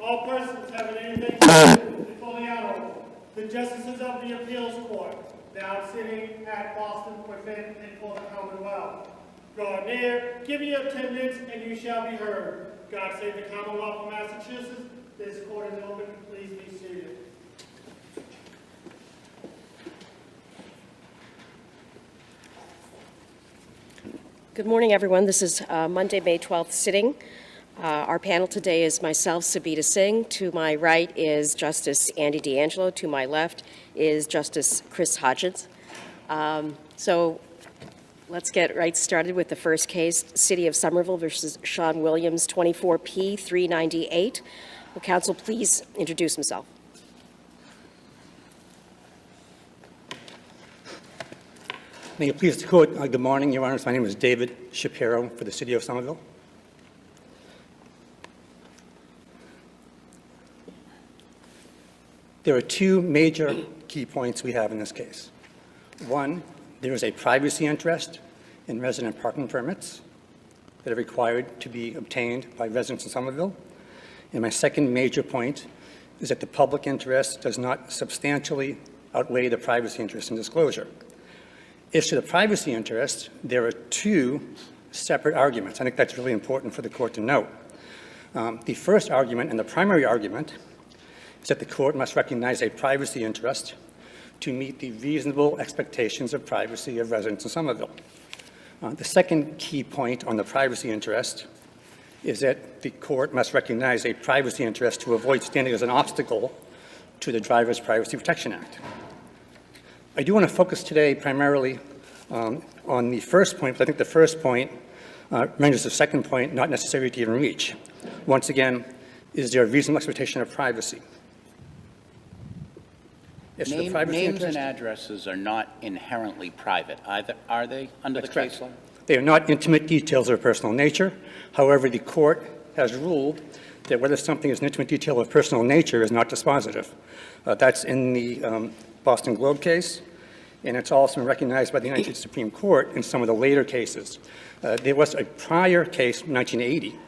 All persons having anything to say before the Honorable, the Justices of the Appeals Court, now sitting at Boston within and for the Commonwealth. Draw near, give your attendance, and you shall be heard. God save the Commonwealth of Massachusetts. This court is open. Please be seated. Good morning, everyone. This is Monday, May 12th sitting. Our panel today is myself, Sabita Singh. To my right is Justice Andy D'Angelo. To my left is Justice Chris Hodgins. So let's get right started with the first case, City of Somerville versus Sean Williams, 24P 398. Will counsel please introduce himself? May it please the court, good morning, Your Honors. My name is David Shapiro for the City of Somerville. There are two major key points we have in this case. One, there is a privacy interest in resident parking permits that are required to be obtained by residents in Somerville. And my second major point is that the public interest does not substantially outweigh the privacy interest in disclosure. As to the privacy interest, there are two separate arguments. I think that's really important for the court to note. The first argument and the primary argument is that the court must recognize a privacy interest to meet the reasonable expectations of privacy of residents in Somerville. The second key point on the privacy interest is that the court must recognize a privacy interest to avoid standing as an obstacle to the Driver's Privacy Protection Act. I do want to focus today primarily on the first point, but I think the first point renders the second point not necessary to even reach. Once again, is there a reasonable expectation of privacy? Names and addresses are not inherently private, either, are they, under the case law? They are not intimate details of a personal nature. However, the court has ruled that whether something is an intimate detail of personal nature is not dispositive. That's in the Boston Globe case, and it's also been recognized by the United States Supreme Court in some of the later cases. There was a prior case from 1980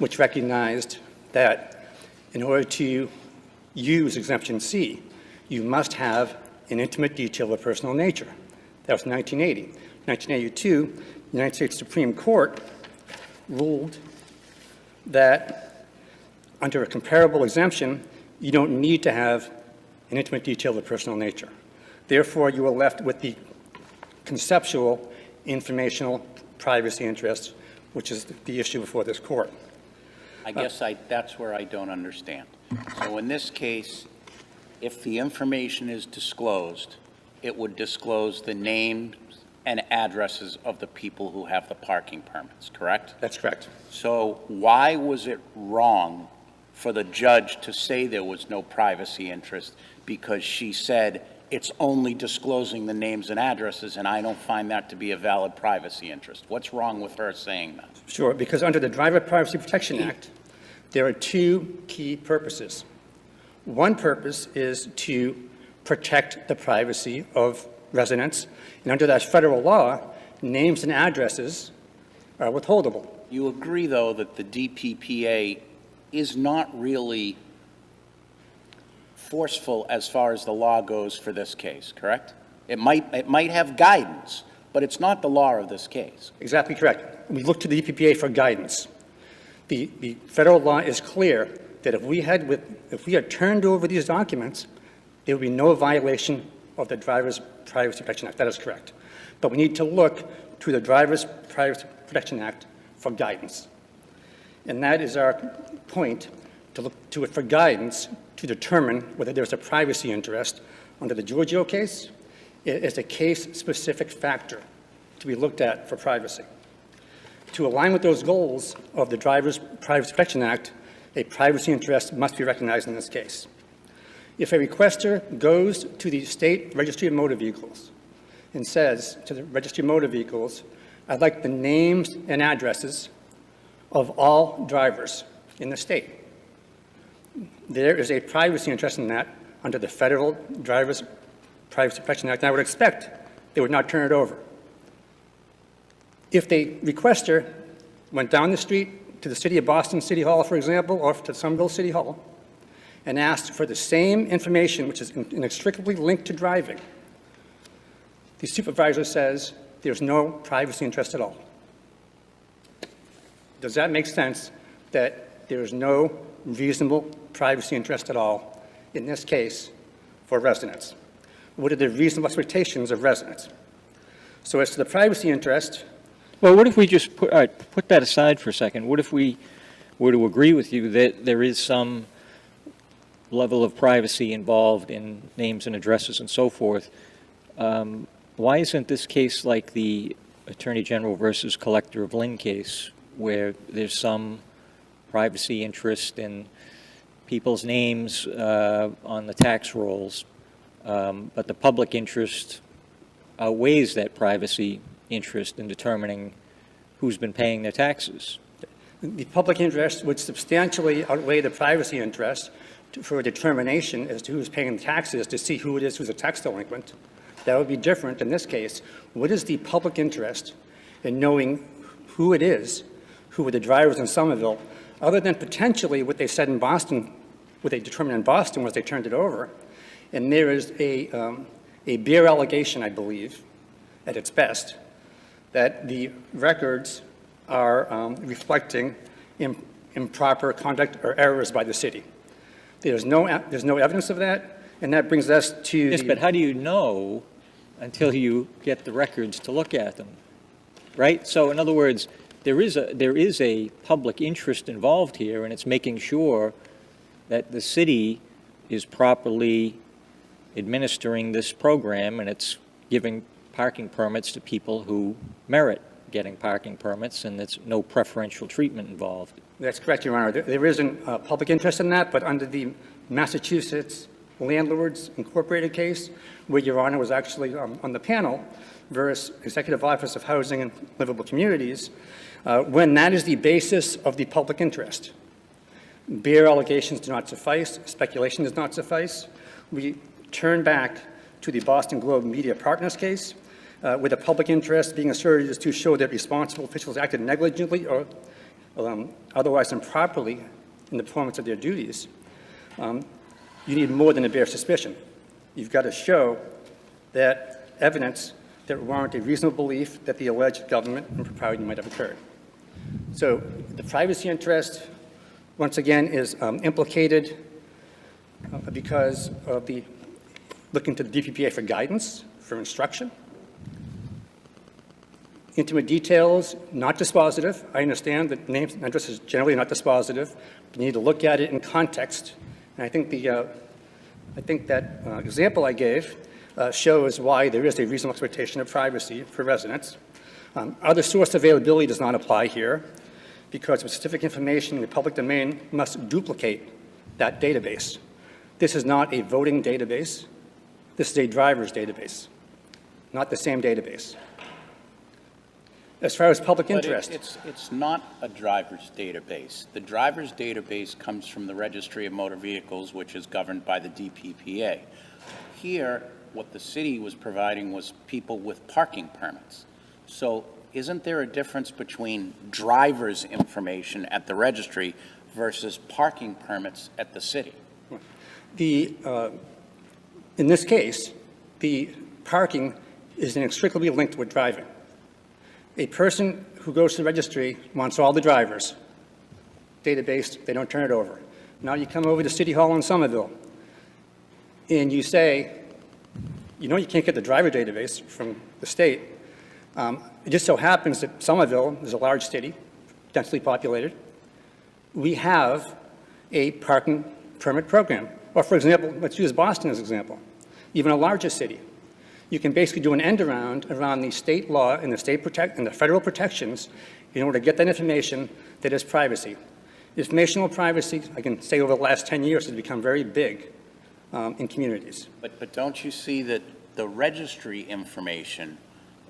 which recognized that in order to use Exemption C, you must have an intimate detail of personal nature. That was 1980. 1982, the United States Supreme Court ruled that under a comparable exemption, you don't need to have an intimate detail of personal nature. Therefore, you are left with the conceptual informational privacy interest, which is the issue before this court. I guess that's where I don't understand. So in this case, if the information is disclosed, it would disclose the names and addresses of the people who have the parking permits, correct? That's correct. So why was it wrong for the judge to say there was no privacy interest because she said it's only disclosing the names and addresses, and I don't find that to be a valid privacy interest? What's wrong with her saying that? Sure, because under the Driver Privacy Protection Act, there are two key purposes. One purpose is to protect the privacy of residents, and under that federal law, names and addresses are withholdable. You agree, though, that the DPPA is not really forceful as far as the law goes for this case, correct? It might have guidance, but it's not the law of this case. Exactly correct. We look to the DPPA for guidance. The federal law is clear that if we had turned over these documents, there would be no violation of the Driver's Privacy Protection Act. That is correct. But we need to look to the Driver's Privacy Protection Act for guidance. And that is our point, to look to it for guidance to determine whether there's a privacy interest. Under the Giorgio case, it is a case-specific factor to be looked at for privacy. To align with those goals of the Driver's Privacy Protection Act, a privacy interest must be recognized in this case. If a requester goes to the State Registry of Motor Vehicles and says to the Registry of Motor Vehicles, I'd like the names and addresses of all drivers in the state, there is a privacy interest in that under the federal Driver's Privacy Protection Act, and I would expect they would not turn it over. If the requester went down the street to the City of Boston City Hall, for example, or to Somerville City Hall, and asked for the same information, which is inextricably linked to driving, the supervisor says there's no privacy interest at all. Does that make sense that there is no reasonable privacy interest at all in this case for residents? What are the reasonable expectations of residents? So as to the privacy interest, Well, what if we just put that aside for a second? What if we were to agree with you that there is some level of privacy involved in names and addresses and so forth? Why isn't this case like the Attorney General versus Collector of Lynn case, where there's some privacy interest in people's names on the tax rolls, but the public interest outweighs that privacy interest in determining who's been paying their taxes? the public interest would substantially outweigh the privacy interest for a determination as to who's paying the taxes to see who it is who's a tax delinquent. That would be different in this case. What is the public interest in knowing who it is, who were the drivers in Somerville, other than potentially what they said in Boston, what they determined in Boston was they turned it over. And there is a bare allegation, I believe, at its best, that the records are reflecting improper conduct or errors by the city. There's no evidence of that, and that brings us to Yes, but how do you know until you get the records to look at them, right? So in other words, there is a public interest involved here, and it's making sure that the city is properly administering this program, and it's giving parking permits to people who merit getting parking permits, and there's no preferential treatment involved. That's correct, Your Honor. There isn't public interest in that, but under the Massachusetts Landlords Incorporated case, where Your Honor was actually on the panel, versus Executive Office of Housing and Livable Communities, when that is the basis of the public interest. Bare allegations do not suffice. Speculation does not suffice. We turn back to the Boston Globe Media Partners case, where the public interest being asserted is to show that responsible officials acted negligently or otherwise improperly in the performance of their duties. You need more than a bare suspicion. You've got to show that evidence that warrant a reasonable belief that the alleged government impropriety might have occurred. So the privacy interest, once again, is implicated because of the looking to the DPPA for guidance, for instruction. Intimate details, not dispositive. I understand that names and addresses generally not dispositive. You need to look at it in context. And I think that example I gave shows why there is a reasonable expectation of privacy for residents. Other source availability does not apply here because specific information in the public domain must duplicate that database. This is not a voting database. This is a driver's database, not the same database. As far as public interest. It's not a driver's database. The driver's database comes from the Registry of Motor Vehicles, which is governed by the DPPA. Here, what the city was providing was people with parking permits. So isn't there a difference between driver's information at the registry versus parking permits at the city? In this case, the parking is inextricably linked with driving. A person who goes to the registry wants all the drivers. Database, they don't turn it over. Now you come over to City Hall in Somerville, and you say, you know you can't get the driver database from the state. It just so happens that Somerville is a large city, densely populated. We have a parking permit program. Or for example, let's use Boston as an example, even a larger city. You can basically do an end around the state law and the federal protections in order to get that information that is privacy. Informational privacy, I can say over the last 10 years, has become very big in communities. But don't you see that the registry information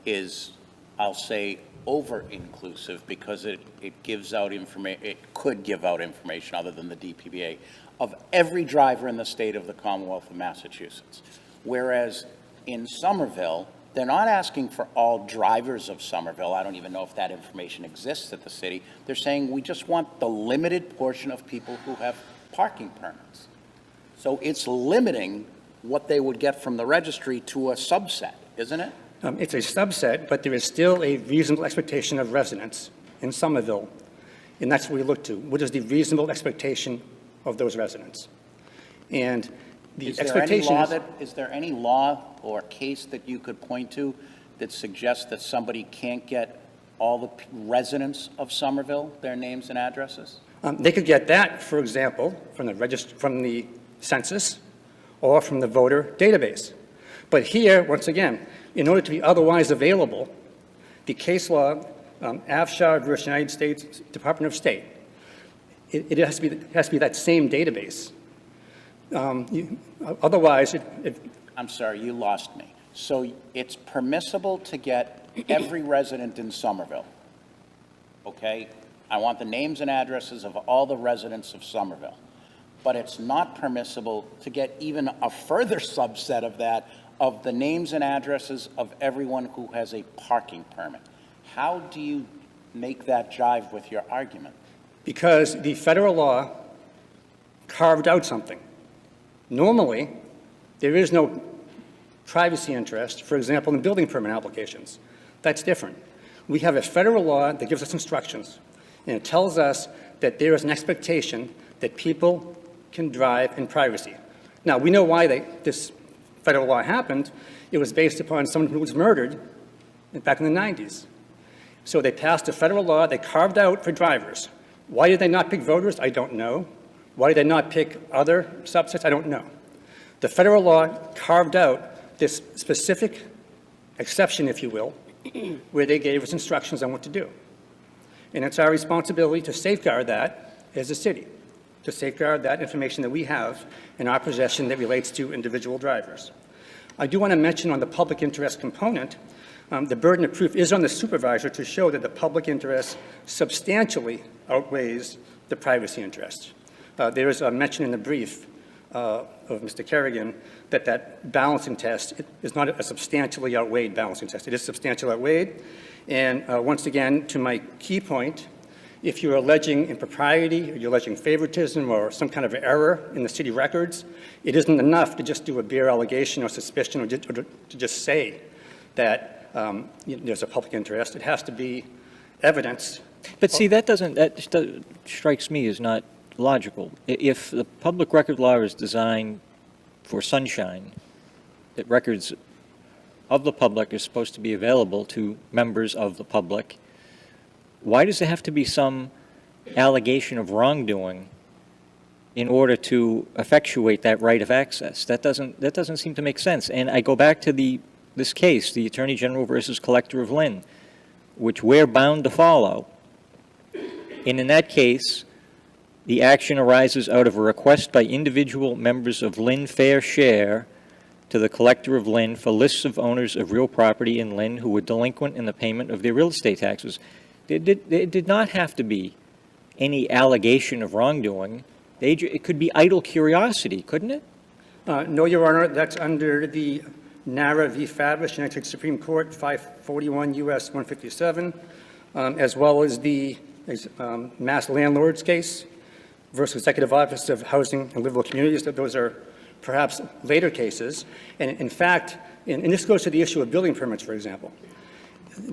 is, I'll say, over-inclusive because it gives out information, it could give out information other than the DPPA of every driver in the state of the Commonwealth of Massachusetts. Whereas in Somerville, they're not asking for all drivers of Somerville. I don't even know if that information exists at the city. They're saying we just want the limited portion of people who have parking permits. So it's limiting what they would get from the registry to a subset, isn't it? It's a subset, but there is still a reasonable expectation of residents in Somerville, and that's what we look to. What is the reasonable expectation of those residents? And the expectation is there any law or case that you could point to that suggests that somebody can't get all the residents of Somerville, their names and addresses? They could get that, for example, from the census or from the voter database. But here, once again, in order to be otherwise available, the case law, Afshar versus United States Department of State, it has to be that same database. Otherwise, I'm sorry, you lost me. So it's permissible to get every resident in Somerville, okay? I want the names and addresses of all the residents of Somerville. But it's not permissible to get even a further subset of that, of the names and addresses of everyone who has a parking permit. How do you make that jive with your argument? Because the federal law carved out something. Normally, there is no privacy interest, for example, in building permit applications. That's different. We have a federal law that gives us instructions, and it tells us that there is an expectation that people can drive in privacy. Now, we know why this federal law happened. It was based upon someone who was murdered back in the 90s. So they passed a federal law they carved out for drivers. Why did they not pick voters? I don't know. Why did they not pick other subsets? I don't know. The federal law carved out this specific exception, if you will, where they gave us instructions on what to do. And it's our responsibility to safeguard that as a city, to safeguard that information that we have in our possession that relates to individual drivers. I do want to mention on the public interest component, the burden of proof is on the supervisor to show that the public interest substantially outweighs the privacy interest. There is a mention in the brief of Mr. Kerrigan that balancing test is not a substantially outweighed balancing test. It is substantially outweighed. And once again, to my key point, if you're alleging impropriety, or you're alleging favoritism or some kind of error in the city records, it isn't enough to just do a bare allegation or suspicion or to just say that there's a public interest. It has to be evidence. But see, that strikes me as not logical. If the public record law is designed for sunshine, that records of the public are supposed to be available to members of the public, why does there have to be some allegation of wrongdoing in order to effectuate that right of access? That doesn't seem to make sense. And I go back to this case, the Attorney General versus Collector of Lynn, which we're bound to follow. And in that case, the action arises out of a request by individual members of Lynn Fair Share to the Collector of Lynn for lists of owners of real property in Lynn who were delinquent in the payment of their real estate taxes. There did not have to be any allegation of wrongdoing. It could be idle curiosity, couldn't it? No, Your Honor, that's under the NARA v. Favish, United States Supreme Court, 541 U.S. 157, as well as the Mass Landlords case versus Executive Office of Housing and Livable Communities. Those are perhaps later cases. And in fact, and this goes to the issue of building permits, for example.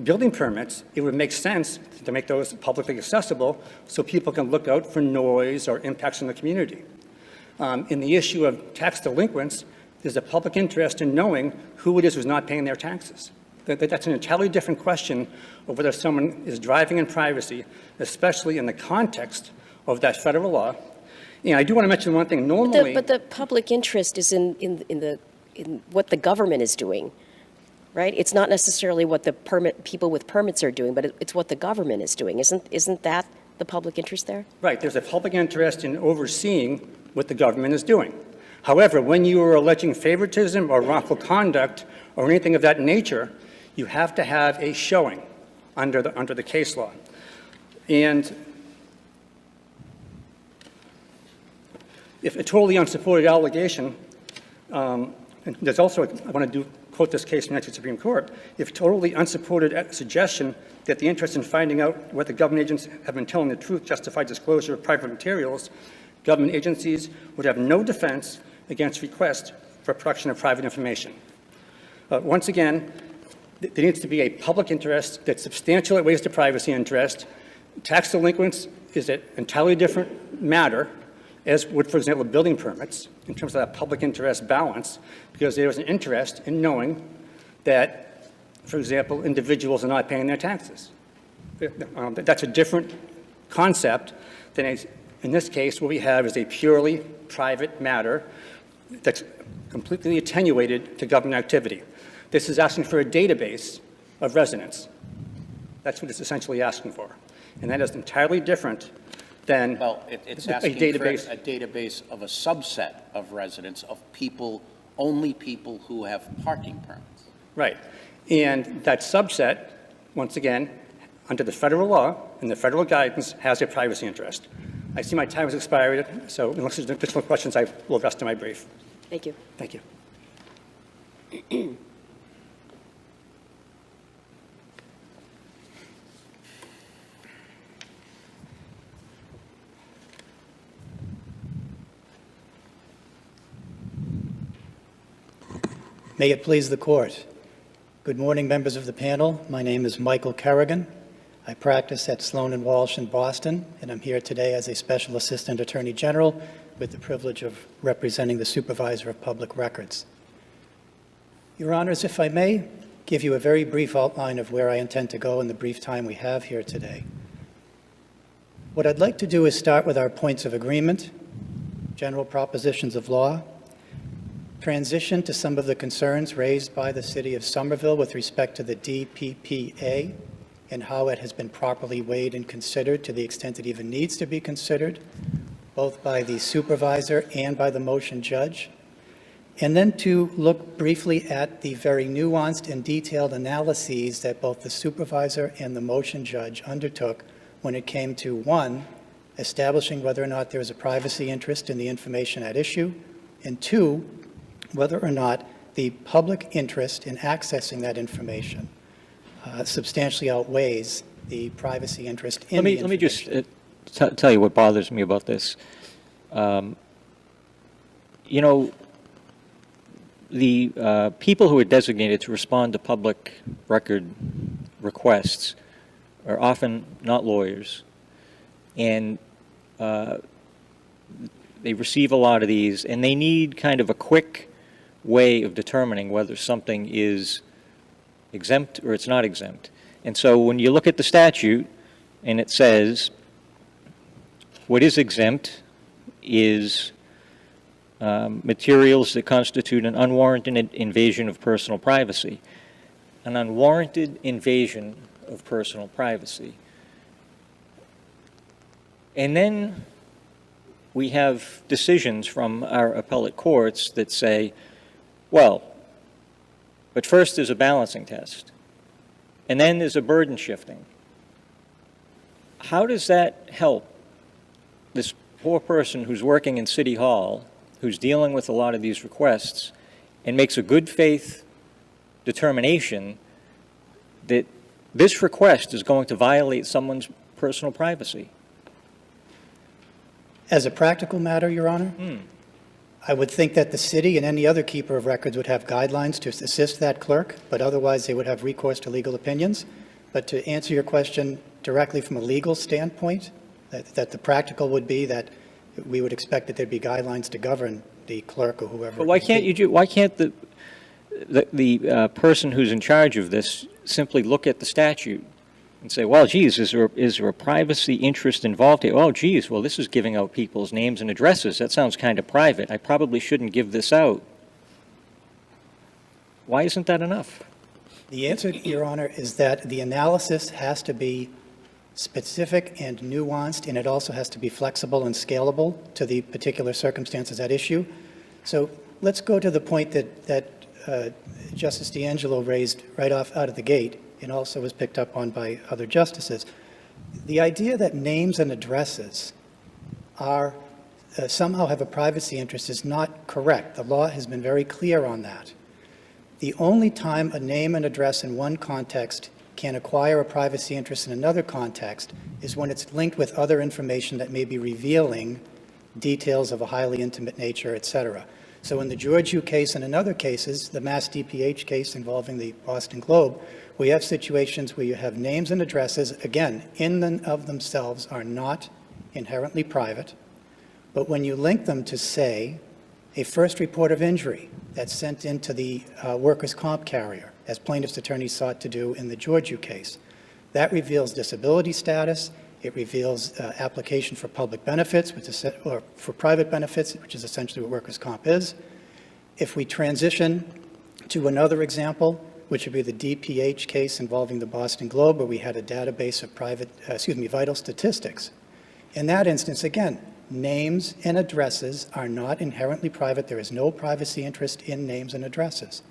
Building permits, it would make sense to make those publicly accessible so people can look out for noise or impacts on the community. In the issue of tax delinquents, there's a public interest in knowing who it is who's not paying their taxes. That's an entirely different question of whether someone is driving in privacy, especially in the context of that federal law. And I do want to mention one thing. Normally, But the public interest is in what the government is doing, right? It's not necessarily what the people with permits are doing, but it's what the government is doing. Isn't that the public interest there? right, there's a public interest in overseeing what the government is doing. However, when you are alleging favoritism or wrongful conduct or anything of that nature, you have to have a showing under the case law. And if a totally unsupported allegation, and there's also, I want to do quote this case from the United States Supreme Court, if totally unsupported suggestion that the interest in finding out whether government agents have been telling the truth justified disclosure of private materials, government agencies would have no defense against request for production of private information. Once again, there needs to be a public interest that substantially outweighs the privacy interest. Tax delinquents is an entirely different matter, as would, for example, building permits, in terms of that public interest balance, because there is an interest in knowing that, for example, individuals are not paying their taxes. That's a different concept than in this case, what we have is a purely private matter that's completely attenuated to government activity. This is asking for a database of residents. That's what it's essentially asking for. And that is entirely different than Well, it's a asking for database. a database of a subset of residents, of people, only people who have parking permits. Right. And that subset, once again, under the federal law and the federal guidance, has a privacy interest. I see my time has expired, so unless there's additional questions, I will rest in my brief. Thank you. Thank you. May it please the Court. Good morning, members of the panel. My name is Michael Kerrigan. I practice at Sloan & Walsh in Boston, and I'm here today as a Special Assistant Attorney General with the privilege of representing the Supervisor of Public Records. Your Honors, if I may give you a very brief outline of where I intend to go in the brief time we have here today. What I'd like to do is start with our points of agreement, general propositions of law, transition to some of the concerns raised by the City of Somerville with respect to the DPPA and how it has been properly weighed and considered to the extent it even needs to be considered, both by the supervisor and by the motion judge, and then to look briefly at the very nuanced and detailed analyses that both the supervisor and the motion judge undertook when it came to, one, establishing whether or not there is a privacy interest in the information at issue, and two, whether or not the public interest in accessing that information substantially outweighs the privacy interest in the information. Let me just tell you what bothers me about this. You know, the people who are designated to respond to public record requests are often not lawyers, and they receive a lot of these, and they need kind of a quick way of determining whether something is exempt or it's not exempt. And so when you look at the statute and it says what is exempt is materials that constitute an unwarranted invasion of personal privacy. An unwarranted invasion of personal privacy. And then we have decisions from our appellate courts that say, well, but first there's a balancing test, and then there's a burden shifting. How does that help this poor person who's working in City Hall, who's dealing with a lot of these requests, and makes a good faith determination that this request is going to violate someone's personal privacy? As a practical matter, Your Honor, I would think that the city and any other keeper of records would have guidelines to assist that clerk, but otherwise they would have recourse to legal opinions. But to answer your question directly from a legal standpoint, that the practical would be that we would expect that there'd be guidelines to govern the clerk or whoever. But why can't the person who's in charge of this simply look at the statute and say, well, geez, is there a privacy interest involved here? Oh, geez, well, this is giving out people's names and addresses. That sounds kind of private. I probably shouldn't give this out. Why isn't that enough? The answer, Your Honor, is that the analysis has to be specific and nuanced, and it also has to be flexible and scalable to the particular circumstances at issue. So let's go to the point that Justice D'Angelo raised right out of the gate, and also was picked up on by other justices. The idea that names and addresses are somehow have a privacy interest is not correct. The law has been very clear on that. The only time a name and address in one context can acquire a privacy interest in another context is when it's linked with other information that may be revealing details of a highly intimate nature, et cetera. So in the Georgiou case and in other cases, the Mass DPH case involving the Boston Globe, we have situations where you have names and addresses, again, in and of themselves are not inherently private, but when you link them to, say, a first report of injury that's sent into the workers' comp carrier, as plaintiff's attorneys sought to do in the Georgiou case, that reveals disability status. It reveals application for public benefits, or for private benefits, which is essentially what workers' comp is. If we transition to another example, which would be the DPH case involving the Boston Globe, where we had a database of vital statistics. In that instance, again, names and addresses are not inherently private. There is no privacy interest in names and addresses.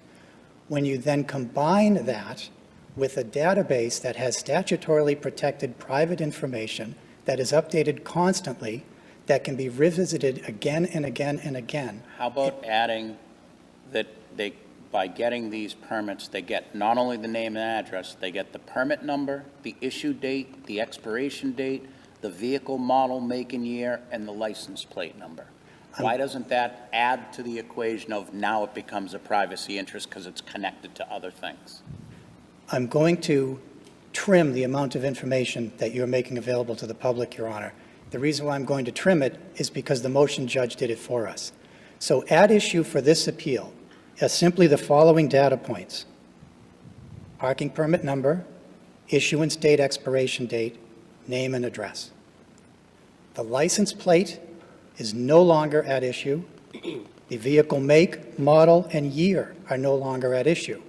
When you then combine that with a database that has statutorily protected private information that is updated constantly, that can be revisited again and again and again. How about adding that by getting these permits, they get not only the name and address, they get the permit number, the issue date, the expiration date, the vehicle model, make and year, and the license plate number? Why doesn't that add to the equation of now it becomes a privacy interest because it's connected to other things? I'm going to trim the amount of information that you're making available to the public, Your Honor. The reason why I'm going to trim it is because the motion judge did it for us. So at issue for this appeal is simply the following data points: parking permit number, issuance date, expiration date, name and address. The license plate is no longer at issue. The vehicle make, model, and year are no longer at issue.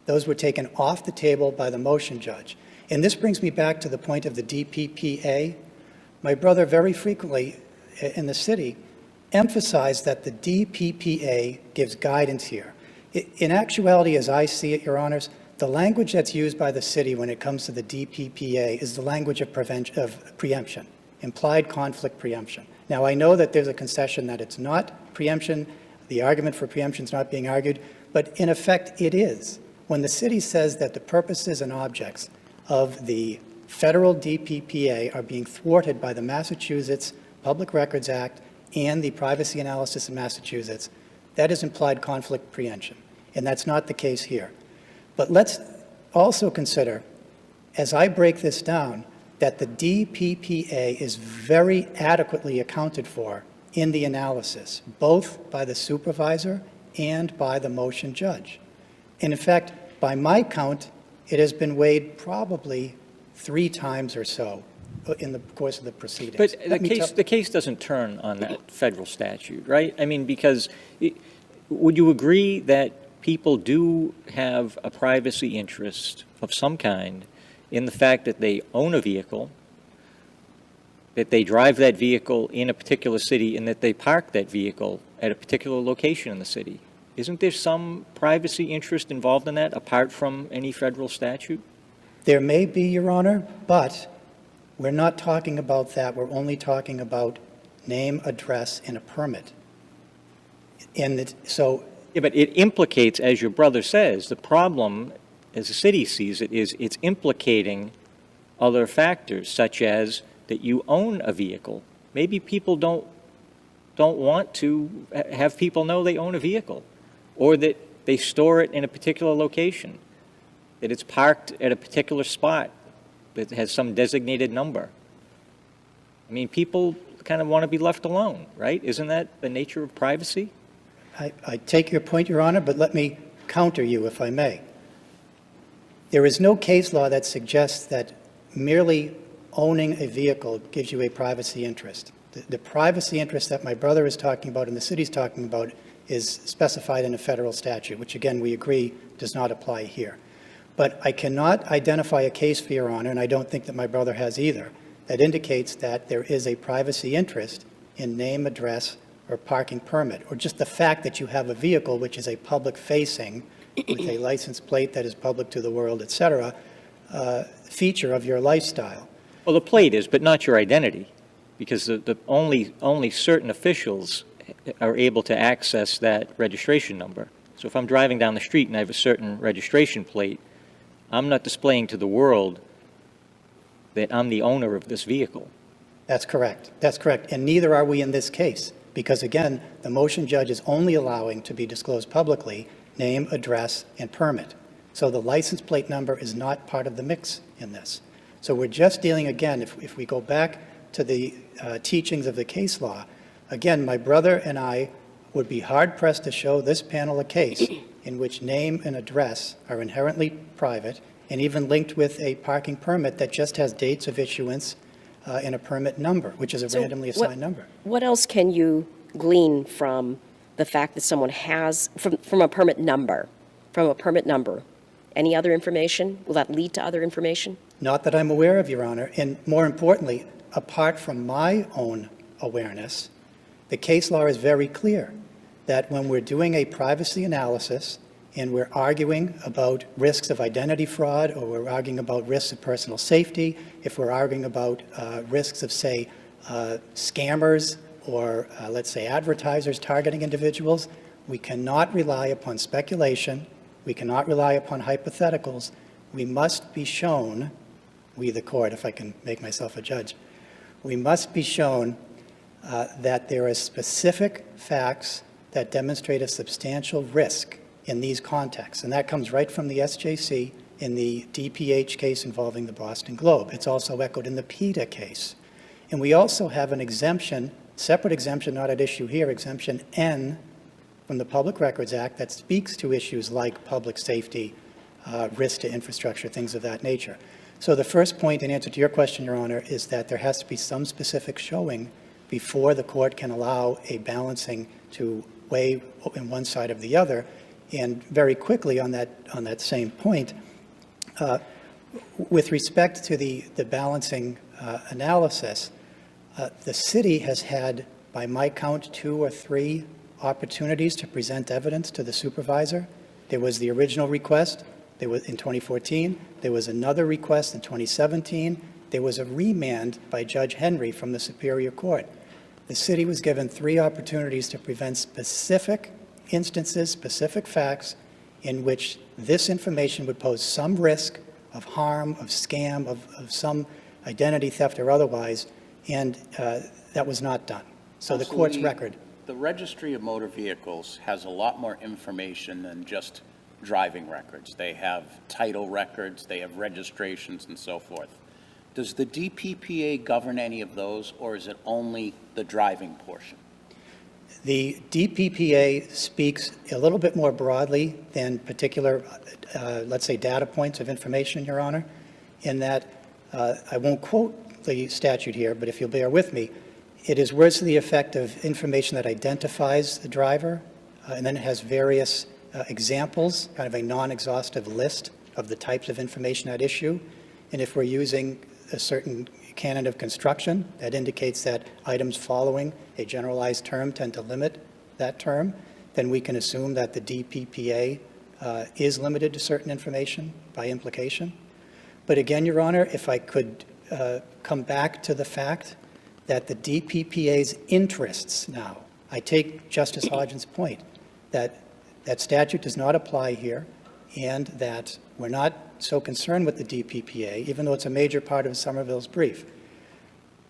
Those were taken off the table by the motion judge. And this brings me back to the point of the DPPA. My brother very frequently in the city emphasized that the DPPA gives guidance here. In actuality, as I see it, Your Honors, the language that's used by the city when it comes to the DPPA is the language of preemption, implied conflict preemption. Now, I know that there's a concession that it's not preemption. The argument for preemption is not being argued, but in effect, it is. When the city says that the purposes and objects of the federal DPPA are being thwarted by the Massachusetts Public Records Act and the privacy analysis in Massachusetts, that is implied conflict preemption, and that's not the case here. But let's also consider, as I break this down, that the DPPA is very adequately accounted for in the analysis, both by the supervisor and by the motion judge. And in fact, by my count, it has been weighed probably 3 times or so in the course of the proceedings. But the case doesn't turn on that federal statute, right? I mean, because would you agree that people do have a privacy interest of some kind in the fact that they own a vehicle, that they drive that vehicle in a particular city, and that they park that vehicle at a particular location in the city? Isn't there some privacy interest involved in that, apart from any federal statute? There may be, Your Honor, but we're not talking about that. We're only talking about name, address, and a permit. Yeah, but it implicates, as your brother says, the problem, as the city sees it, is it's implicating other factors, such as that you own a vehicle. Maybe people don't want to have people know they own a vehicle, or that they store it in a particular location, that it's parked at a particular spot that has some designated number. I mean, people kind of want to be left alone, right? Isn't that the nature of privacy? I take your point, Your Honor, but let me counter you, if I may. There is no case law that suggests that merely owning a vehicle gives you a privacy interest. The privacy interest that my brother is talking about and the city's talking about is specified in a federal statute, which, again, we agree does not apply here. But I cannot identify a case for Your Honor, and I don't think that my brother has either, that indicates that there is a privacy interest in name, address, or parking permit, or just the fact that you have a vehicle which is a public-facing, with a license plate that is public to the world, et cetera, feature of your lifestyle. Well, the plate is, but not your identity, because the only certain officials are able to access that registration number. So if I'm driving down the street and I have a certain registration plate, I'm not displaying to the world that I'm the owner of this vehicle. That's correct. That's correct. And neither are we in this case, because again, the motion judge is only allowing to be disclosed publicly name, address, and permit. So the license plate number is not part of the mix in this. So we're just dealing, again, if we go back to the teachings of the case law, again, my brother and I would be hard-pressed to show this panel a case in which name and address are inherently private and even linked with a parking permit that just has dates of issuance and a permit number, which is a So randomly assigned number. What else can you glean from the fact that someone has, from a permit number, Any other information? Will that lead to other information? Not that I'm aware of, Your Honor. And more importantly, apart from my own awareness, the case law is very clear that when we're doing a privacy analysis and we're arguing about risks of identity fraud, or we're arguing about risks of personal safety, if we're arguing about risks of, say, scammers or, let's say, advertisers targeting individuals, we cannot rely upon speculation. We cannot rely upon hypotheticals. We must be shown, we the court, if I can make myself a judge, we must be shown that there are specific facts that demonstrate a substantial risk in these contexts. And that comes right from the SJC in the DPH case involving the Boston Globe. It's also echoed in the PETA case. And we also have an exemption, separate exemption, not at issue here, exemption N from the Public Records Act that speaks to issues like public safety, risk to infrastructure, things of that nature. So the first point in answer to your question, Your Honor, is that there has to be some specific showing before the court can allow a balancing to weigh in one side or the other. And very quickly on that same point, with respect to the balancing analysis, the city has had, by my count, 2 or 3 opportunities to present evidence to the supervisor. There was the original request in 2014. There was another request in 2017. There was a remand by Judge Henry from the Superior Court. The city was given 3 opportunities to present specific instances, specific facts in which this information would pose some risk of harm, of scam, of some identity theft or otherwise, and that was not done. So the court's record. The Registry of Motor Vehicles has a lot more information than just driving records. They have title records, they have registrations, and so forth. Does the DPPA govern any of those, or is it only the driving portion? The DPPA speaks a little bit more broadly than particular, let's say, data points of information, Your Honor, in that I won't quote the statute here, but if you'll bear with me, it is words to the effect of information that identifies the driver, and then it has various examples, kind of a non-exhaustive list of the types of information at issue. And if we're using a certain canon of construction that indicates that items following a generalized term tend to limit that term, then we can assume that the DPPA is limited to certain information by implication. But again, Your Honor, if I could come back to the fact that the DPPA's interests now, I take Justice Hodgins' point that that statute does not apply here, and that we're not so concerned with the DPPA, even though it's a major part of Somerville's brief.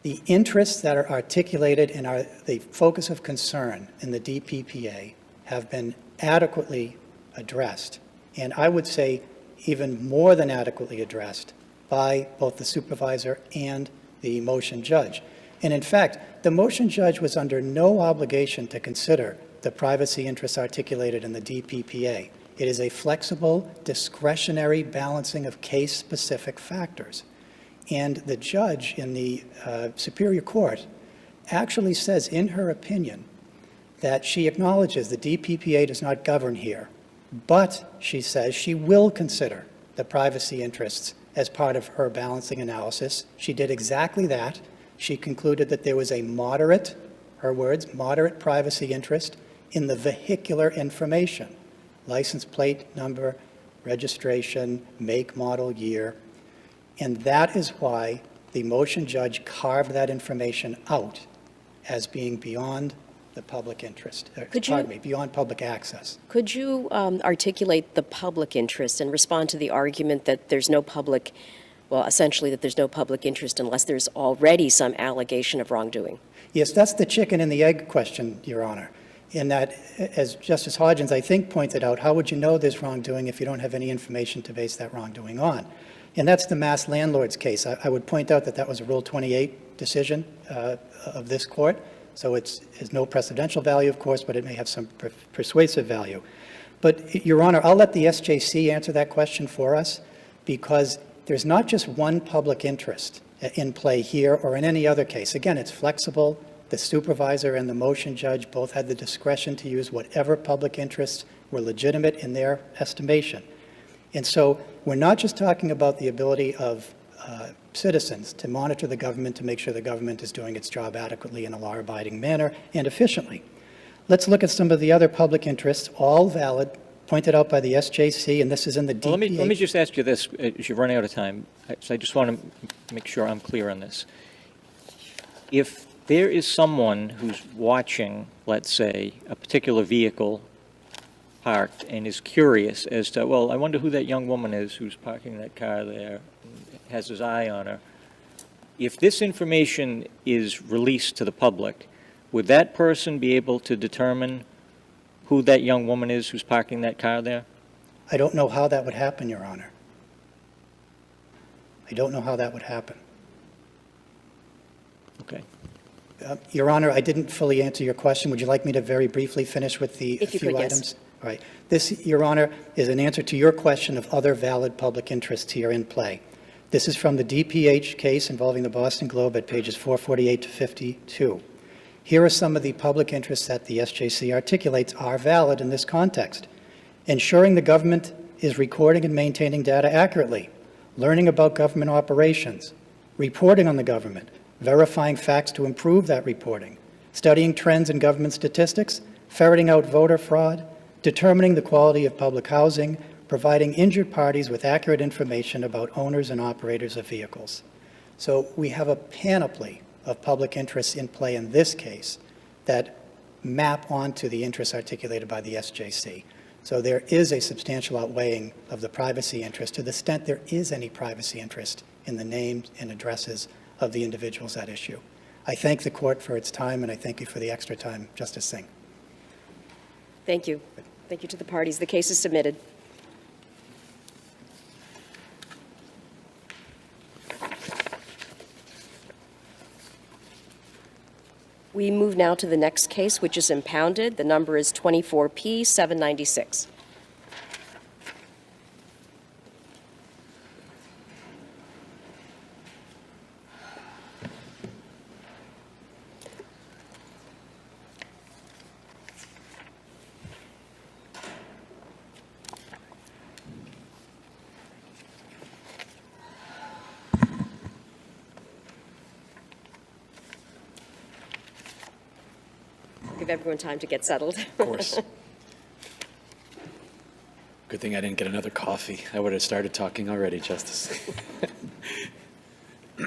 The interests that are articulated and are the focus of concern in the DPPA have been adequately addressed, and I would say even more than adequately addressed by both the supervisor and the motion judge. And in fact, the motion judge was under no obligation to consider the privacy interests articulated in the DPPA. It is a flexible, discretionary balancing of case-specific factors. And the judge in the Superior Court actually says in her opinion that she acknowledges the DPPA does not govern here, but she says she will consider the privacy interests as part of her balancing analysis. She did exactly that. She concluded that there was a moderate, her words, moderate privacy interest in the vehicular information, license plate number, registration, make, model, year. And that is why the motion judge carved that information out as being beyond the public interest, Could you- pardon me, beyond public access. Could you articulate the public interest and respond to the argument that there's no public, well, essentially that there's no public interest unless there's already some allegation of wrongdoing? Yes, that's the chicken and the egg question, Your Honor, in that, as Justice Hodgins, I think, pointed out, how would you know there's wrongdoing if you don't have any information to base that wrongdoing on? And that's the mass landlords case. I would point out that that was a Rule 28 decision of this court, so it has no precedential value, of course, but it may have some persuasive value. But, Your Honor, I'll let the SJC answer that question for us, because there's not just one public interest in play here or in any other case. Again, it's flexible. The supervisor and the motion judge both had the discretion to use whatever public interests were legitimate in their estimation. And so we're not just talking about the ability of citizens to monitor the government to make sure the government is doing its job adequately in a law-abiding manner and efficiently. Let's look at some of the other public interests, all valid, pointed out by the SJC, and this is in the DPH. Well, let me just ask you this, as you're running out of time. So I just want to make sure I'm clear on this. If there is someone who's watching, let's say, a particular vehicle parked and is curious as to, well, I wonder who that young woman is who's parking that car there, and has his eye on her. If this information is released to the public, would that person be able to determine who that young woman is who's parking that car there? I don't know how that would happen, Your Honor. I don't know how that would happen. Okay. Your Honor, I didn't fully answer your question. Would you like me to very briefly finish with the If you few could, yes. items? All right. This, Your Honor, is an answer to your question of other valid public interests here in play. This is from the DPH case involving the Boston Globe at pages 448 to 52. Here are some of the public interests that the SJC articulates are valid in this context. Ensuring the government is recording and maintaining data accurately, learning about government operations, reporting on the government, verifying facts to improve that reporting, studying trends in government statistics, ferreting out voter fraud, determining the quality of public housing, providing injured parties with accurate information about owners and operators of vehicles. So we have a panoply of public interests in play in this case that map onto the interests articulated by the SJC. So there is a substantial outweighing of the privacy interest to the extent there is any privacy interest in the names and addresses of the individuals at issue. I thank the court for its time, and I thank you for the extra time, Justice Singh. Thank you. Thank you to the parties. The case is submitted. We move now to the next case, which is impounded. The number is 24P796. Give everyone time to get settled. Of course. Good thing I didn't get another coffee. I would have started talking already, Justice. You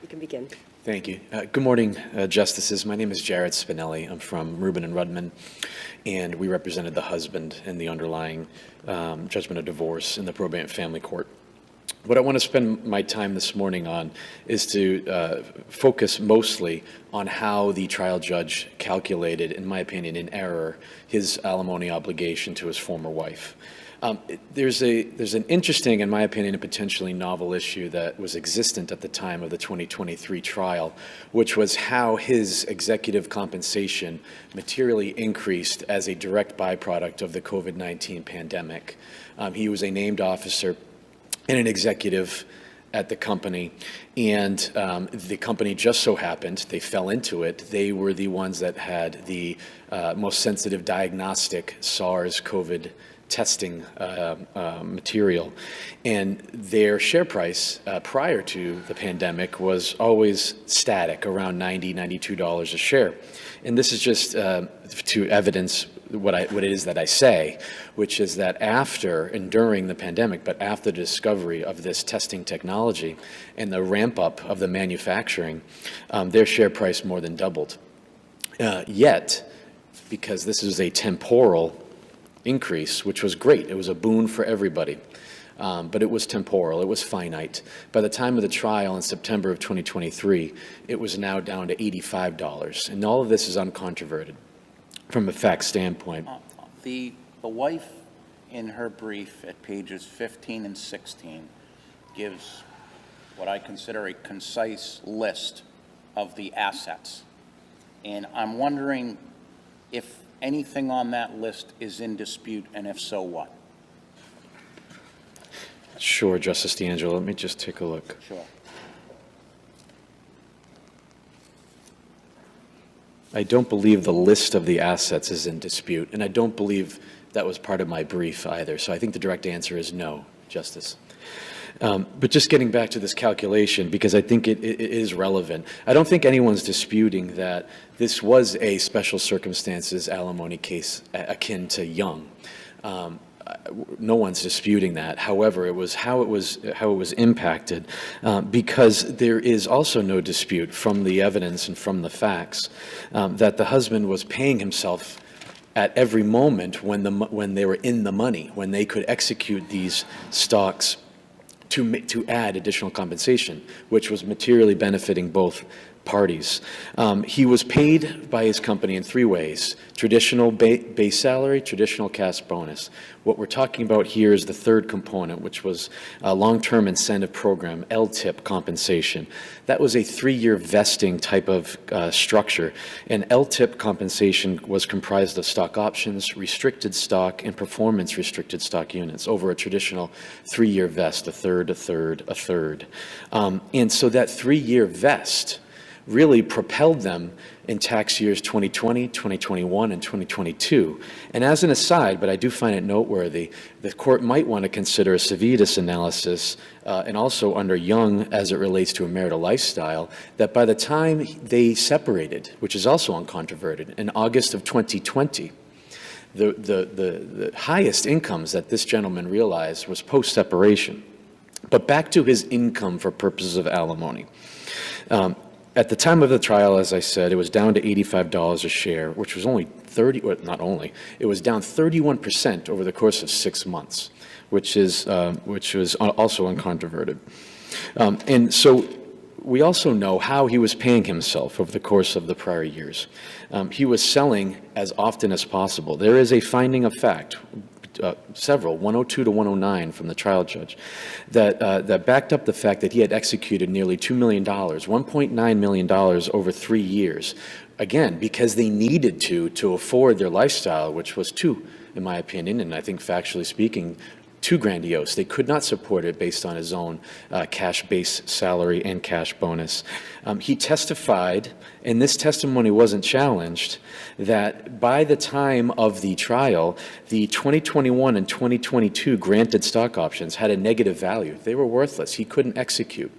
can begin. Thank you. Good morning, Justices. My name is Jared Spinelli. I'm from Rubin and Rudman, and we represented the husband in the underlying judgment of divorce in the probate family court. What I want to spend my time this morning on is to focus mostly on how the trial judge calculated, in my opinion, in error, his alimony obligation to his former wife. There's an interesting, in my opinion, a potentially novel issue that was existent at the time of the 2023 trial, which was how his executive compensation materially increased as a direct byproduct of the COVID-19 pandemic. He was a named officer and an executive at the company, and the company just so happened, they fell into it, they were the ones that had the most sensitive diagnostic SARS-CoV-2 testing material. And their share price prior to the pandemic was always static, around $90, $92 a share. And this is just to evidence what it is that I say, which is that after and during the pandemic, but after the discovery of this testing technology and the ramp up of the manufacturing, their share price more than doubled. Yet, because this is a temporal increase, which was great, it was a boon for everybody, but it was temporal, it was finite. By the time of the trial in September of 2023, it was now down to $85, and all of this is uncontroverted from a fact standpoint. The wife, in her brief at pages 15 and 16, gives what I consider a concise list of the assets. And I'm wondering if anything on that list is in dispute, and if so, what? Sure, Justice DeAngelo, let me just take a look. Sure. I don't believe the list of the assets is in dispute, and I don't believe that was part of my brief either. So I think the direct answer is no, Justice. But just getting back to this calculation, because I think it is relevant, I don't think anyone's disputing that this was a special circumstances alimony case akin to Young. No one's disputing that. However, it was how it was impacted, because there is also no dispute from the evidence and from the facts that the husband was paying himself at every moment when they were in the money, when they could execute these stocks to add additional compensation, which was materially benefiting both parties. He was paid by his company in three ways: traditional base salary, traditional cash bonus. What we're talking about here is the third component, which was a long-term incentive program, LTIP compensation. That was a 3-year vesting type of structure, and LTIP compensation was comprised of stock options, restricted stock, and performance restricted stock units over a traditional 3-year vest, a third, a third, a third. And so that 3-year vest really propelled them in tax years 2020, 2021, and 2022. And as an aside, but I do find it noteworthy, the court might want to consider a civitas analysis, and also under Young as it relates to a marital lifestyle, that by the time they separated, which is also uncontroverted, in August of 2020, the highest incomes that this gentleman realized was post-separation. But back to his income for purposes of alimony. At the time of the trial, as I said, it was down to $85 a share, which was only it was down 31% over the course of 6 months, which was also uncontroverted. And so we also know how he was paying himself over the course of the prior years. He was selling as often as possible. There is a finding of fact, several, 102 to 109 from the trial judge, that backed up the fact that he had executed nearly $2 million, $1.9 million over 3 years, again, because they needed to afford their lifestyle, which was too, in my opinion, and I think factually speaking, too grandiose. They could not support it based on his own cash base salary and cash bonus. He testified, and this testimony wasn't challenged, that by the time of the trial, the 2021 and 2022 granted stock options had a negative value. They were worthless. He couldn't execute.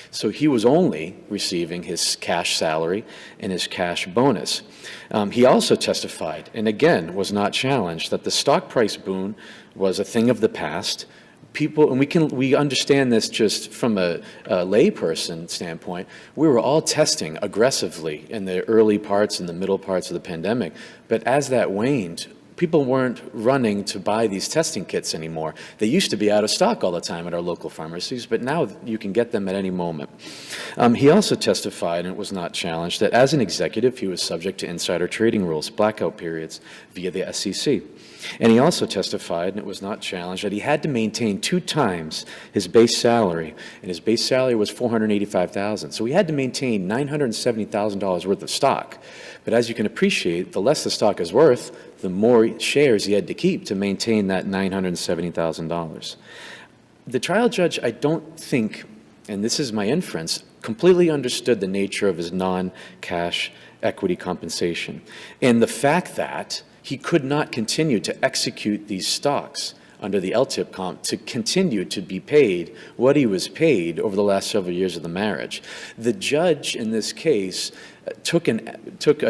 So he was only receiving his cash salary and his cash bonus. He also testified, and again was not challenged, that the stock price boon was a thing of the past. People, and we understand this just from a layperson standpoint. We were all testing aggressively in the early parts and the middle parts of the pandemic, but as that waned, people weren't running to buy these testing kits anymore. They used to be out of stock all the time at our local pharmacies, but now you can get them at any moment. He also testified, and it was not challenged, that as an executive, he was subject to insider trading rules, blackout periods via the SEC. And he also testified, and it was not challenged, that he had to maintain 2 times his base salary, and his base salary was $485,000. So he had to maintain $970,000 worth of stock. But as you can appreciate, the less the stock is worth, the more shares he had to keep to maintain that $970,000. The trial judge, I don't think, and this is my inference, completely understood the nature of his non-cash equity compensation. And the fact that He could not continue to execute these stocks under the LTIP comp to continue to be paid what he was paid over the last several years of the marriage. The judge in this case took a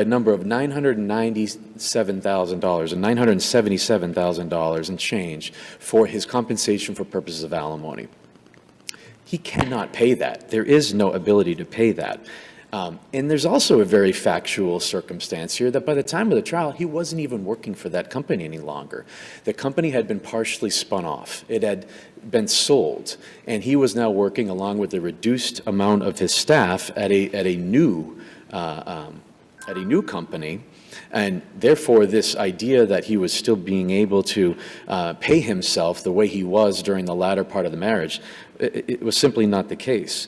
number of $997,000 and $977,000 and change for his compensation for purposes of alimony. He cannot pay that. There is no ability to pay that. And there's also a very factual circumstance here that by the time of the trial, he wasn't even working for that company any longer. The company had been partially spun off. It had been sold, and he was now working along with a reduced amount of his staff at a new company. And therefore, this idea that he was still being able to pay himself the way he was during the latter part of the marriage, it was simply not the case.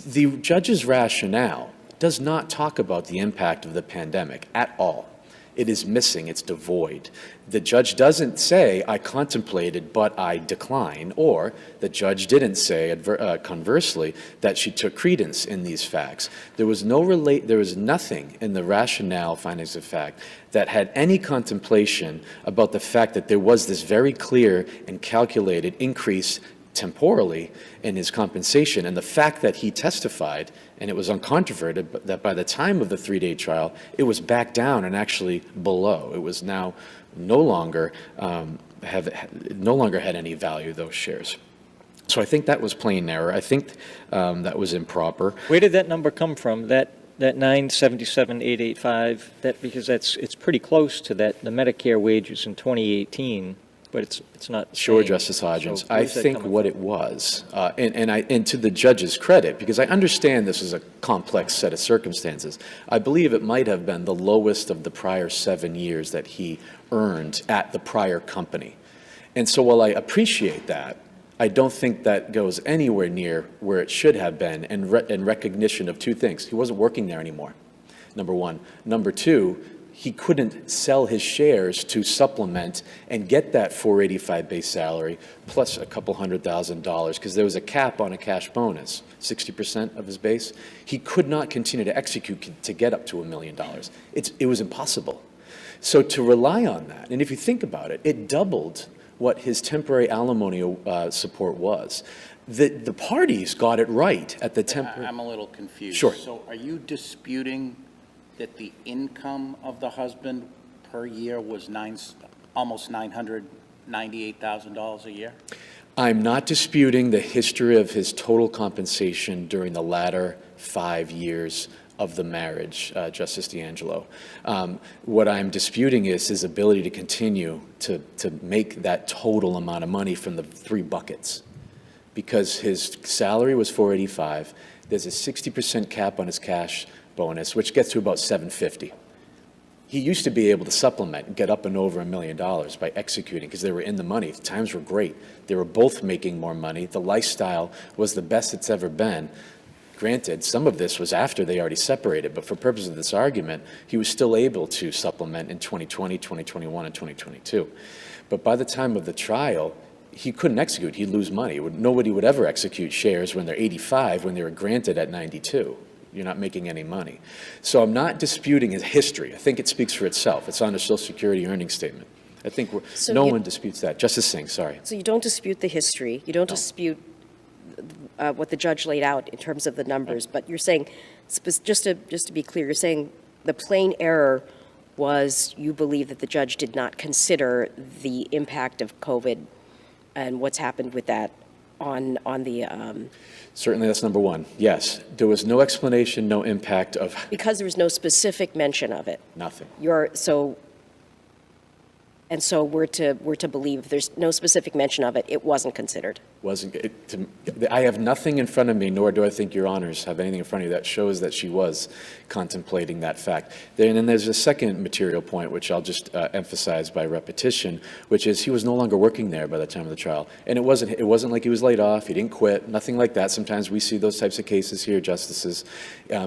The judge's rationale does not talk about the impact of the pandemic at all. It is missing, it's devoid. The judge doesn't say, I contemplated, but I decline, or the judge didn't say, conversely, that she took credence in these facts. There was nothing in the rationale findings of fact that had any contemplation about the fact that there was this very clear and calculated increase temporally in his compensation, and the fact that he testified, and it was uncontroverted, but that by the time of the 3-day trial, it was back down and actually below. It was now no longer had any value, those shares. So I think that was plain error. I think that was improper. Where did that number come from? That 977,885. Because it's pretty close to the Medicare wages in 2018. But it's not. Sure, Justice Hodgins. So I think what it was, and to the judge's credit, because I understand this is a complex set of circumstances, I believe it might have been the lowest of the prior 7 years that he earned at the prior company. And so while I appreciate that, I don't think that goes anywhere near where it should have been in recognition of two things. He wasn't working there anymore, number one. Number two, he couldn't sell his shares to supplement and get that $485 base salary plus a couple $100,000 because there was a cap on a cash bonus, 60% of his base. He could not continue to execute to get up to $1 million. It was impossible. So to rely on that, and if you think about it, it doubled what his temporary alimony support was. The parties got it right at the temporary. I'm a little confused. Sure. So are you disputing that the income of the husband per year was almost $998,000 a year? I'm not disputing the history of his total compensation during the latter 5 years of the marriage, Justice D'Angelo. What I'm disputing is his ability to continue to make that total amount of money from the three buckets. Because his salary was $485, there's a 60% cap on his cash bonus, which gets to about $750. He used to be able to supplement and get up and over $1 million by executing because they were in the money. The times were great. They were both making more money. The lifestyle was the best it's ever been. Granted, some of this was after they already separated, but for purposes of this argument, he was still able to supplement in 2020, 2021, and 2022. But by the time of the trial, he couldn't execute. He'd lose money. Nobody would ever execute shares when they're 85 when they were granted at 92. You're not making any money. So I'm not disputing his history. I think it speaks for itself. It's on the Social Security earnings statement. I think no one disputes that. Justice Singh, sorry. So you don't dispute the history, you don't dispute what the judge laid out in terms of the numbers, but you're saying, just to be clear, you're saying the plain error was you believe that the judge did not consider the impact of COVID and what's happened with that on the... Certainly, that's number one. Yes, there was no explanation, no impact of... Because there was no specific mention of it. Nothing. So we're to believe there's no specific mention of it, it wasn't considered. I have nothing in front of me, nor do I think Your Honors have anything in front of you that shows that she was contemplating that fact. Then there's a second material point, which I'll just emphasize by repetition, which is he was no longer working there by the time of the trial. And it wasn't like he was laid off, he didn't quit, nothing like that. Sometimes we see those types of cases here, Justices.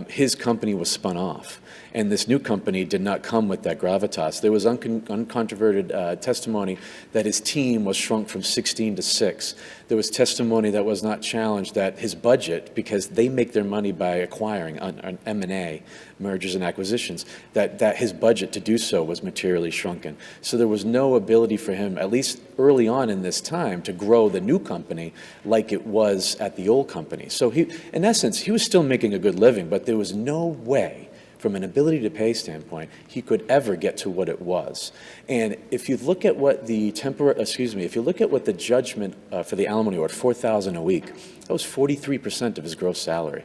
His company was spun off. And this new company did not come with that gravitas. There was uncontroverted testimony that his team was shrunk from 16 to 6. There was testimony that was not challenged that his budget, because they make their money by acquiring on M&A, mergers and acquisitions, that his budget to do so was materially shrunken. So there was no ability for him, at least early on in this time, to grow the new company like it was at the old company. So he, in essence, he was still making a good living, but there was no way, from an ability to pay standpoint, he could ever get to what it was. And if you look at what the if you look at what the judgment for the alimony order, $4,000 a week, that was 43% of his gross salary.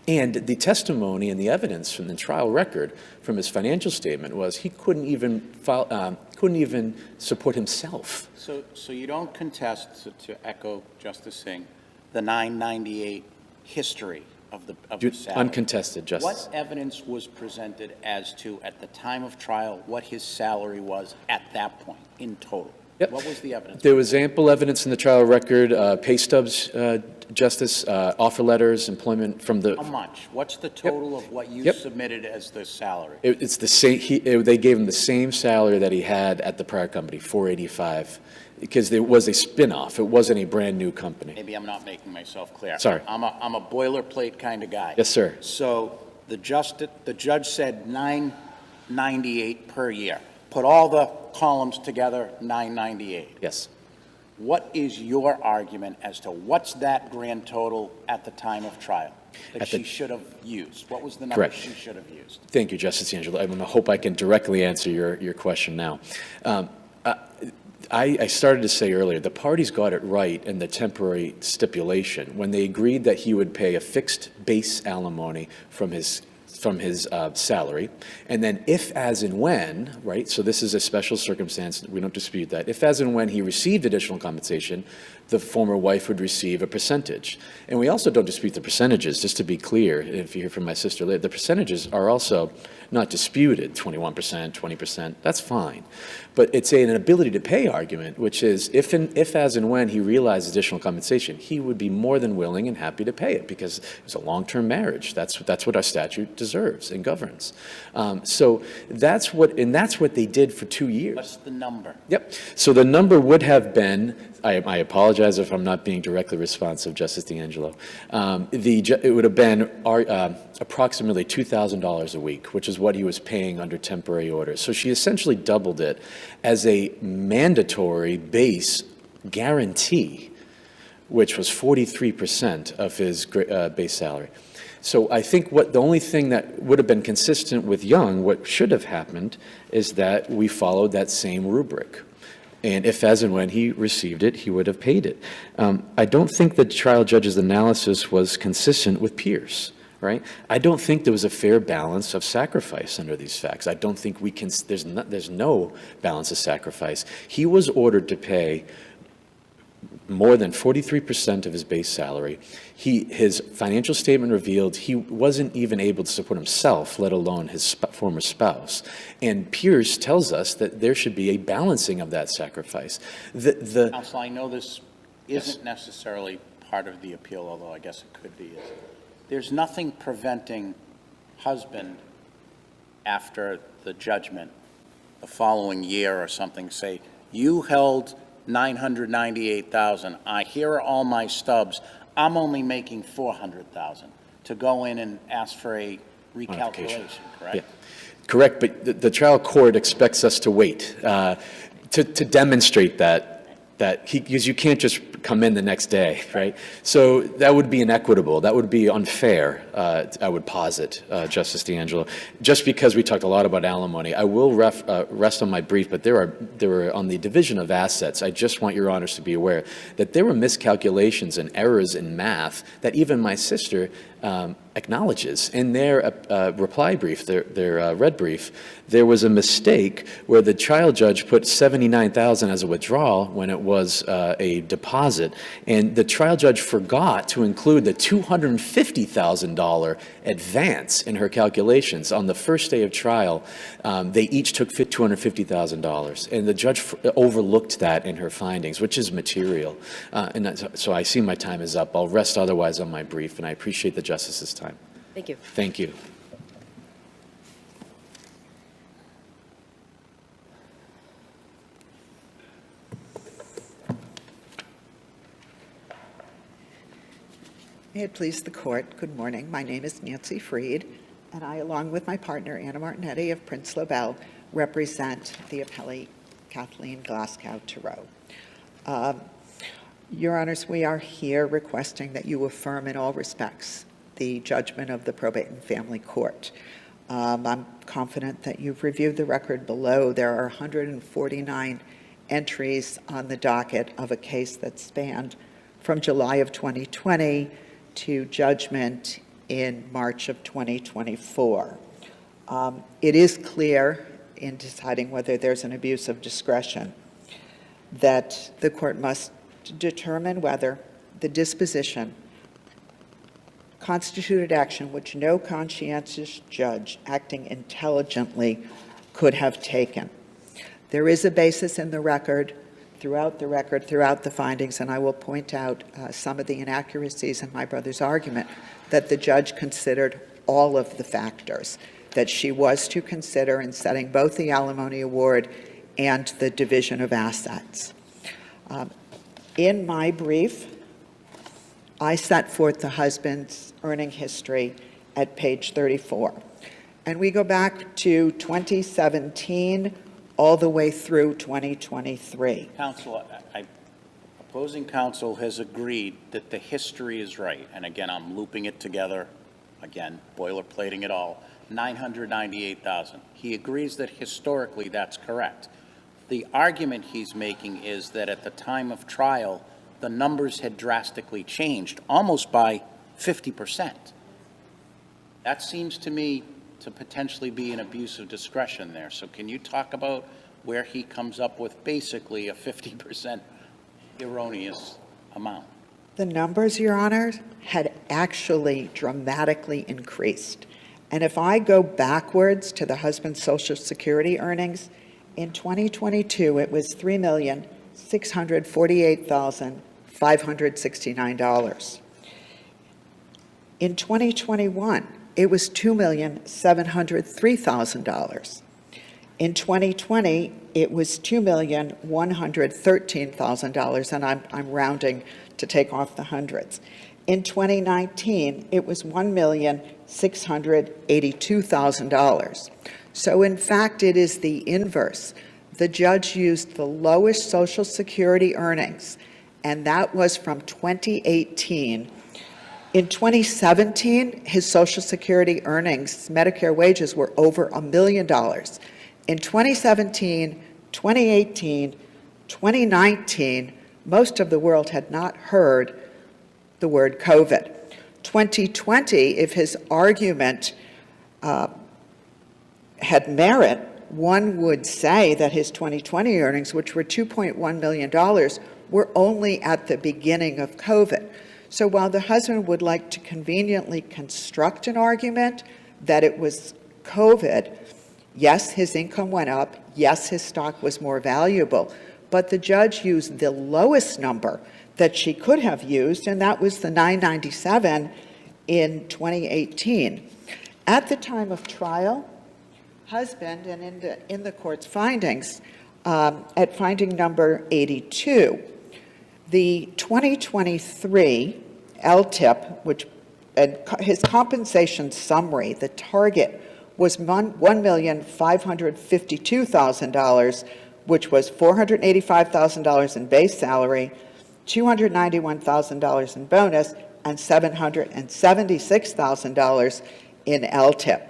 And the testimony and the evidence from the trial record from his financial statement was he couldn't even support himself. So you don't contest, to echo Justice Singh, the 998 history of the salary? Uncontested, Justice. What evidence was presented as to, at the time of trial, what his salary was at that point in total? Yep. What was the evidence? There was ample evidence in the trial record, pay stubs, Justice, offer letters, employment from the... How much? What's the total of what you submitted as the salary? It's the same. They gave him the same salary that he had at the prior company, $485, because there was a spin-off. It wasn't a brand-new company. Maybe I'm not making myself clear. Sorry. I'm a boilerplate kind of guy. Yes, sir. So the judge said $998 per year. Put all the columns together, $998. Yes. What is your argument as to what's that grand total at the time of trial that she should have used? What was the number Correct. she should have used? Thank you, Justice Angelo. I hope I can directly answer your question now. I started to say earlier, the parties got it right in the temporary stipulation when they agreed that he would pay a fixed base alimony from his salary, and then if, as, and when, right, so this is a special circumstance, we don't dispute that, if, as, and when he received additional compensation, the former wife would receive a percentage. And we also don't dispute the percentages, just to be clear, if you hear from my sister later, the percentages are also not disputed, 21%, 20%, that's fine. But it's an ability to pay argument, which is if, as, and when he realized additional compensation, he would be more than willing and happy to pay it because it's a long-term marriage. That's what our statute deserves and governs. So that's what they did for 2 years. What's the number? Yep. So the number would have been, I apologize if I'm not being directly responsive, Justice D'Angelo. It would have been approximately $2,000 a week, which is what he was paying under temporary orders. So she essentially doubled it as a mandatory base guarantee, which was 43% of his base salary. So I think the only thing that would have been consistent with Young, what should have happened, is that we followed that same rubric. And if, as, and when he received it, he would have paid it. I don't think the trial judge's analysis was consistent with Pierce, right? I don't think there was a fair balance of sacrifice under these facts. I don't think there's no balance of sacrifice. He was ordered to pay more than 43% of his base salary. His financial statement revealed he wasn't even able to support himself, let alone his former spouse. And Pierce tells us that there should be a balancing of that sacrifice. Counsel, I know this isn't necessarily part of the appeal, although I guess it could be. There's nothing preventing husband, after the judgment, the following year or something, say, you held $998,000. Here are all my stubs. I'm only making $400,000 to go in and ask for a recalculation, correct? Yeah. Correct, but the trial court expects us to wait to demonstrate because you can't just come in the next day, right? So that would be inequitable. That would be unfair, I would posit, Justice D'Angelo. Just because we talked a lot about alimony, I will rest on my brief, but there were on the division of assets, I just want your honors to be aware that there were miscalculations and errors in math that even my sister acknowledges. In their reply brief, their red brief, there was a mistake where the trial judge put $79,000 as a withdrawal when it was a deposit, and the trial judge forgot to include the $250,000 advance in her calculations. On the first day of trial, they each took $250,000, and the judge overlooked that in her findings, which is material. So I see my time is up. I'll rest otherwise on my brief, and I appreciate the justice's time. Thank you. Thank you. May it please the court, good morning. My name is Nancy Freed, and I, along with my partner, Anna Martinetti of Prince Labelle, represent the appellee Kathleen Glasgow-Turow. Your Honors, we are here requesting that you affirm in all respects the judgment of the Probate and Family Court. I'm confident that you've reviewed the record below. There are 149 entries on the docket of a case that spanned from July of 2020 to judgment in March of 2024. It is clear in deciding whether there's an abuse of discretion that the court must determine whether the disposition constituted action which no conscientious judge acting intelligently could have taken. There is a basis in the record, throughout the findings, and I will point out some of the inaccuracies in my brother's argument, that the judge considered all of the factors that she was to consider in setting both the alimony award and the division of assets. In my brief, I set forth the husband's earning history at page 34. And we go back to 2017 all the way through 2023. Counsel, opposing counsel has agreed that the history is right. And again, I'm looping it together, again, boilerplating it all, $998,000. He agrees that historically that's correct. The argument he's making is that at the time of trial, the numbers had drastically changed, almost by 50%. That seems to me to potentially be an abuse of discretion there. So can you talk about where he comes up with basically a 50% erroneous amount? The numbers, Your Honor, had actually dramatically increased. And if I go backwards to the husband's Social Security earnings, in 2022, it was $3,648,569. In 2021, it was $2,703,000. In 2020, it was $2,113,000, and I'm rounding to take off the hundreds. In 2019, it was $1,682,000. So in fact, it is the inverse. The judge used the lowest Social Security earnings, and that was from 2018. In 2017, his Social Security earnings, Medicare wages, were over $1 million. In 2017, 2018, 2019, most of the world had not heard the word COVID. 2020, if his argument had merit, one would say that his 2020 earnings, which were $2.1 million, were only at the beginning of COVID. So while the husband would like to conveniently construct an argument that it was COVID, yes, his income went up, yes, his stock was more valuable, but the judge used the lowest number that she could have used, and that was the $997 in 2018. At the time of trial, husband, and in the court's findings, at finding number 82, the 2023 LTIP, which his compensation summary, the target was $1,552,000, which was $485,000 in base salary, $291,000 in bonus, and $776,000 in LTIP.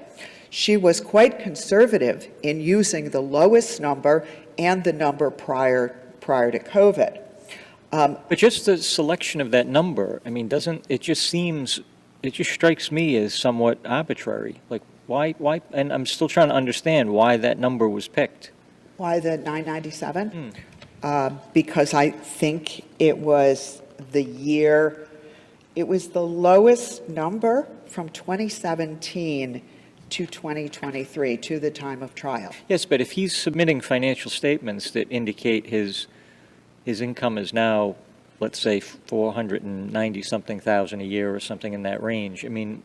She was quite conservative in using the lowest number and the number prior to COVID. But just the selection of that number, I mean, it just strikes me as somewhat arbitrary. Like, why, and I'm still trying to understand why that number was picked. Why the 997? Because I think it was the lowest number from 2017 to 2023, to the time of trial. Yes, but if he's submitting financial statements that indicate his income is now, let's say, $490-something thousand a year or something in that range, I mean,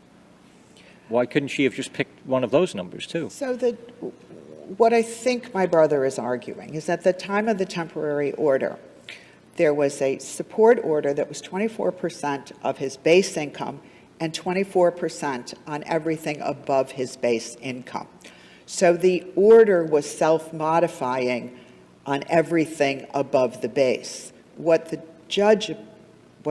why couldn't she have just picked one of those numbers too? So what I think my brother is arguing is at the time of the temporary order, there was a support order that was 24% of his base income and 24% on everything above his base income. So the order was self-modifying on everything above the base. What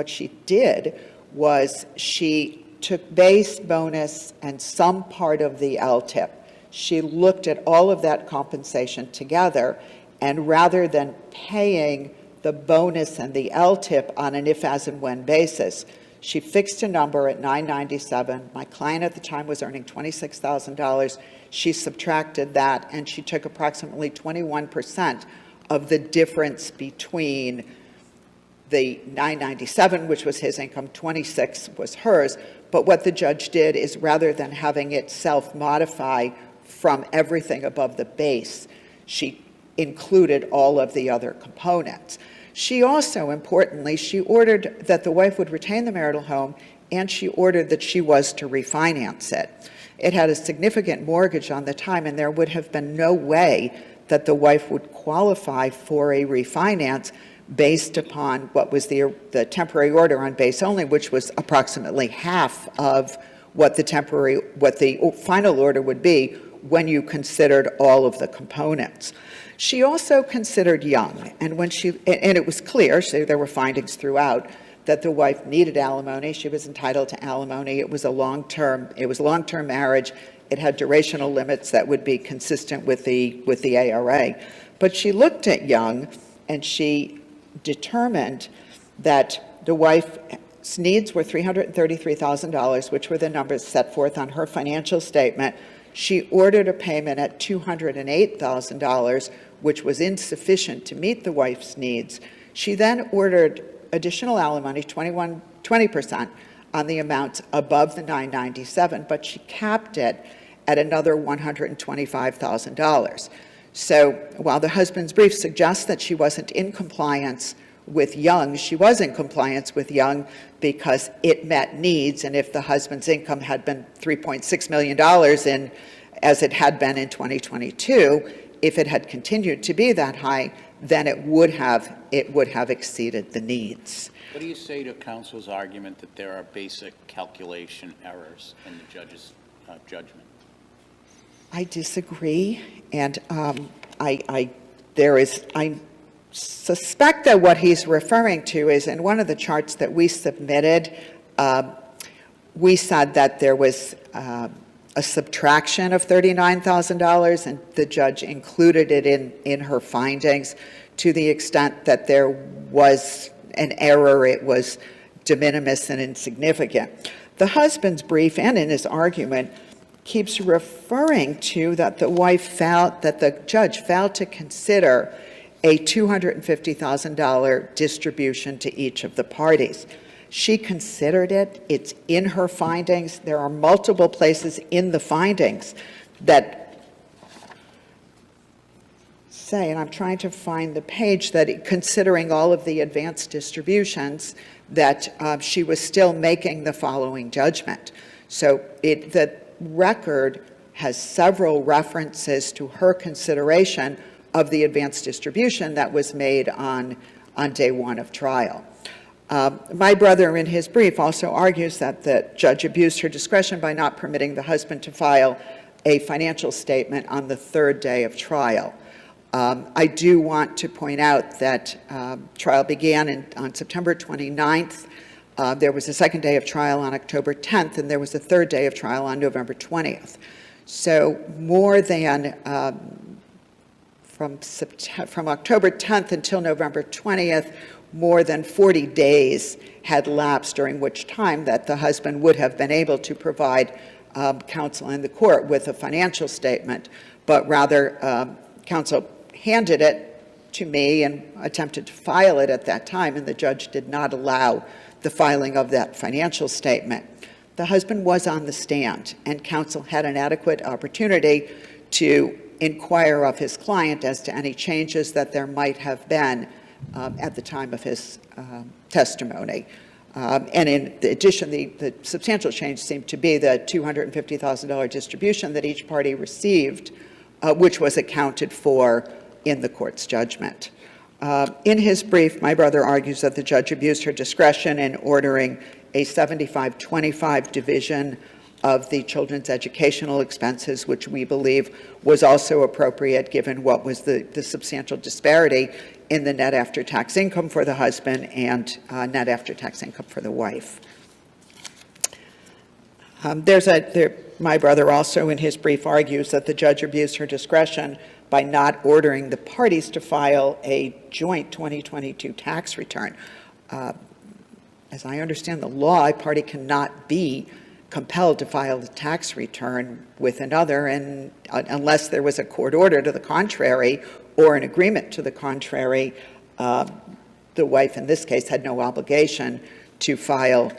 she did was she took base, bonus, and some part of the LTIP. She looked at all of that compensation together, and rather than paying the bonus and the LTIP on an if, as, and when basis, she fixed a number at $997. My client at the time was earning $26,000. She subtracted that, and she took approximately 21% of the difference between the $997, which was his income, $26 was hers. But what the judge did is, rather than having it self-modify from everything above the base, she included all of the other components. She also, importantly, she ordered that the wife would retain the marital home, and she ordered that she was to refinance it. It had a significant mortgage on the time, and there would have been no way that the wife would qualify for a refinance based upon what was the temporary order on base only, which was approximately half of what the final order would be when you considered all of the components. She also considered young, and it was clear, so there were findings throughout, that the wife needed alimony. She was entitled to alimony. It was a long-term marriage. It had durational limits that would be consistent with the ARA. But she looked at young, and she determined that the wife's needs were $333,000, which were the numbers set forth on her financial statement. She ordered a payment at $208,000, which was insufficient to meet the wife's needs. She then ordered additional alimony, 20%, on the amounts above the $997, but she capped it at another $125,000. So while the husband's brief suggests that she wasn't in compliance with young, she was in compliance with young because it met needs, and if the husband's income had been $3.6 million as it had been in 2022, if it had continued to be that high, then it would have exceeded the needs. What do you say to counsel's argument that there are basic calculation errors in the judge's judgment? I disagree, and I suspect that what he's referring to is in one of the charts that we submitted, we said that there was a subtraction of $39,000, and the judge included it in her findings. To the extent that there was an error, it was de minimis and insignificant. The husband's brief, and in his argument, keeps referring to that the judge failed to consider a $250,000 distribution to each of the parties. She considered it. It's in her findings. There are multiple places in the findings that say, and I'm trying to find the page, that considering all of the advanced distributions, that she was still making the following judgment. So the record has several references to her consideration of the advanced distribution that was made on day one of trial. My brother, in his brief, also argues that the judge abused her discretion by not permitting the husband to file a financial statement on the third day of trial. I do want to point out that trial began on September 29th. There was a second day of trial on October 10th, and there was a third day of trial on November 20th. So more than from October 10th until November 20th, more than 40 days had lapsed, during which time that the husband would have been able to provide counsel in the court with a financial statement, but rather counsel handed it to me and attempted to file it at that time, and the judge did not allow the filing of that financial statement. The husband was on the stand, and counsel had an adequate opportunity to inquire of his client as to any changes that there might have been at the time of his testimony. And in addition, the substantial change seemed to be the $250,000 distribution that each party received, which was accounted for in the court's judgment. In his brief, my brother argues that the judge abused her discretion in ordering a 75-25 division of the children's educational expenses, which we believe was also appropriate given what was the substantial disparity in the net after-tax income for the husband and net after-tax income for the wife. My brother also in his brief argues that the judge abused her discretion by not ordering the parties to file a joint 2022 tax return. As I understand the law, a party cannot be compelled to file a tax return with another, and unless there was a court order to the contrary or an agreement to the contrary, the wife in this case had no obligation to file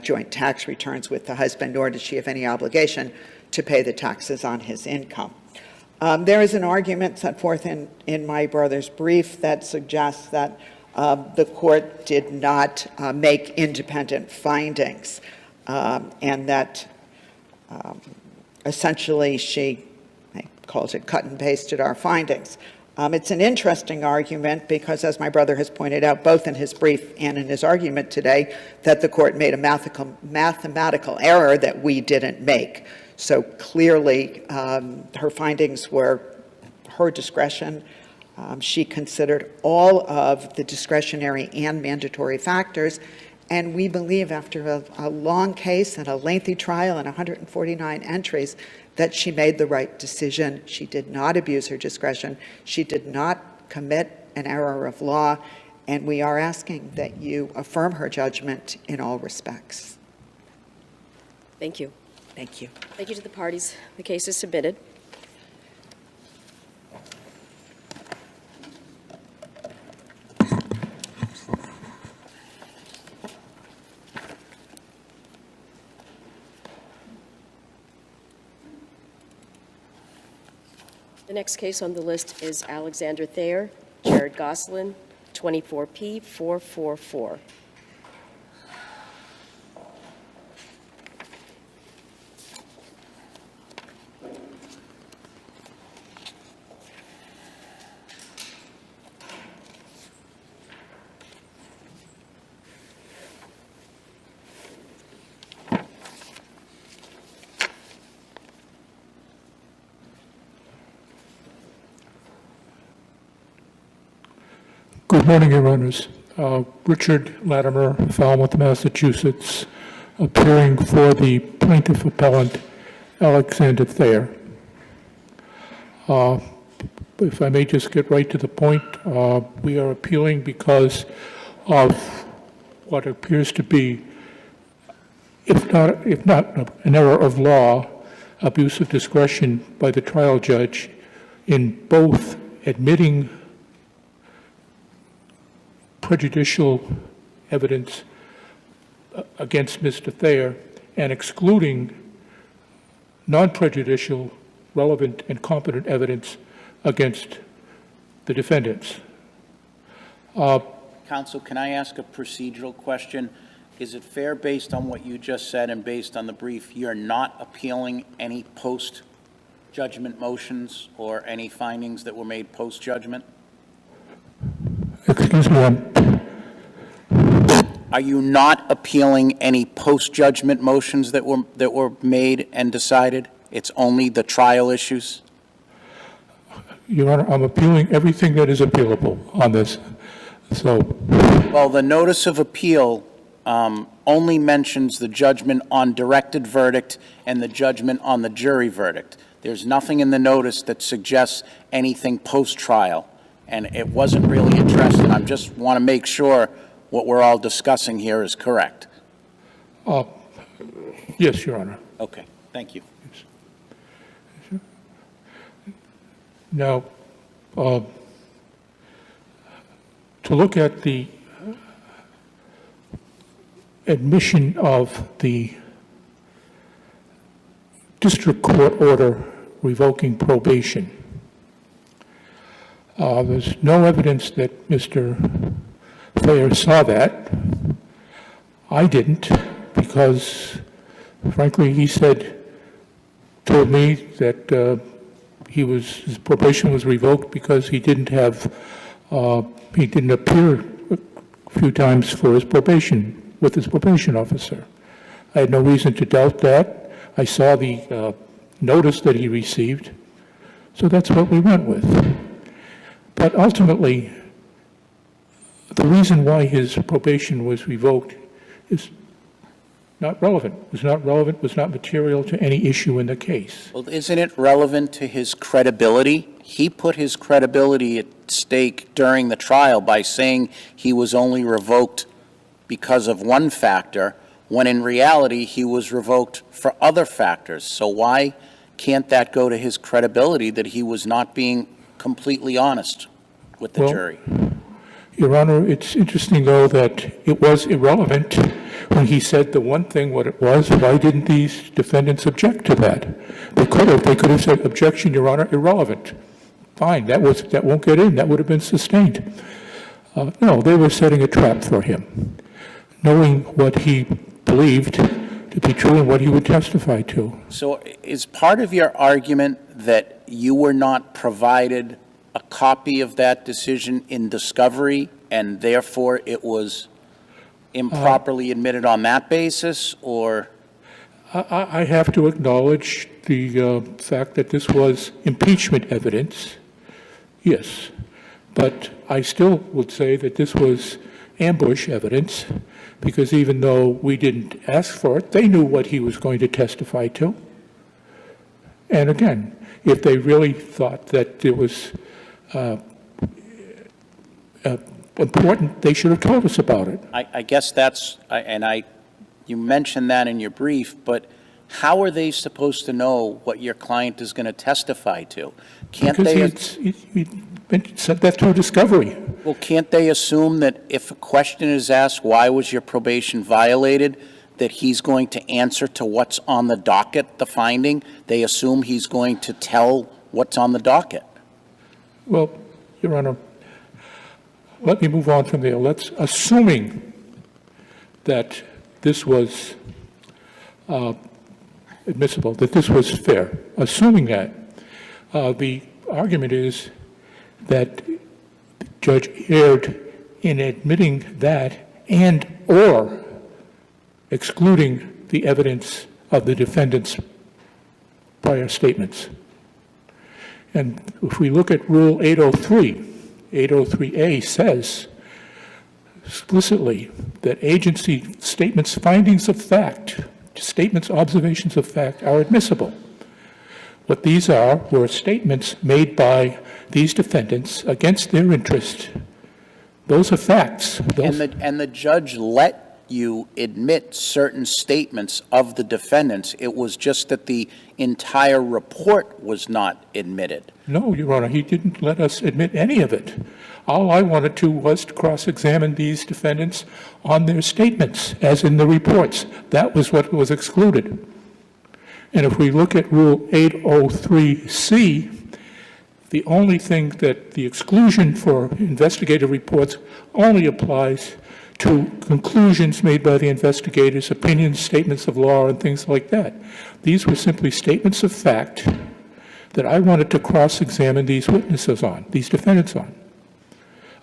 joint tax returns with the husband, nor did she have any obligation to pay the taxes on his income. There is an argument set forth in my brother's brief that suggests that the court did not make independent findings, and that essentially she calls it cut and pasted our findings. It's an interesting argument because, as my brother has pointed out, both in his brief and in his argument today, that the court made a mathematical error that we didn't make. So clearly, her findings were her discretion. She considered all of the discretionary and mandatory factors, and we believe after a long case and a lengthy trial and 149 entries that she made the right decision. She did not abuse her discretion. She did not commit an error of law, and we are asking that you affirm her judgment in all respects. Thank you. Thank you. Thank you to the parties. The case is submitted. The next case on the list is Alexander Thayer, Jared Gosselin, 24P 444. Good morning, Your Honors. Richard Latimer, Falmouth, Massachusetts, appearing for the plaintiff appellant Alexander Thayer. If I may just get right to the point, we are appealing because of what appears to be, if not an error of law, abuse of discretion by the trial judge in both admitting prejudicial evidence against Mr. Thayer and excluding non-prejudicial, relevant, and competent evidence against the defendants. Counsel, can I ask a procedural question? Is it fair, based on what you just said and based on the brief, you're not appealing any post-judgment motions or any findings that were made post-judgment? Excuse me. Are you not appealing any post-judgment motions that were made and decided? It's only the trial issues? Your Honor, I'm appealing everything that is appealable on this. So, Well, the notice of appeal only mentions the judgment on directed verdict and the judgment on the jury verdict. There's nothing in the notice that suggests anything post-trial, and it wasn't really interested. I just want to make sure what we're all discussing here is correct. yes, Your Honor. Okay, thank you. Now, to look at the admission of the district court order revoking probation, there's no evidence that Mr. Thayer saw that. I didn't, because, frankly, he told me that his probation was revoked because he didn't have He didn't appear a few times for his probation, with his probation officer. I had no reason to doubt that. I saw the notice that he received, so that's what we went with. But ultimately, the reason why his probation was revoked is not relevant, was not material to any issue in the case. Well, isn't it relevant to his credibility? He put his credibility at stake during the trial by saying he was only revoked because of one factor, when in reality he was revoked for other factors. So why can't that go to his credibility that he was not being completely honest with the jury? Your Honor, it's interesting, though, that it was irrelevant when he said the one thing what it was. Why didn't these defendants object to that? They could have said, objection, Your Honor, irrelevant. Fine, that won't get in. That would have been sustained. No, they were setting a trap for him, knowing what he believed to be true and what he would testify to. So is part of your argument that you were not provided a copy of that decision in discovery, and therefore it was improperly admitted on that basis, or? I have to acknowledge the fact that this was impeachment evidence, yes. But I still would say that this was ambush evidence, because even though we didn't ask for it, they knew what he was going to testify to. And again, if they really thought that it was important, they should have told us about it. I guess that's, you mentioned that in your brief, but how are they supposed to know what your client is going to testify to? Can't Because he said that through discovery. Well, can't they assume that if a question is asked, why was your probation violated, that he's going to answer to what's on the docket, the finding? They assume he's going to tell what's on the docket. Well, Your Honor, let me move on from there. Assuming that this was admissible, that this was fair, assuming that, the argument is that the judge erred in admitting that and or excluding the evidence of the defendant's prior statements. And if we look at Rule 803, 803A says explicitly that agency statements, findings of fact, statements, observations of fact are admissible. What these are were statements made by these defendants against their interest. Those are facts. And the judge let you admit certain statements of the defendants. It was just that the entire report was not admitted. No, Your Honor, he didn't let us admit any of it. All I wanted to was to cross-examine these defendants on their statements, as in the reports. That was what was excluded. And if we look at Rule 803C, the only thing that the exclusion for investigative reports only applies to conclusions made by the investigators, opinions, statements of law, and things like that. These were simply statements of fact that I wanted to cross-examine these witnesses on, these defendants on.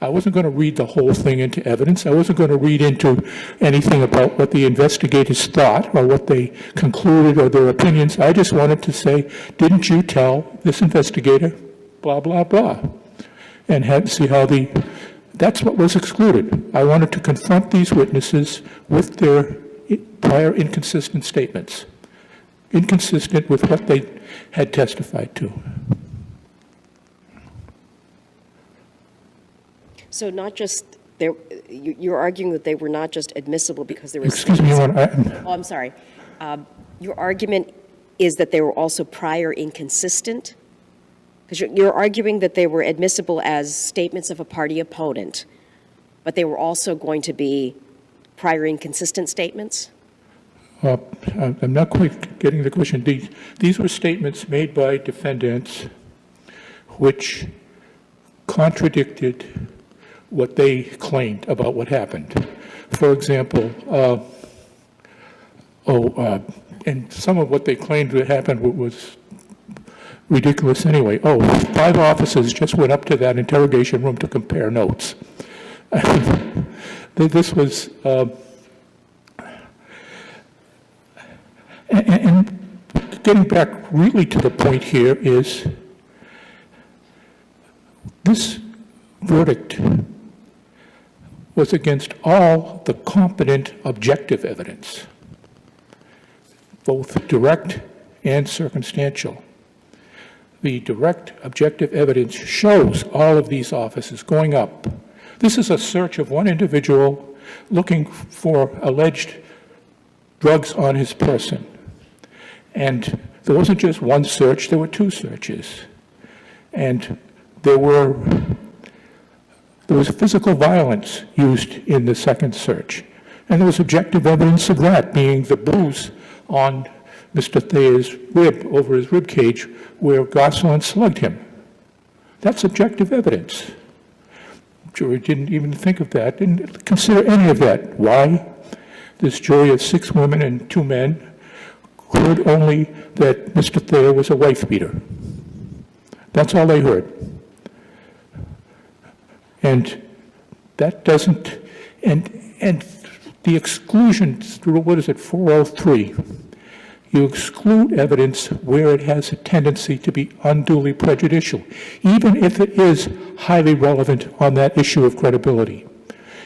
I wasn't going to read the whole thing into evidence. I wasn't going to read into anything about what the investigators thought or what they concluded or their opinions. I just wanted to say, didn't you tell this investigator blah, blah, blah? And had to see how that's what was excluded. I wanted to confront these witnesses with their prior inconsistent statements, inconsistent with what they had testified to. So not just, you're arguing that they were not just admissible because there was... Excuse me, Your Honor. Oh, I'm sorry. Your argument is that they were also prior inconsistent? Because you're arguing that they were admissible as statements of a party opponent, but they were also going to be prior inconsistent statements? I'm not quite getting the question. These were statements made by defendants which contradicted what they claimed about what happened. For example, and some of what they claimed that happened was ridiculous anyway. Oh, 5 officers just went up to that interrogation room to compare notes. This was, and getting back really to the point here is this verdict was against all the competent objective evidence, both direct and circumstantial. The direct objective evidence shows all of these officers going up. This is a search of one individual looking for alleged drugs on his person. And there wasn't just one search, there were 2 searches. And there was physical violence used in the second search. And there was objective evidence of that, being the bruise on Mr. Thayer's rib, over his rib cage, where Gosselin slugged him. That's objective evidence. The jury didn't even think of that, didn't consider any of that. Why? This jury of 6 women and 2 men heard only that Mr. Thayer was a wife beater. That's all they heard. And that doesn't, and the exclusion through, what is it, 403, you exclude evidence where it has a tendency to be unduly prejudicial, even if it is highly relevant on that issue of credibility.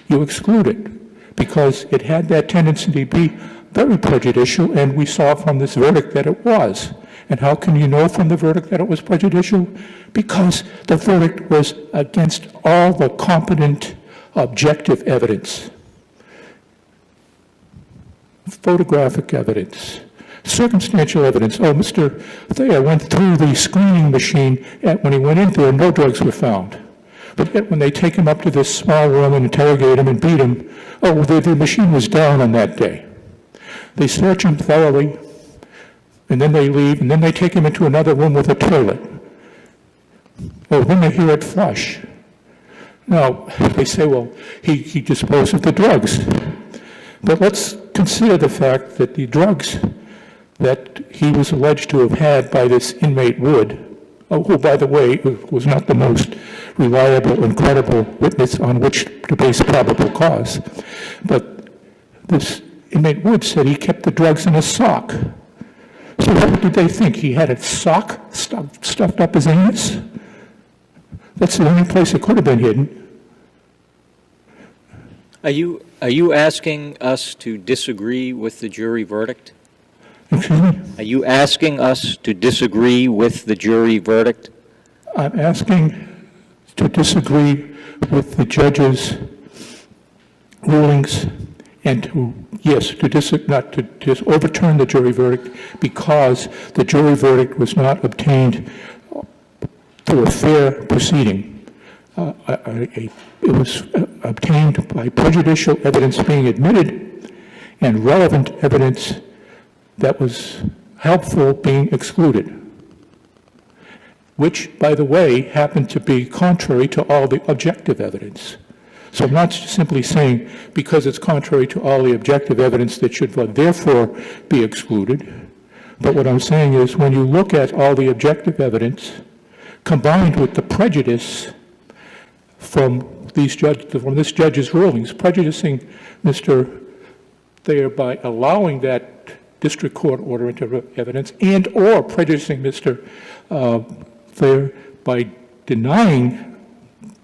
You exclude it because it had that tendency to be very prejudicial, and we saw from this verdict that it was. And how can you know from the verdict that it was prejudicial? Because the verdict was against all the competent objective evidence. Photographic evidence, circumstantial evidence. Oh, Mr. Thayer went through the screening machine when he went in there, no drugs were found. But yet when they take him up to this small room and interrogate him and beat him, oh, the machine was down on that day. They search him thoroughly, and then they leave, and then they take him into another room with a toilet. Oh, then they hear it flush. Now, they say, well, he disposed of the drugs. But let's consider the fact that the drugs that he was alleged to have had by this inmate Wood, who, by the way, was not the most reliable and credible witness on which to base probable cause, but this inmate Wood said he kept the drugs in a sock. So what did they think? He had a sock stuffed up his anus? That's the only place it could have been hidden. Are you asking us to disagree with the jury verdict? Excuse me? Are you asking us to disagree with the jury verdict? I'm asking to disagree with the judge's rulings and to, yes, not to just overturn the jury verdict because the jury verdict was not obtained through a fair proceeding. It was obtained by prejudicial evidence being admitted and relevant evidence that was helpful being excluded, which, by the way, happened to be contrary to all the objective evidence. So I'm not simply saying because it's contrary to all the objective evidence that should therefore be excluded, but what I'm saying is when you look at all the objective evidence combined with the prejudice from this judge's rulings, prejudicing Mr. Thayer by allowing that district court order into evidence and or prejudicing Mr. Thayer by denying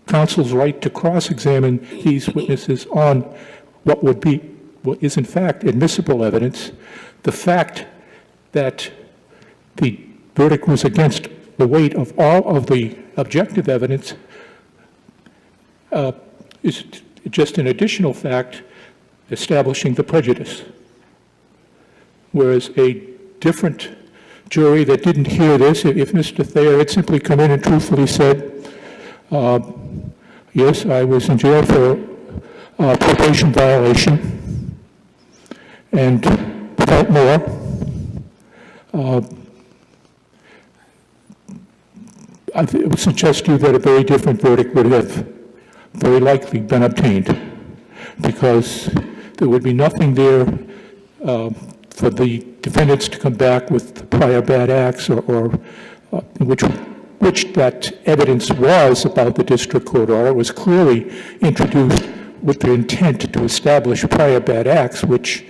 counsel's right to cross-examine these witnesses on what is in fact admissible evidence, the fact that the verdict was against the weight of all of the objective evidence is just an additional fact establishing the prejudice. Whereas a different jury that didn't hear this, if Mr. Thayer had simply come in and truthfully said, yes, I was in jail for probation violation, and without more, I would suggest to you that a very different verdict would have very likely been obtained, because there would be nothing there for the defendants to come back with prior bad acts or which that evidence was about the district court order, was clearly introduced with the intent to establish prior bad acts, which,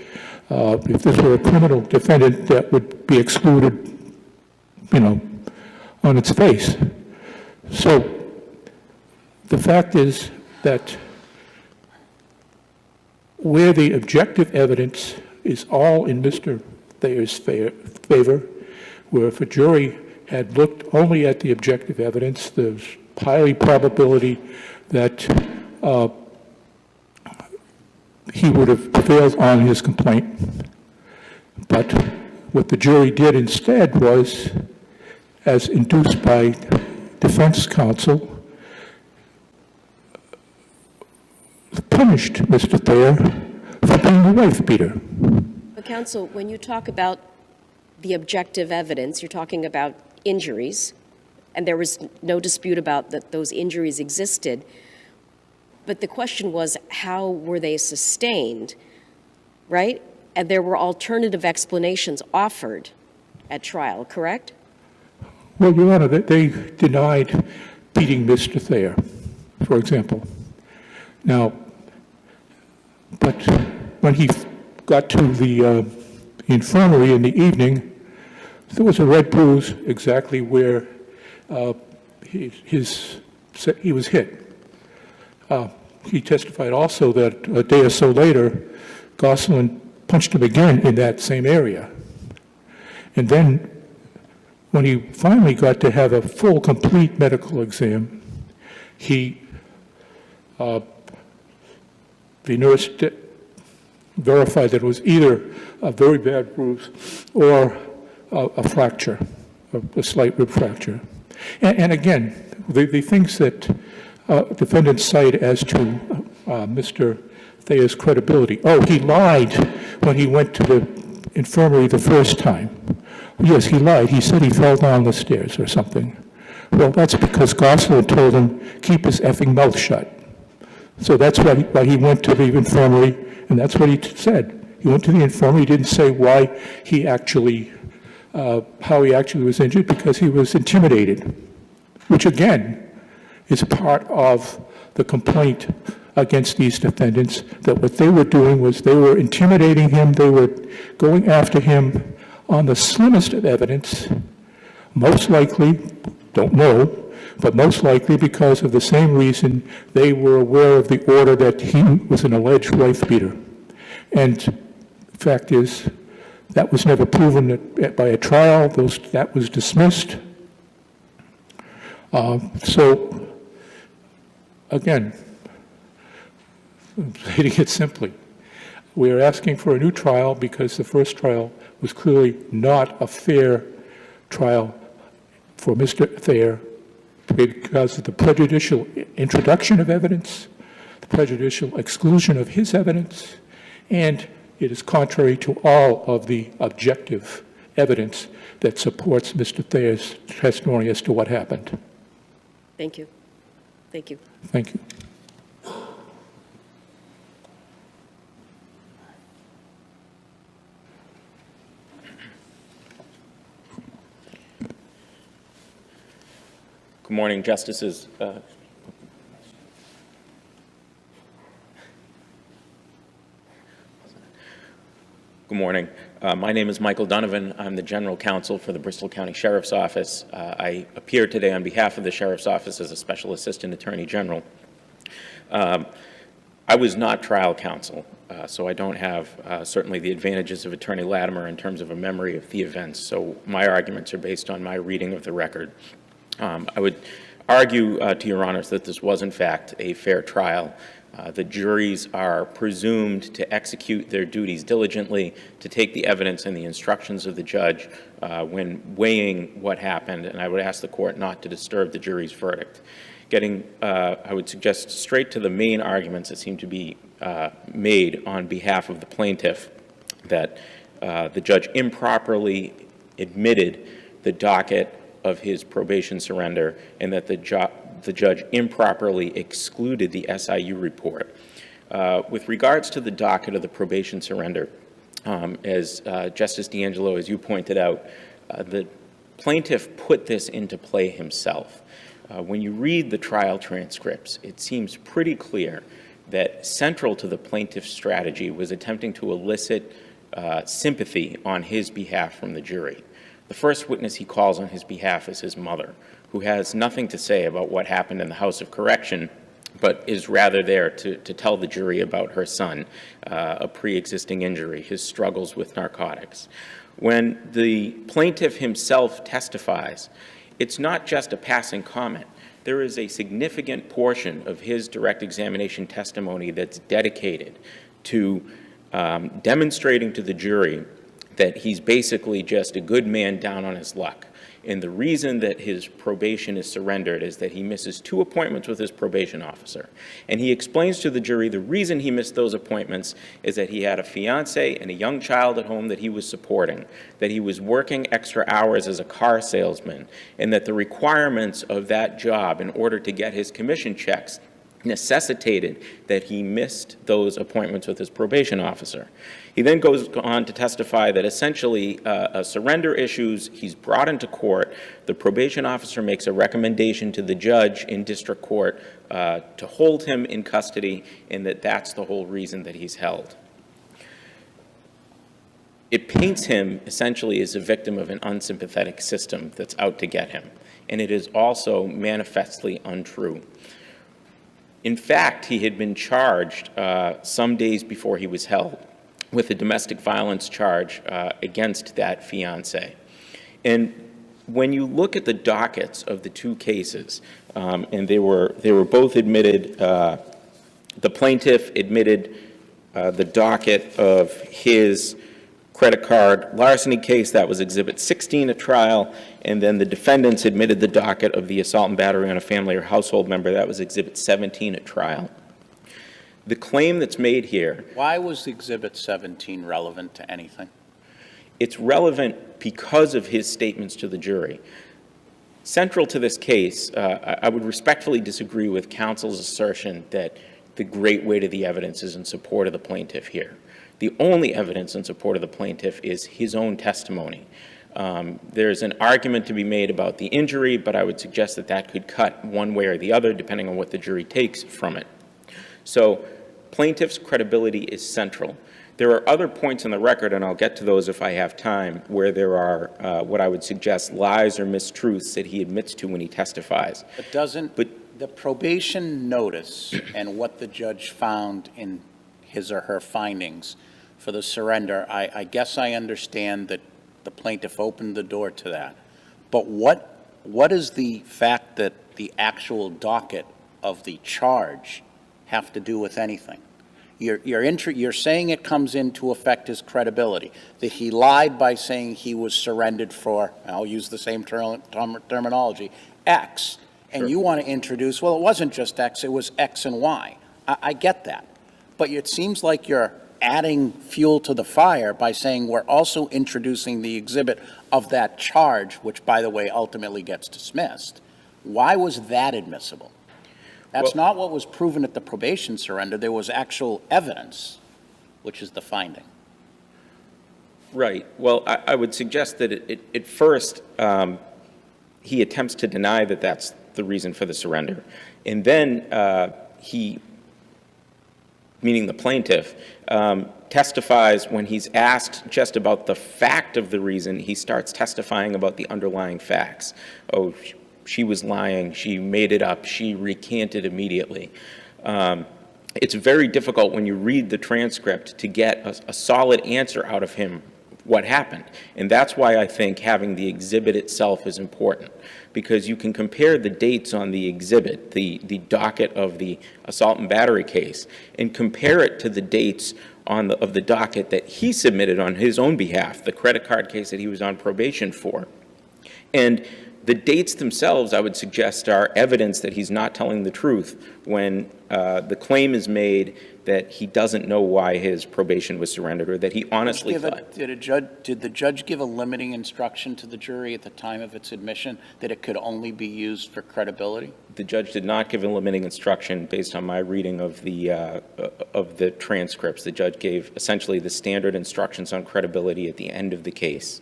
if this were a criminal defendant, that would be excluded, on its face. So the fact is that where the objective evidence is all in Mr. Thayer's favor, where if a jury had looked only at the objective evidence, there's highly probability that he would have prevailed on his complaint. But what the jury did instead was, as induced by defense counsel, punished Mr. Thayer for being a wife beater. But counsel, when you talk about the objective evidence, you're talking about injuries, and there was no dispute about that those injuries existed. But the question was, how were they sustained, right? And there were alternative explanations offered at trial, correct? Well, Your Honor, they denied beating Mr. Thayer, for example. Now, but when he got to the infirmary in the evening, there was a red bruise exactly where he was hit. He testified also that a day or so later, Gosselin punched him again in that same area. And then when he finally got to have a full, complete medical exam, the nurse verified that it was either a very bad bruise or a fracture, a slight rib fracture. And again, the things that defendants cite as to Mr. Thayer's credibility. Oh, he lied when he went to the infirmary the first time. Yes, he lied. He said he fell down the stairs or something. Well, that's because Gosselin told him, keep his effing mouth shut. So that's why he went to the infirmary, and that's what he said. He went to the infirmary. He didn't say why he actually, how he actually was injured, because he was intimidated, which again is part of the complaint against these defendants, that what they were doing was they were intimidating him, they were going after him on the slimmest of evidence, most likely, don't know, but most likely because of the same reason they were aware of the order that he was an alleged wife beater. And the fact is, that was never proven by a trial. That was dismissed. So, again, stating it simply, we are asking for a new trial because the first trial was clearly not a fair trial for Mr. Thayer because of the prejudicial introduction of evidence, the prejudicial exclusion of his evidence, and it is contrary to all of the objective evidence that supports Mr. Thayer's testimony as to what happened. Thank you. Thank you. Thank you. Good morning, Justices. Good morning. My name is Michael Donovan. I'm the General Counsel for the Bristol County Sheriff's Office. I appear today on behalf of the Sheriff's Office as a Special Assistant Attorney General. I was not trial counsel, so I don't have certainly the advantages of Attorney Latimer in terms of a memory of the events, so my arguments are based on my reading of the record. I would argue to Your Honors that this was in fact a fair trial. The juries are presumed to execute their duties diligently, to take the evidence and the instructions of the judge when weighing what happened, and I would ask the court not to disturb the jury's verdict. I would suggest straight to the main arguments that seem to be made on behalf of the plaintiff, that the judge improperly admitted the docket of his probation surrender, and that the judge improperly excluded the SIU report. With regards to the docket of the probation surrender, as Justice D'Angelo, as you pointed out, the plaintiff put this into play himself. When you read the trial transcripts, it seems pretty clear that central to the plaintiff's strategy was attempting to elicit sympathy on his behalf from the jury. The first witness he calls on his behalf is his mother, who has nothing to say about what happened in the House of Correction, but is rather there to tell the jury about her son, a pre-existing injury, his struggles with narcotics. When the plaintiff himself testifies, it's not just a passing comment. There is a significant portion of his direct examination testimony that's dedicated to demonstrating to the jury that he's basically just a good man down on his luck. And the reason that his probation is surrendered is that he misses 2 appointments with his probation officer. And he explains to the jury the reason he missed those appointments is that he had a fiance and a young child at home that he was supporting, that he was working extra hours as a car salesman, and that the requirements of that job in order to get his commission checks necessitated that he missed those appointments with his probation officer. He then goes on to testify that essentially surrender issues, he's brought into court, the probation officer makes a recommendation to the judge in district court to hold him in custody, and that's the whole reason that he's held. It paints him essentially as a victim of an unsympathetic system that's out to get him, and it is also manifestly untrue. In fact, he had been charged some days before he was held with a domestic violence charge against that fiance. And when you look at the dockets of the 2 cases, and they were both admitted, the plaintiff admitted the docket of his credit card larceny case, that was Exhibit 16 at trial, and then the defendants admitted the docket of the assault and battery on a family or household member, that was Exhibit 17 at trial. The claim that's made here... Why was Exhibit 17 relevant to anything? It's relevant because of his statements to the jury. Central to this case, I would respectfully disagree with counsel's assertion that the great weight of the evidence is in support of the plaintiff here. The only evidence in support of the plaintiff is his own testimony. There's an argument to be made about the injury, but I would suggest that that could cut one way or the other depending on what the jury takes from it. So plaintiff's credibility is central. There are other points in the record, and I'll get to those if I have time, where there are what I would suggest lies or mistruths that he admits to when he testifies. But doesn't the probation notice and what the judge found in his or her findings for the surrender, I guess I understand that the plaintiff opened the door to that. But what is the fact that the actual docket of the charge have to do with anything? You're saying it comes in to affect his credibility, that he lied by saying he was surrendered for, I'll use the same terminology, X, and Sure. You want to introduce, well, it wasn't just X, it was X and Y. I get that. But it seems like you're adding fuel to the fire by saying we're also introducing the exhibit of that charge, which, by the way, ultimately gets dismissed. Why was that admissible? That's not what was proven at the probation surrender. There was actual evidence, which is the finding. Right. Well, I would suggest that at first he attempts to deny that that's the reason for the surrender. And then he, meaning the plaintiff, testifies when he's asked just about the fact of the reason, he starts testifying about the underlying facts. Oh, she was lying, she made it up, she recanted immediately. It's very difficult when you read the transcript to get a solid answer out of him what happened. And that's why I think having the exhibit itself is important, because you can compare the dates on the exhibit, the docket of the assault and battery case, and compare it to the dates of the docket that he submitted on his own behalf, the credit card case that he was on probation for. And the dates themselves, I would suggest, are evidence that he's not telling the truth when the claim is made that he doesn't know why his probation was surrendered, or that he honestly thought. Did the judge give a limiting instruction to the jury at the time of its admission that it could only be used for credibility? The judge did not give a limiting instruction based on my reading of the transcripts. The judge gave essentially the standard instructions on credibility at the end of the case.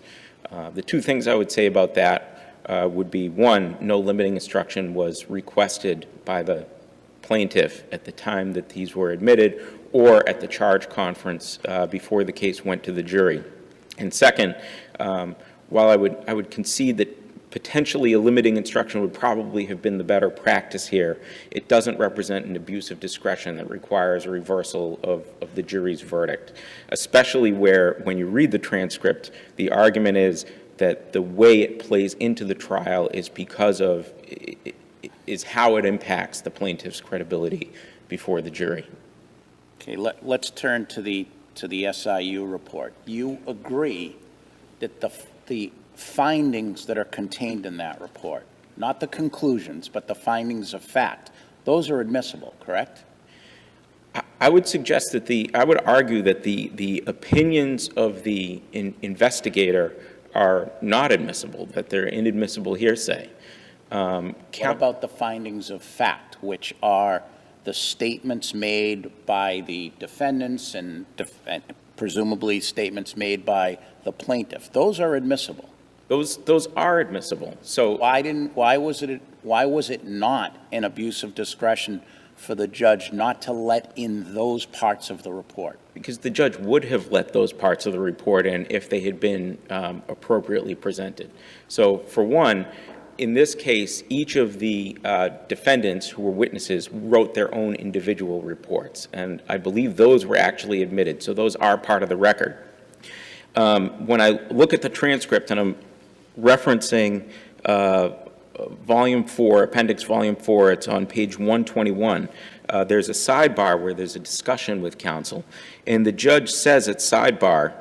The two things I would say about that would be, one, no limiting instruction was requested by the plaintiff at the time that these were admitted or at the charge conference before the case went to the jury. And second, while I would concede that potentially a limiting instruction would probably have been the better practice here, it doesn't represent an abuse of discretion that requires a reversal of the jury's verdict, especially where, when you read the transcript, the argument is that the way it plays into the trial is because of, is how it impacts the plaintiff's credibility before the jury. Okay, let's turn to the SIU report. You agree that the findings that are contained in that report, not the conclusions, but the findings of fact, those are admissible, correct? I would suggest that I would argue that the opinions of the investigator are not admissible, that they're inadmissible hearsay. What about the findings of fact, which are the statements made by the defendants and presumably statements made by the plaintiff? Those are admissible. Those are admissible. So why was it not an abuse of discretion for the judge not to let in those parts of the report? Because the judge would have let those parts of the report in if they had been appropriately presented. So for one, in this case, each of the defendants who were witnesses wrote their own individual reports, and I believe those were actually admitted, so those are part of the record. When I look at the transcript, and I'm referencing Volume 4, Appendix Volume 4, it's on page 121, there's a sidebar where there's a discussion with counsel, and the judge says at sidebar,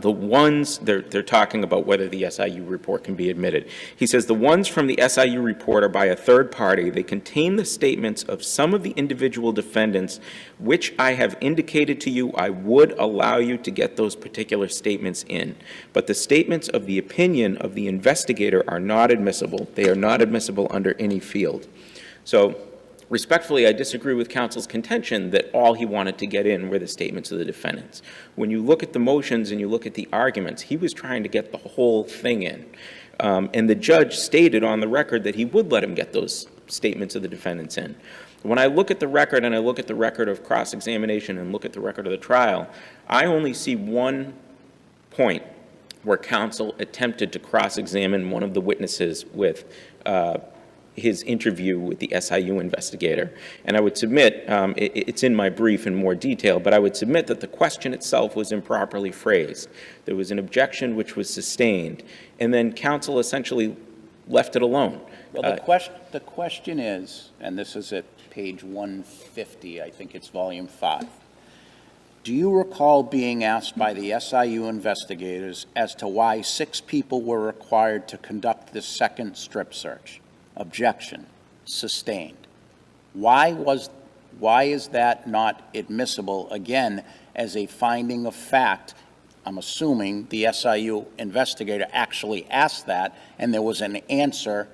the ones, they're talking about whether the SIU report can be admitted. He says, the ones from the SIU report are by a third party. They contain the statements of some of the individual defendants, which I have indicated to you I would allow you to get those particular statements in. But the statements of the opinion of the investigator are not admissible. They are not admissible under any field. So, respectfully, I disagree with counsel's contention that all he wanted to get in were the statements of the defendants. When you look at the motions and you look at the arguments, he was trying to get the whole thing in. And the judge stated on the record that he would let him get those statements of the defendants in. When I look at the record and I look at the record of cross-examination and look at the record of the trial, I only see one point where counsel attempted to cross-examine one of the witnesses with his interview with the SIU investigator. And I would submit, it's in my brief in more detail, but I would submit that the question itself was improperly phrased. There was an objection which was sustained, and then counsel essentially left it alone. Well, the question is, and this is at page 150, I think it's volume 5. Do you recall being asked by the SIU investigators as to why 6 people were required to conduct this second strip search? Objection. Sustained. Why is that not admissible, again, as a finding of fact? I'm assuming the SIU investigator actually asked that, and there was an answer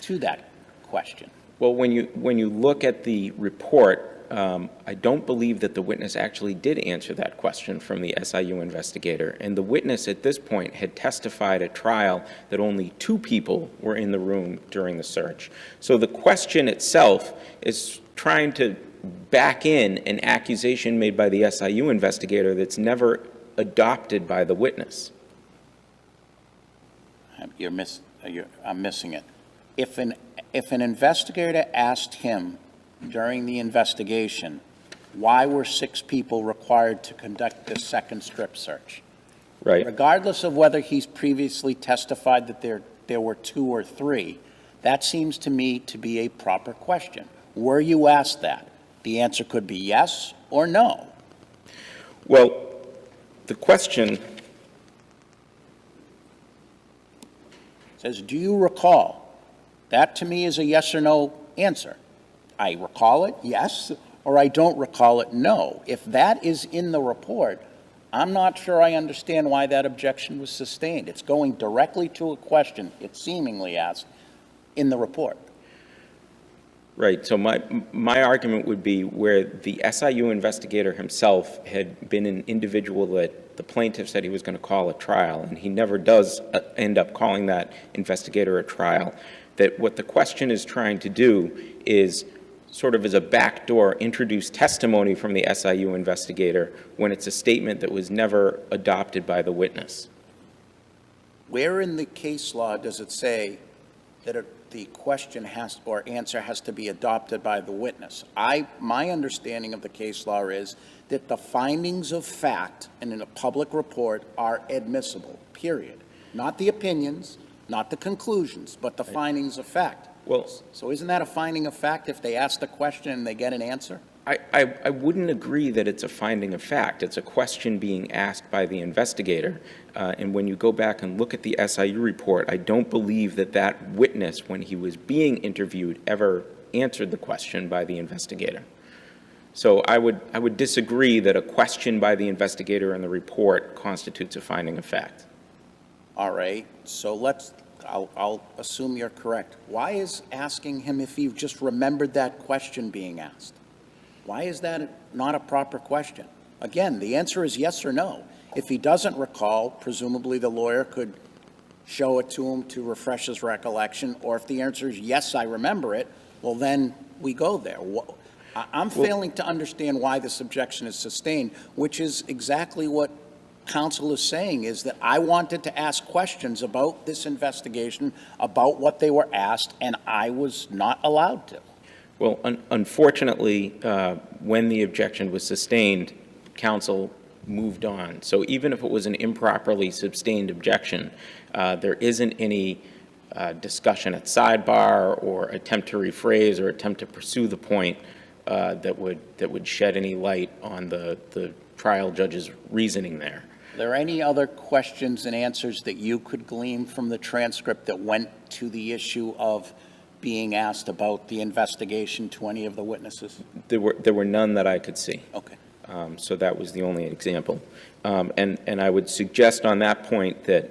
to that question. Well, when you look at the report, I don't believe that the witness actually did answer that question from the SIU investigator. And the witness at this point had testified at trial that only 2 people were in the room during the search. So the question itself is trying to back in an accusation made by the SIU investigator that's never adopted by the witness. I'm missing it. If an investigator asked him during the investigation, why were 6 people required to conduct this second strip search? Right. Regardless of whether he's previously testified that there were 2 or 3, that seems to me to be a proper question. Were you asked that? The answer could be yes or no. Well, the question says, do you recall? That to me is a yes or no answer. I recall it, yes, or I don't recall it, no. If that is in the report, I'm not sure I understand why that objection was sustained. It's going directly to a question it seemingly asked in the report. Right, so my argument would be where the SIU investigator himself had been an individual that the plaintiff said he was going to call a trial, and he never does end up calling that investigator a trial, that what the question is trying to do is sort of as a backdoor introduce testimony from the SIU investigator when it's a statement that was never adopted by the witness. Where in the case law does it say that the question has, or answer has to be adopted by the witness? My understanding of the case law is that the findings of fact in a public report are admissible, period. Not the opinions, not the conclusions, but the findings of fact. Well, so isn't that a finding of fact if they ask the question and they get an answer? I wouldn't agree that it's a finding of fact. It's a question being asked by the investigator. And when you go back and look at the SIU report, I don't believe that that witness, when he was being interviewed, ever answered the question by the investigator. So I would disagree that a question by the investigator in the report constitutes a finding of fact. All right, so I'll assume you're correct. Why is asking him if he just remembered that question being asked? Why is that not a proper question? Again, the answer is yes or no. If he doesn't recall, presumably the lawyer could show it to him to refresh his recollection, or if the answer is yes, I remember it, well, then we go there. I'm failing to understand why this objection is sustained, which is exactly what counsel is saying, is that I wanted to ask questions about this investigation, about what they were asked, and I was not allowed to. Well, unfortunately, when the objection was sustained, counsel moved on. So even if it was an improperly sustained objection, there isn't any discussion at sidebar or attempt to rephrase or attempt to pursue the point that would shed any light on the trial judge's reasoning there. Are there any other questions and answers that you could glean from the transcript that went to the issue of being asked about the investigation to any of the witnesses? There were none that I could see. Okay. So that was the only example. And I would suggest on that point that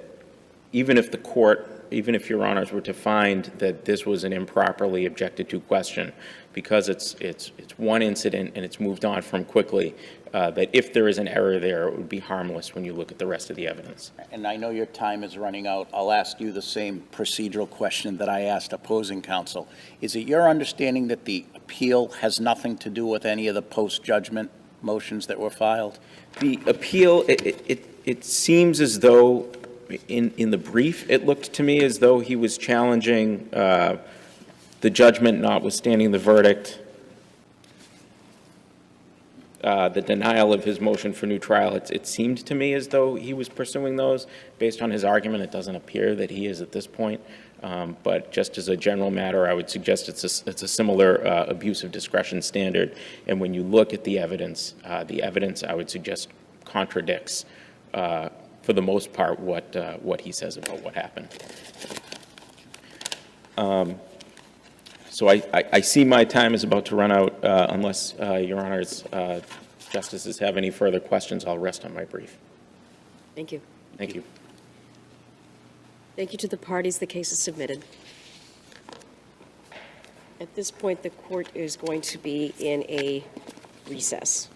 even if the court, even if Your Honors were to find that this was an improperly objected to question, because it's one incident and it's moved on from quickly, that if there is an error there, it would be harmless when you look at the rest of the evidence. And I know your time is running out. I'll ask you the same procedural question that I asked opposing counsel. Is it your understanding that the appeal has nothing to do with any of the post-judgment motions that were filed? The appeal, it seems as though, in the brief, it looked to me as though he was challenging the judgment notwithstanding the verdict, the denial of his motion for new trial. It seemed to me as though he was pursuing those. Based on his argument, it doesn't appear that he is at this point. But just as a general matter, I would suggest it's a similar abuse of discretion standard. And when you look at the evidence, I would suggest contradicts, for the most part, what he says about what happened. So I see my time is about to run out. Unless Your Honors, Justices have any further questions, I'll rest on my brief. Thank you. Thank you. Thank you to the parties. The case is submitted. At this point, the court is going to be in a recess.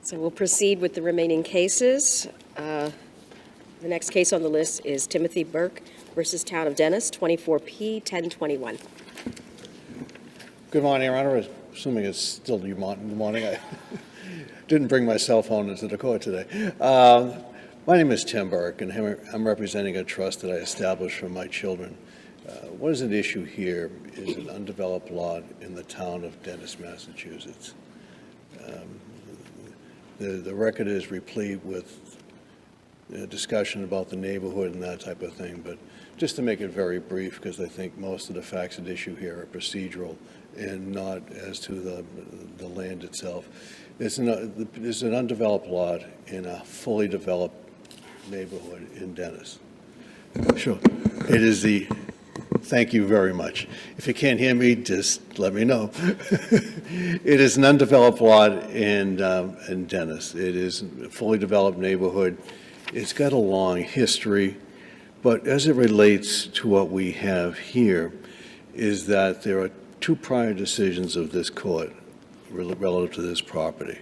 So we'll proceed with the remaining cases. The next case on the list is Timothy Burke versus Town of Dennis, 24P 1021. Good morning, Your Honor. Assuming it's still the morning, I didn't bring my cell phone into the court today. My name is Tim Burke, and I'm representing a trust that I established for my children. What is at issue here is an undeveloped lot in the town of Dennis, Massachusetts. The record is replete with discussion about the neighborhood and that type of thing, but just to make it very brief, because I think most of the facts at issue here are procedural and not as to the land itself. There's an undeveloped lot in a fully developed neighborhood in Dennis. Sure. It is thank you very much. If you can't hear me, just let me know. It is an undeveloped lot in Dennis. It is a fully developed neighborhood. It's got a long history, but as it relates to what we have here is that there are two prior decisions of this court relative to this property.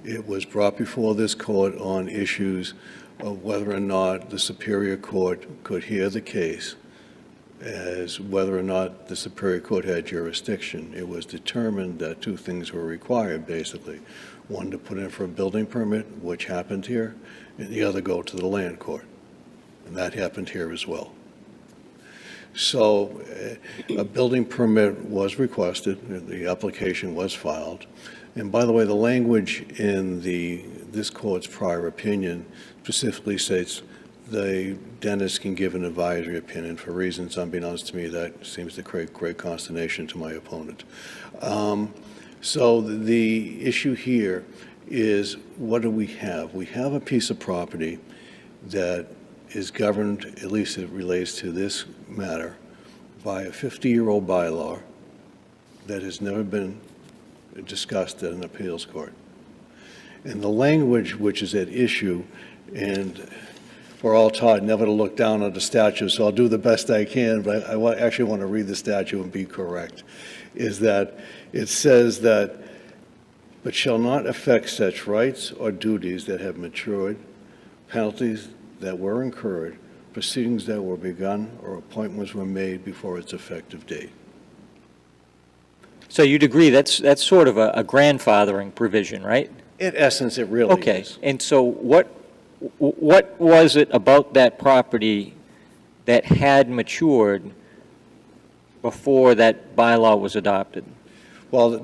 It was brought before this court on issues of whether or not the Superior Court could hear the case, as whether or not the Superior Court had jurisdiction. It was determined that two things were required, basically. One, to put in for a building permit, which happened here, and the other go to the land court. And that happened here as well. So a building permit was requested, the application was filed. And by the way, the language in this court's prior opinion specifically states the dentist can give an advisory opinion for reasons unbeknownst to me that seems to create great consternation to my opponent. So the issue here is, what do we have? We have a piece of property that is governed, at least it relates to this matter, by a 50-year-old bylaw that has never been discussed at an appeals court. And the language which is at issue, and we're all taught never to look down on the statute, so I'll do the best I can, but I actually want to read the statute and be correct, is that it says that, but shall not affect such rights or duties that have matured, penalties that were incurred, proceedings that were begun, or appointments were made before its effective date. So you'd agree that's sort of a grandfathering provision, right? In essence, it really Okay, is. and so what was it about that property that had matured before that bylaw was adopted? Well,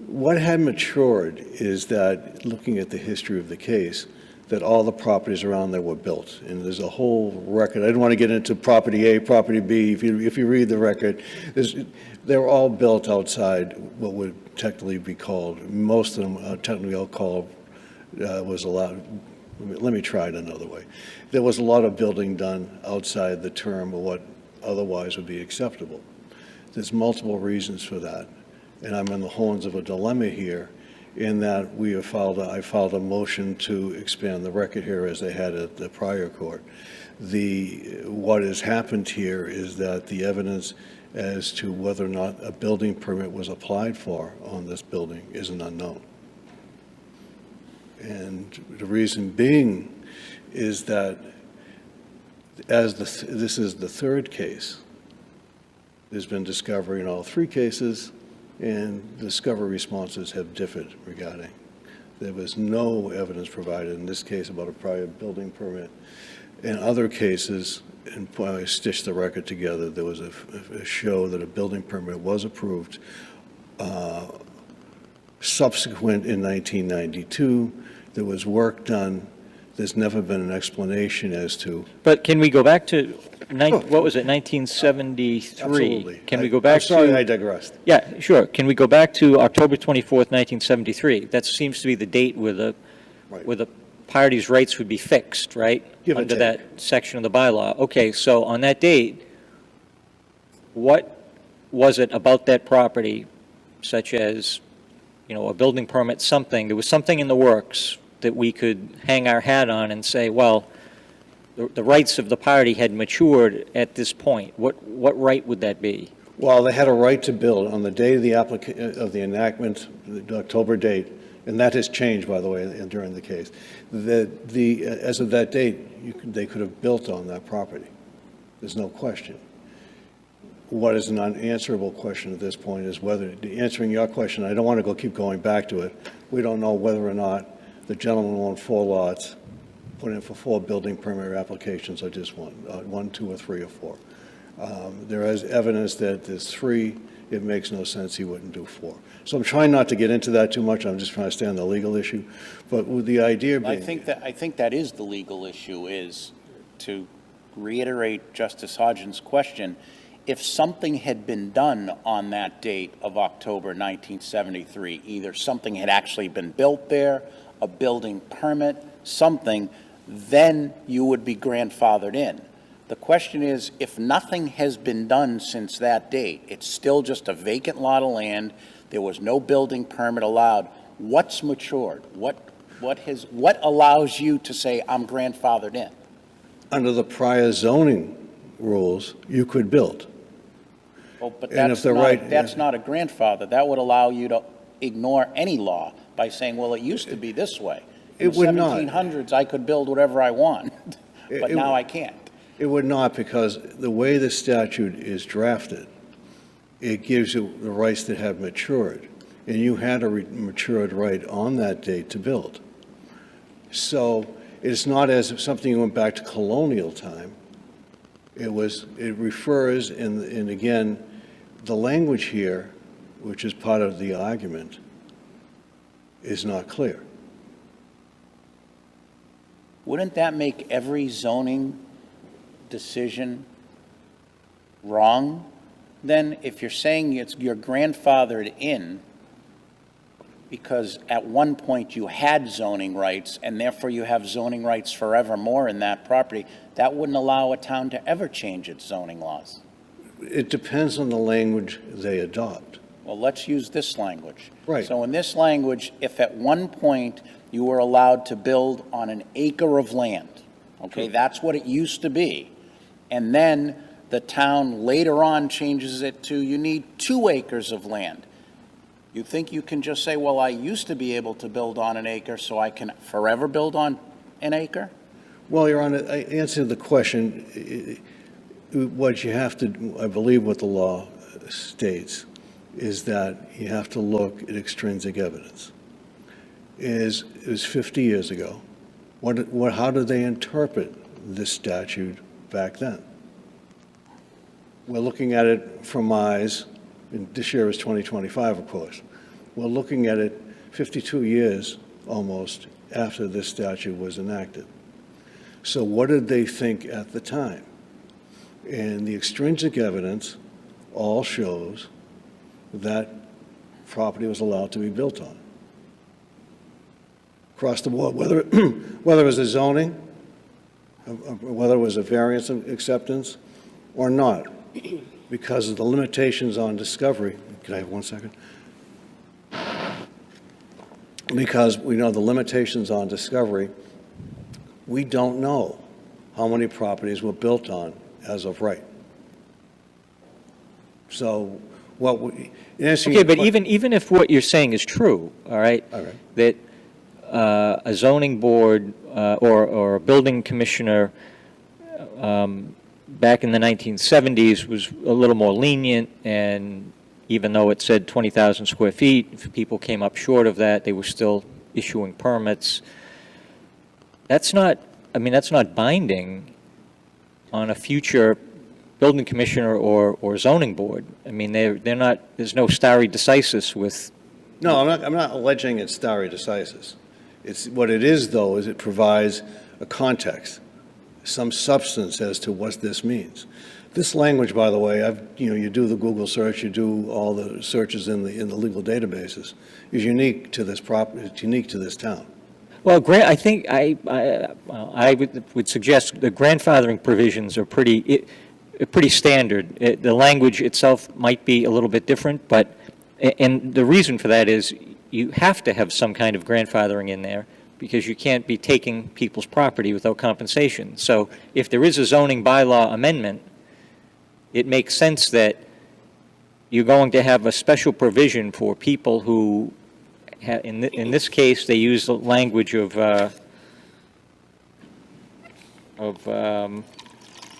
what had matured is that, looking at the history of the case, that all the properties around there were built. And there's a whole record. I don't want to get into property A, property B. If you read the record, they're all built outside what would technically be called, most of them are technically all called, was allowed, let me try it another way. There was a lot of building done outside the term of what otherwise would be acceptable. There's multiple reasons for that. And I'm in the horns of a dilemma here, in that I filed a motion to expand the record here as they had at the prior court. What has happened here is that the evidence as to whether or not a building permit was applied for on this building is an unknown. And the reason being is that this is the third case, there's been discovery in all three cases, and discovery responses have differed regarding. There was no evidence provided in this case about a prior building permit. In other cases, and when I stitched the record together, there was a show that a building permit was approved subsequent in 1992. There was work done. There's never been an explanation as to. But can we go back to, what was it, 1973? Absolutely. Can we go back to? I'm sorry, I digressed. Yeah, sure. Can we go back to October 24th, 1973? That seems to be the date where the party's rights would be fixed, right? Give or Under take. that section of the bylaw. Okay, so on that date, what was it about that property, such as, a building permit, something, there was something in the works that we could hang our hat on and say, well, the rights of the party had matured at this point. What right would that be? Well, they had a right to build on the day of the enactment, the October date. And that has changed, by the way, during the case. As of that date, they could have built on that property. There's no question. What is an unanswerable question at this point is whether, answering your question, I don't want to keep going back to it. We don't know whether or not the gentleman owned 4 lots, put in for 4 building permit applications, or just one, 2, or 3, or 4. There is evidence that there's 3. It makes no sense he wouldn't do 4. So I'm trying not to get into that too much. I'm just trying to stay on the legal issue. But with the idea being... I think that is the legal issue, is to reiterate Justice Hodgins' question. If something had been done on that date of October 1973, either something had actually been built there, a building permit, something, then you would be grandfathered in. The question is, if nothing has been done since that date, it's still just a vacant lot of land, there was no building permit allowed, what's matured? What allows you to say, I'm grandfathered in? Under the prior zoning rules, you could build. Well, but And if the right- that's not a grandfather. That would allow you to ignore any law by saying, well, it used to be this way. In It would not. the 1700s, I could build whatever I want, but It- now I can't. It would not, because the way the statute is drafted, it gives you the rights that have matured, and you had a matured right on that date to build. So it's not as if something went back to colonial time. It refers, and again, the language here, which is part of the argument, is not clear. Wouldn't that make every zoning decision wrong? Then, if you're saying you're grandfathered in because at one point you had zoning rights and therefore you have zoning rights forevermore in that property, that wouldn't allow a town to ever change its zoning laws. It depends on the language they adopt. Well, let's use this language. Right. So in this language, if at one point you were allowed to build on an acre of land, okay, that's what it used to be, and then the town later on changes it to you need 2 acres of land, you think you can just say, well, I used to be able to build on an acre, so I can forever build on an acre? Well, Your Honor, I answered the question. What you have to, I believe what the law states, is that you have to look at extrinsic evidence. It was 50 years ago. How did they interpret this statute back then? We're looking at it from eyes, and this year is 2025, of course. We're looking at it 52 years almost after this statute was enacted. So what did they think at the time? And the extrinsic evidence all shows that property was allowed to be built on. Across the board, whether it was a zoning, whether it was a variance acceptance or not, because of the limitations on discovery. Can I have 1 second? Because we know the limitations on discovery, we don't know how many properties were built on as of right. So what we... Okay, but even if what you're saying is true, all right, that a zoning board or a building commissioner back in the 1970s was a little more lenient, and even though it said 20,000 square feet, if people came up short of that, they were still issuing permits. That's not, I mean, that's not binding on a future building commissioner or zoning board. I mean, they're not, there's no stare decisis with... No, I'm not alleging it's stare decisis. It's, what it is, though, is it provides a context, some substance as to what this means. This language, by the way, you do the Google search, you do all the searches in the legal databases, is unique to this it's unique to this town. Well, I think I would suggest the grandfathering provisions are pretty standard. The language itself might be a little bit different, but, and the reason for that is you have to have some kind of grandfathering in there because you can't be taking people's property without compensation. So if there is a zoning bylaw amendment, it makes sense that you're going to have a special provision for people who in this case, they use the language of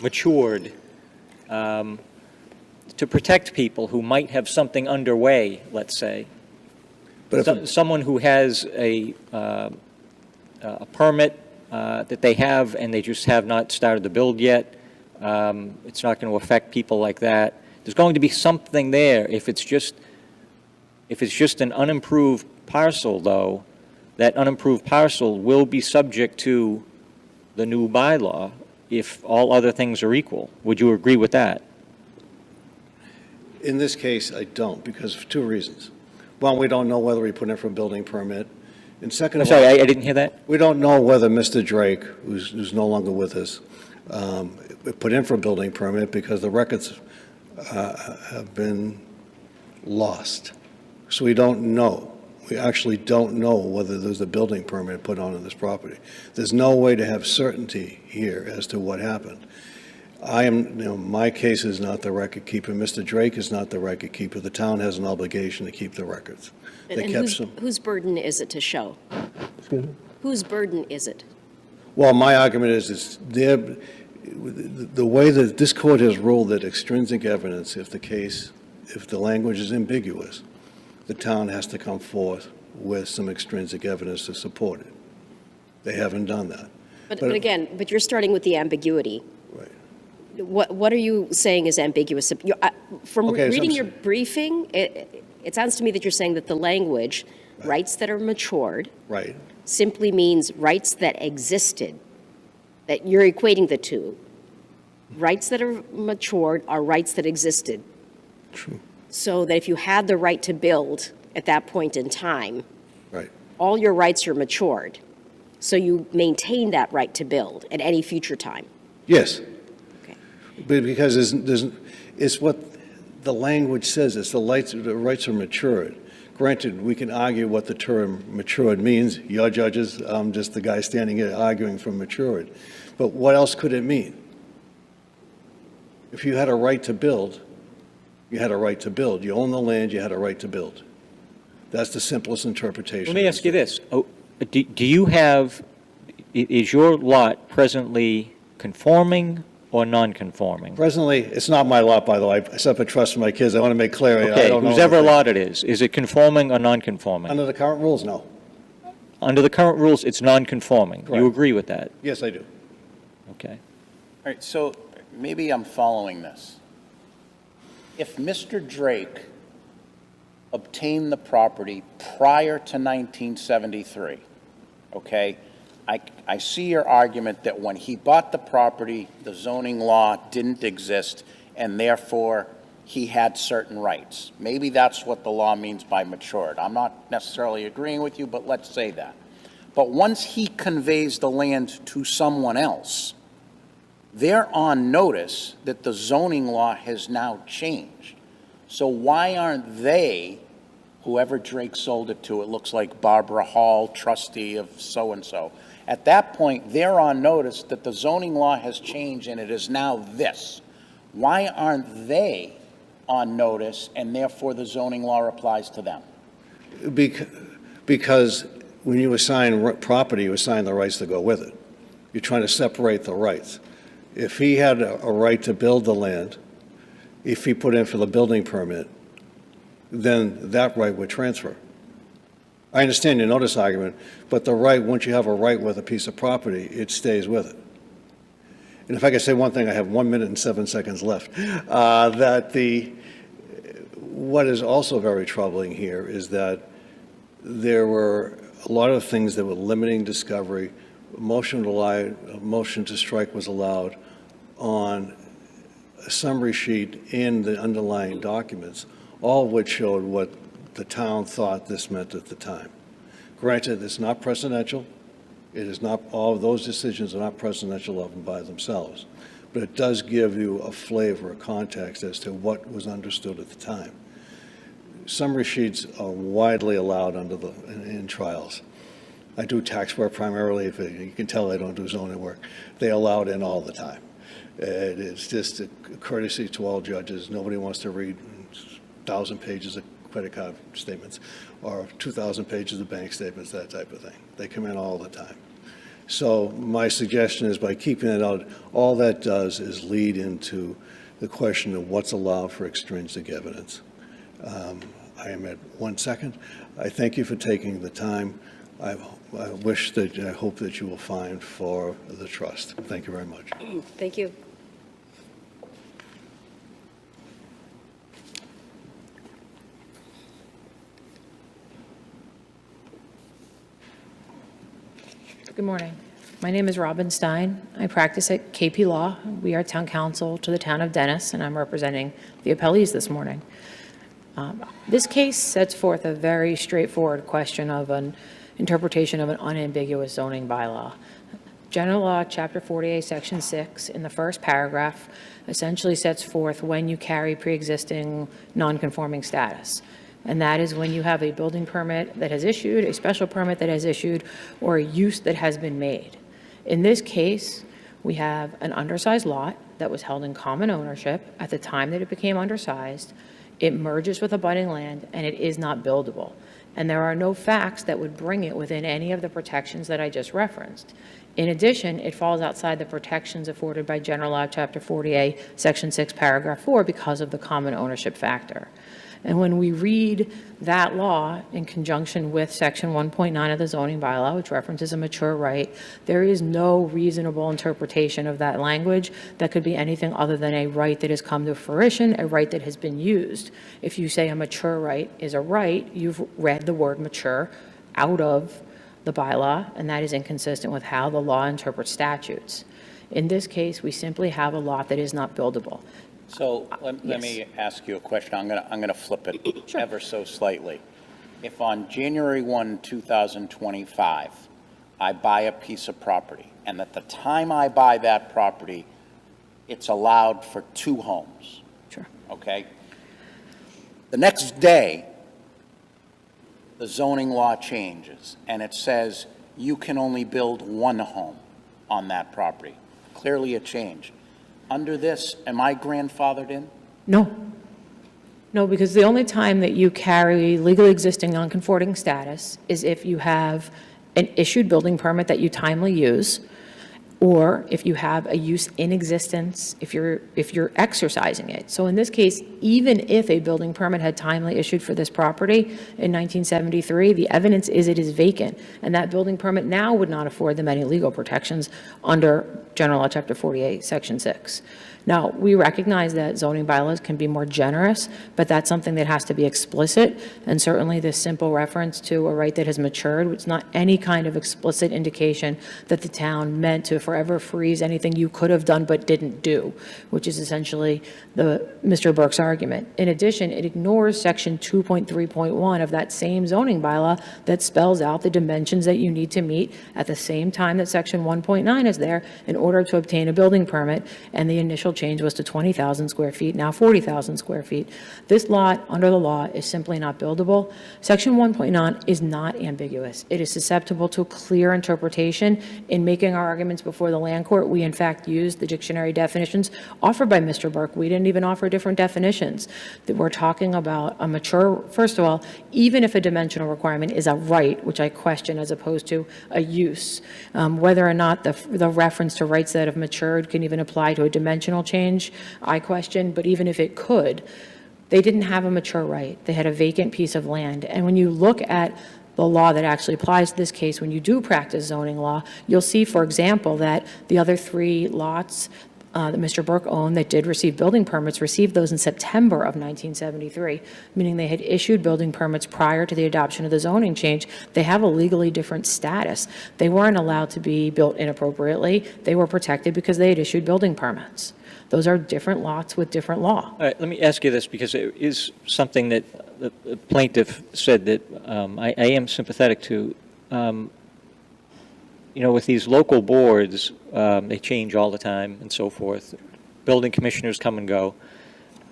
matured, to protect people who might have something underway, let's say. But if, Someone who has a permit that they have and they just have not started the build yet, it's not going to affect people like that. There's going to be something there. If it's just an unimproved parcel, though, that unimproved parcel will be subject to the new bylaw if all other things are equal. Would you agree with that? in this case, I don't, because of two reasons. One, we don't know whether we put in for a building permit. And second I'm of all, sorry, I didn't hear that. we don't know whether Mr. Drake, who's no longer with us, put in for a building permit because the records have been lost. So we don't know. We actually don't know whether there's a building permit put onto this property. There's no way to have certainty here as to what happened. My case is not the record keeper. Mr. Drake is not the record keeper. The town has an obligation to keep the records. They kept some. Whose burden is it to show? Excuse me? Whose burden is it? Well, my argument is the way that this court has ruled that extrinsic evidence, if the language is ambiguous, the town has to come forth with some extrinsic evidence to support it. They haven't done that. But again, you're starting with the ambiguity. Right. What are you saying is ambiguous? From Okay, so reading I'm your briefing, it sounds to me that you're saying that the language, rights that are matured, Right. simply means rights that existed, that you're equating the two. Rights that are matured are rights that existed. True. So that if you had the right to build at that point in time, Right. all your rights are matured. So you maintain that right to build at any future time. Yes. Okay. But because it's what the language says. It's the rights are matured. Granted, we can argue what the term matured means. You're judges. I'm just the guy standing here arguing for matured. But what else could it mean? If you had a right to build, you had a right to build. You own the land, you had a right to build. That's the simplest interpretation. Let me ask you this. Do you have, is your lot presently conforming or non-conforming? Presently, it's not my lot, by the way. I set up a trust for my kids. I want to make clear. I Okay, don't know whosever anything. lot it is it conforming or non-conforming? Under the current rules, no. Under the current rules, it's non-conforming. Correct. You agree with that? Yes, I do. Okay. All right, so maybe I'm following this. If Mr. Drake obtained the property prior to 1973, okay, I see your argument that when he bought the property, the zoning law didn't exist, and therefore he had certain rights. Maybe that's what the law means by matured. I'm not necessarily agreeing with you, but let's say that. But once he conveys the land to someone else, they're on notice that the zoning law has now changed. So why aren't they, whoever Drake sold it to, it looks like Barbara Hall, trustee of so-and-so, at that point, they're on notice that the zoning law has changed and it is now this. Why aren't they on notice and therefore the zoning law applies to them? Because when you assign property, you assign the rights to go with it. You're trying to separate the rights. If he had a right to build the land, if he put in for the building permit, then that right would transfer. I understand your notice argument, but the right, once you have a right with a piece of property, it stays with it. And if I could say one thing, I have 1 minute and 7 seconds left. What is also very troubling here is that there were a lot of things that were limiting discovery. Motion to strike was allowed on a summary sheet in the underlying documents, all of which showed what the town thought this meant at the time. Granted, it's not precedential. It is not, all of those decisions are not precedential of them by themselves, but it does give you a flavor, a context as to what was understood at the time. Summary sheets are widely allowed in trials. I do tax work primarily. If you can tell I don't do zoning work. They allow it in all the time. It's just a courtesy to all judges. Nobody wants to read 1,000 pages of credit card statements, or 2,000 pages of bank statements, that type of thing. They come in all the time. So my suggestion is by keeping it out, all that does is lead into the question of what's allowed for extrinsic evidence. I am at 1 second. I thank you for taking the time. I hope that you will find for the trust. Thank you very much. Thank you. Good morning. My name is Robin Stein. I practice at KP Law. We are town council to the town of Dennis, and I'm representing the appellees this morning. This case sets forth a very straightforward question of an interpretation of an unambiguous zoning bylaw. General Law, Chapter 48, Section 6, in the first paragraph, essentially sets forth when you carry pre-existing non-conforming status. And that is when you have a building permit that has issued, a special permit that has issued, or a use that has been made. In this case, we have an undersized lot that was held in common ownership at the time that it became undersized. It merges with abutting land, and it is not buildable. And there are no facts that would bring it within any of the protections that I just referenced. In addition, it falls outside the protections afforded by General Law, Chapter 48, Section 6, Paragraph 4, because of the common ownership factor. And when we read that law in conjunction with Section 1.9 of the zoning bylaw, which references a mature right, there is no reasonable interpretation of that language that could be anything other than a right that has come to fruition, a right that has been used. If you say a mature right is a right, you've read the word mature out of the bylaw, and that is inconsistent with how the law interprets statutes. In this case, we simply have a lot that is not buildable. So let me ask you a question. I'm going to flip it Sure. ever so slightly. If on January 1, 2025, I buy a piece of property, and at the time I buy that property, it's allowed for 2 homes. Sure. Okay? The next day, the zoning law changes, and it says you can only build 1 home on that property. Clearly a change. Under this, am I grandfathered in? No. No, because the only time that you carry legally existing non-conforming status is if you have an issued building permit that you timely use, or if you have a use in existence, if you're exercising it. So in this case, even if a building permit had timely issued for this property in 1973, the evidence is it is vacant, and that building permit now would not afford them any legal protections under General Law, Chapter 48, Section 6. Now, we recognize that zoning bylaws can be more generous, but that's something that has to be explicit, and certainly this simple reference to a right that has matured, it's not any kind of explicit indication that the town meant to forever freeze anything you could have done but didn't do, which is essentially Mr. Burke's argument. In addition, it ignores Section 2.3.1 of that same zoning bylaw that spells out the dimensions that you need to meet at the same time that Section 1.9 is there in order to obtain a building permit, and the initial change was to 20,000 square feet, now 40,000 square feet. This lot, under the law, is simply not buildable. Section 1.9 is not ambiguous. It is susceptible to clear interpretation. In making our arguments before the land court, we in fact used the dictionary definitions offered by Mr. Burke. We didn't even offer different definitions. That we're talking about a mature, first of all, even if a dimensional requirement is a right, which I question as opposed to a use, whether or not the reference to rights that have matured can even apply to a dimensional change, I question, but even if it could, they didn't have a mature right. They had a vacant piece of land. And when you look at the law that actually applies to this case, when you do practice zoning law, you'll see, for example, that the other 3 lots that Mr. Burke owned that did receive building permits received those in September of 1973, meaning they had issued building permits prior to the adoption of the zoning change. They have a legally different status. They weren't allowed to be built inappropriately. They were protected because they had issued building permits. Those are different lots with different law. All right, let me ask you this, because it is something that the plaintiff said that I am sympathetic to. You know, with these local boards, they change all the time and so forth. Building commissioners come and go.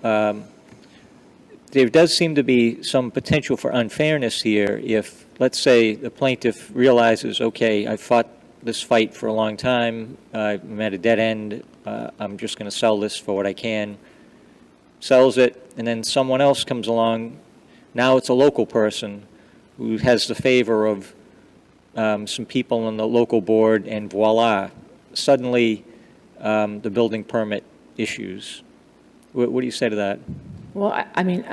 There does seem to be some potential for unfairness here if, let's say, the plaintiff realizes, okay, I fought this fight for a long time, I'm at a dead end, I'm just going to sell this for what I can, sells it, and then someone else comes along Now it's a local person who has the favor of some people on the local board, and voila, suddenly the building permit issues. What do you say to that? Well, I mean,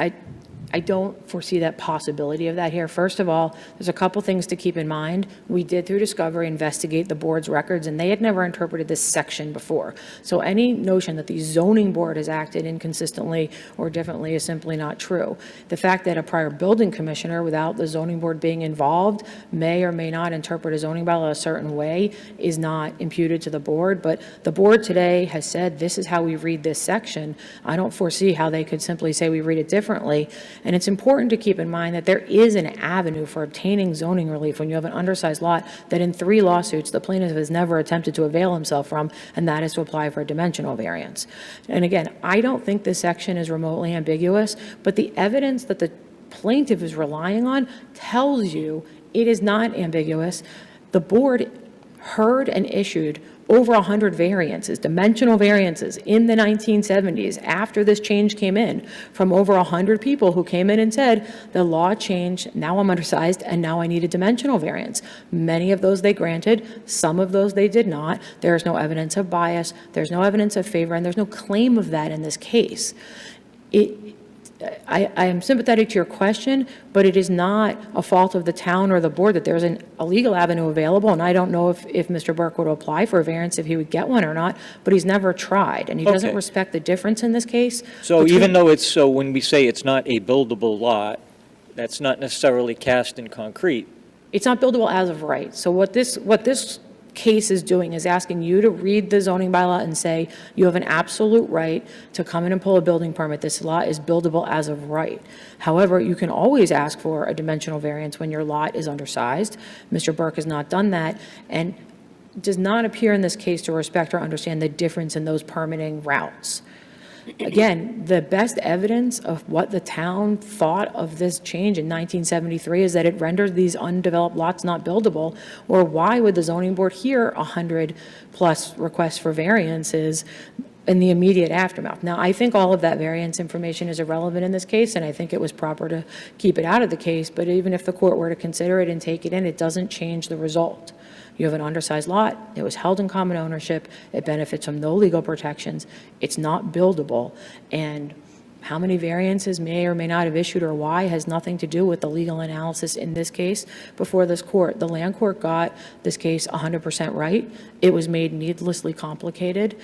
I don't foresee that possibility of that here. First of all, there's a couple things to keep in mind. We did, through discovery, investigate the board's records, and they had never interpreted this section before. So any notion that the zoning board has acted inconsistently or differently is simply not true. The fact that a prior building commissioner, without the zoning board being involved, may or may not interpret a zoning bylaw a certain way is not imputed to the board. But the board today has said, this is how we read this section. I don't foresee how they could simply say we read it differently. And it's important to keep in mind that there is an avenue for obtaining zoning relief when you have an undersized lot that in 3 lawsuits the plaintiff has never attempted to avail himself from, and that is to apply for a dimensional variance. And again, I don't think this section is remotely ambiguous, but the evidence that the plaintiff is relying on tells you it is not ambiguous. The board heard and issued over 100 variances, dimensional variances, in the 1970s after this change came in, from over 100 people who came in and said, the law changed, now I'm undersized, and now I need a dimensional variance. Many of those they granted, some of those they did not. There is no evidence of bias, there's no evidence of favor, and there's no claim of that in this case. I am sympathetic to your question, but it is not a fault of the town or the board that there's a legal avenue available, and I don't know if Mr. Burke would apply for a variance if he would get one or not, but he's never tried, and he doesn't Okay. respect the difference in this case. So between- even though it's, so when we say it's not a buildable lot, that's not necessarily cast in concrete. It's not buildable as of right. So what this case is doing is asking you to read the zoning bylaw and say you have an absolute right to come in and pull a building permit. This lot is buildable as of right. However, you can always ask for a dimensional variance when your lot is undersized. Mr. Burke has not done that and does not appear in this case to respect or understand the difference in those permitting routes. Again, the best evidence of what the town thought of this change in 1973 is that it rendered these undeveloped lots not buildable, or why would the zoning board hear 100+ requests for variances in the immediate aftermath? Now, I think all of that variance information is irrelevant in this case, and I think it was proper to keep it out of the case, but even if the court were to consider it and take it in, it doesn't change the result. You have an undersized lot, it was held in common ownership, it benefits from no legal protections, it's not buildable, and how many variances may or may not have issued or why has nothing to do with the legal analysis in this case before this court. The land court got this case 100% right. It was made needlessly complicated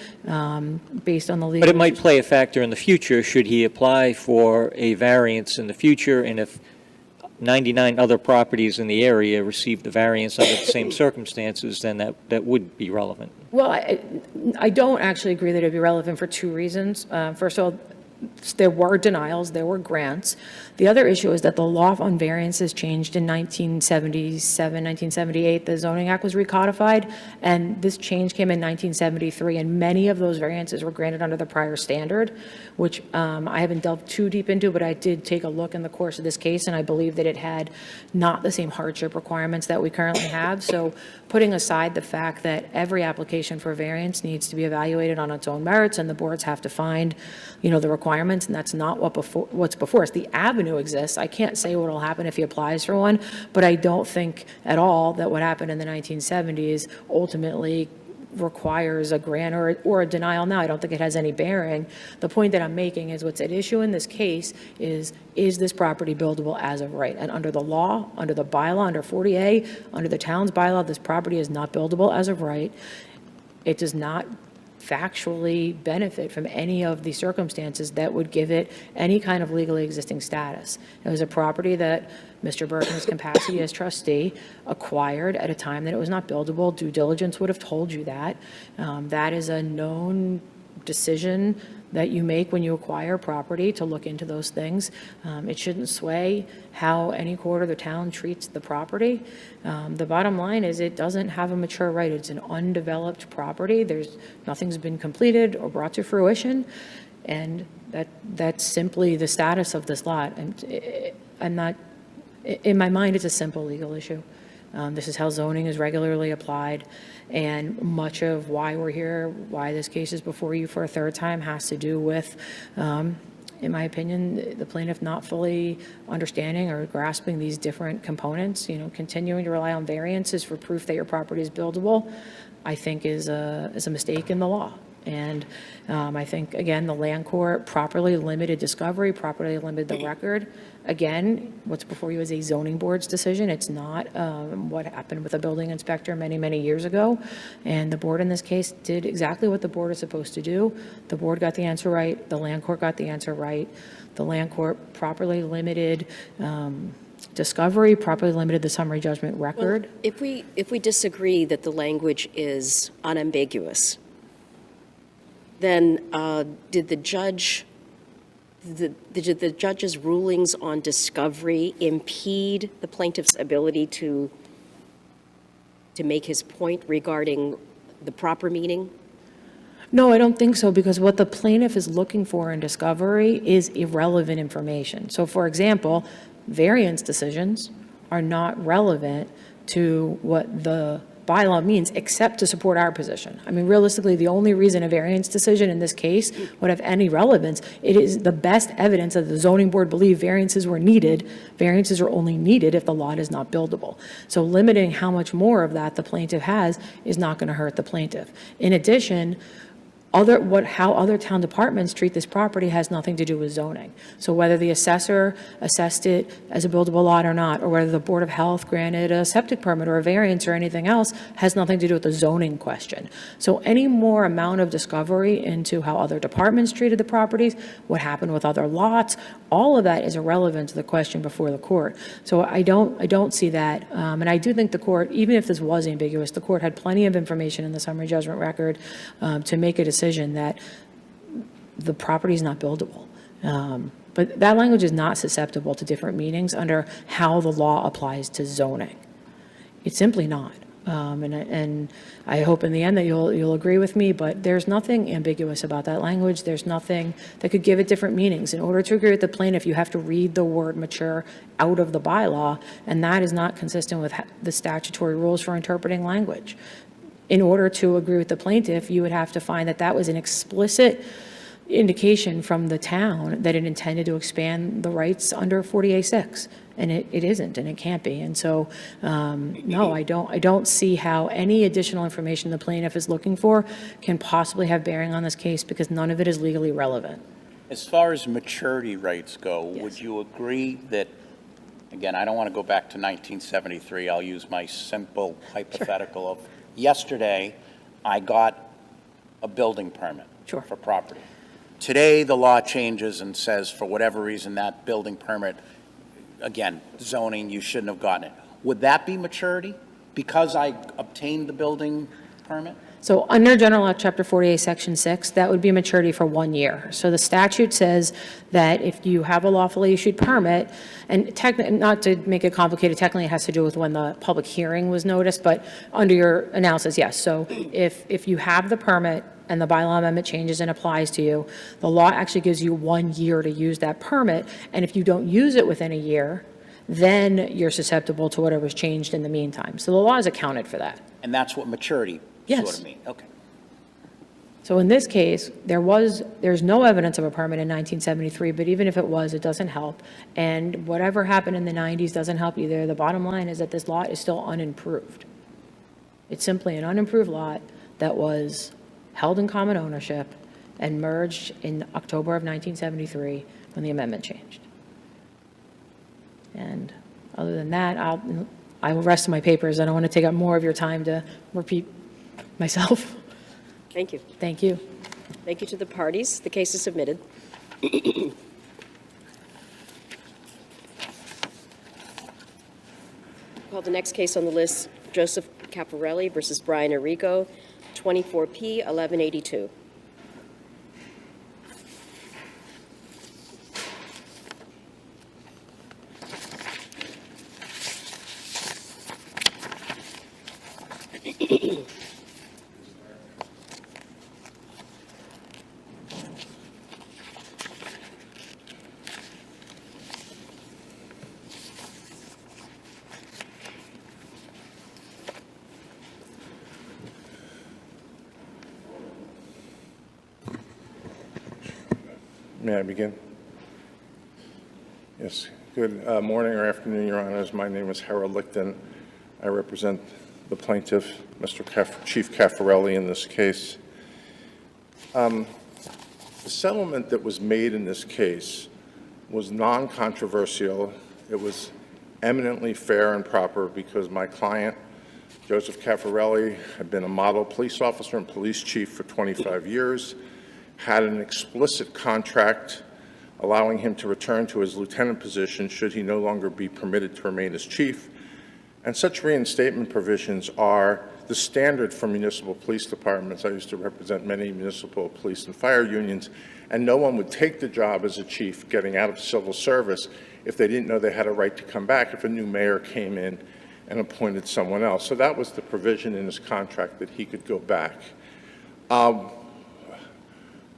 based on the legal. But it might play a factor in the future should he apply for a variance in the future, and if 99 other properties in the area received the variance under the same circumstances, then that would be relevant. Well, I don't actually agree that it'd be relevant for 2 reasons. First of all, there were denials, there were grants. The other issue is that the law on variances changed in 1977, 1978. The Zoning Act was recodified, and this change came in 1973, and many of those variances were granted under the prior standard, which I haven't delved too deep into, but I did take a look in the course of this case, and I believe that it had not the same hardship requirements that we currently have. So putting aside the fact that every application for variance needs to be evaluated on its own merits, and the boards have to find, the requirements, and that's not what's before us. The avenue exists. I can't say what will happen if he applies for one, but I don't think at all that what happened in the 1970s ultimately requires a grant or a denial now. I don't think it has any bearing. The point that I'm making is what's at issue in this case is this property buildable as of right? And under the law, under the bylaw, under 40A, under the town's bylaw, this property is not buildable as of right. It does not factually benefit from any of the circumstances that would give it any kind of legally existing status. It was a property that Mr. Burke, in his capacity as trustee, acquired at a time that it was not buildable. Due diligence would have told you that. That is a known decision that you make when you acquire property, to look into those things. It shouldn't sway how any court or the town treats the property. The bottom line is it doesn't have a mature right. It's an undeveloped property. Nothing's been completed or brought to fruition, and that's simply the status of this lot. I'm not, in my mind, it's a simple legal issue. This is how zoning is regularly applied, and much of why we're here, why this case is before you for a third time, has to do with in my opinion, the plaintiff not fully understanding or grasping these different components, continuing to rely on variances for proof that your property is buildable, I think is a mistake in the law. And I think, again, the land court properly limited discovery, properly limited the record. Again, what's before you is a zoning board's decision. It's not what happened with a building inspector many, many years ago. And the board in this case did exactly what the board is supposed to do. The board got the answer right. The land court got the answer right. The land court properly limited discovery, properly limited the summary judgment record. Well, if we disagree that the language is unambiguous, then did the judge's rulings on discovery impede the plaintiff's ability to make his point regarding the proper meaning? No, I don't think so, because what the plaintiff is looking for in discovery is irrelevant information. So, for example, variance decisions are not relevant to what the bylaw means, except to support our position. I mean, realistically, the only reason a variance decision in this case would have any relevance, it is the best evidence that the zoning board believed variances were needed. Variances are only needed if the lot is not buildable. So limiting how much more of that the plaintiff has is not going to hurt the plaintiff. In addition, how other town departments treat this property has nothing to do with zoning. So whether the assessor assessed it as a buildable lot or not, or whether the Board of Health granted a septic permit or a variance or anything else, has nothing to do with the zoning question. So any more amount of discovery into how other departments treated the properties, what happened with other lots, all of that is irrelevant to the question before the court. So I don't see that. And I do think the court, even if this was ambiguous, the court had plenty of information in the summary judgment record to make a decision that the property is not buildable. But that language is not susceptible to different meanings under how the law applies to zoning. It's simply not. And I hope in the end that you'll agree with me, but there's nothing ambiguous about that language. There's nothing that could give it different meanings. In order to agree with the plaintiff, you have to read the word mature out of the bylaw, and that is not consistent with the statutory rules for interpreting language. In order to agree with the plaintiff, you would have to find that that was an explicit indication from the town that it intended to expand the rights under 40A6. And it isn't, and it can't be. And so, no, I don't see how any additional information the plaintiff is looking for can possibly have bearing on this case, because none of it is legally relevant. As far as maturity rights go, Yes. would you agree that, again, I don't want to go back to 1973, I'll use my simple hypothetical of yesterday, I got a building permit Sure. for property. Today, the law changes and says, for whatever reason, that building permit, again, zoning, you shouldn't have gotten it. Would that be maturity because I obtained the building permit? So under General Law, Chapter 48, Section 6, that would be maturity for 1 year. So the statute says that if you have a lawfully issued permit, and not to make it complicated, technically it has to do with when the public hearing was noticed, but under your analysis, yes. So if you have the permit and the bylaw amendment changes and applies to you, the law actually gives you 1 year to use that permit, and if you don't use it within a year, then you're susceptible to whatever's changed in the meantime. So the law is accounted for that. And that's what maturity Yes. sort of means? Okay. So in this case, there's no evidence of a permit in 1973, but even if it was, it doesn't help. And whatever happened in the 90s doesn't help either. The bottom line is that this lot is still unimproved. It's simply an unimproved lot that was held in common ownership and merged in October of 1973 when the amendment changed. And other than that, I will rest my papers. I don't want to take up more of your time to repeat myself. Thank you. Thank you. Thank you to the parties. The case is submitted. Call the next case on the list, Joseph Caparelli versus Brian Arrigo, 24P 1182. May I begin? Good morning or afternoon, Your Honors. My name is Harold Lichten. I represent the plaintiff, Chief Caffarelli, in this case. The settlement that was made in this case was non-controversial. It was eminently fair and proper because my client, Joseph Caffarelli, had been a model police officer and police chief for 25 years, had an explicit contract allowing him to return to his lieutenant position should he no longer be permitted to remain as chief. And such reinstatement provisions are the standard for municipal police departments. I used to represent many municipal police and fire unions, and no one would take the job as a chief getting out of civil service if they didn't know they had a right to come back if a new mayor came in and appointed someone else. So that was the provision in his contract that he could go back.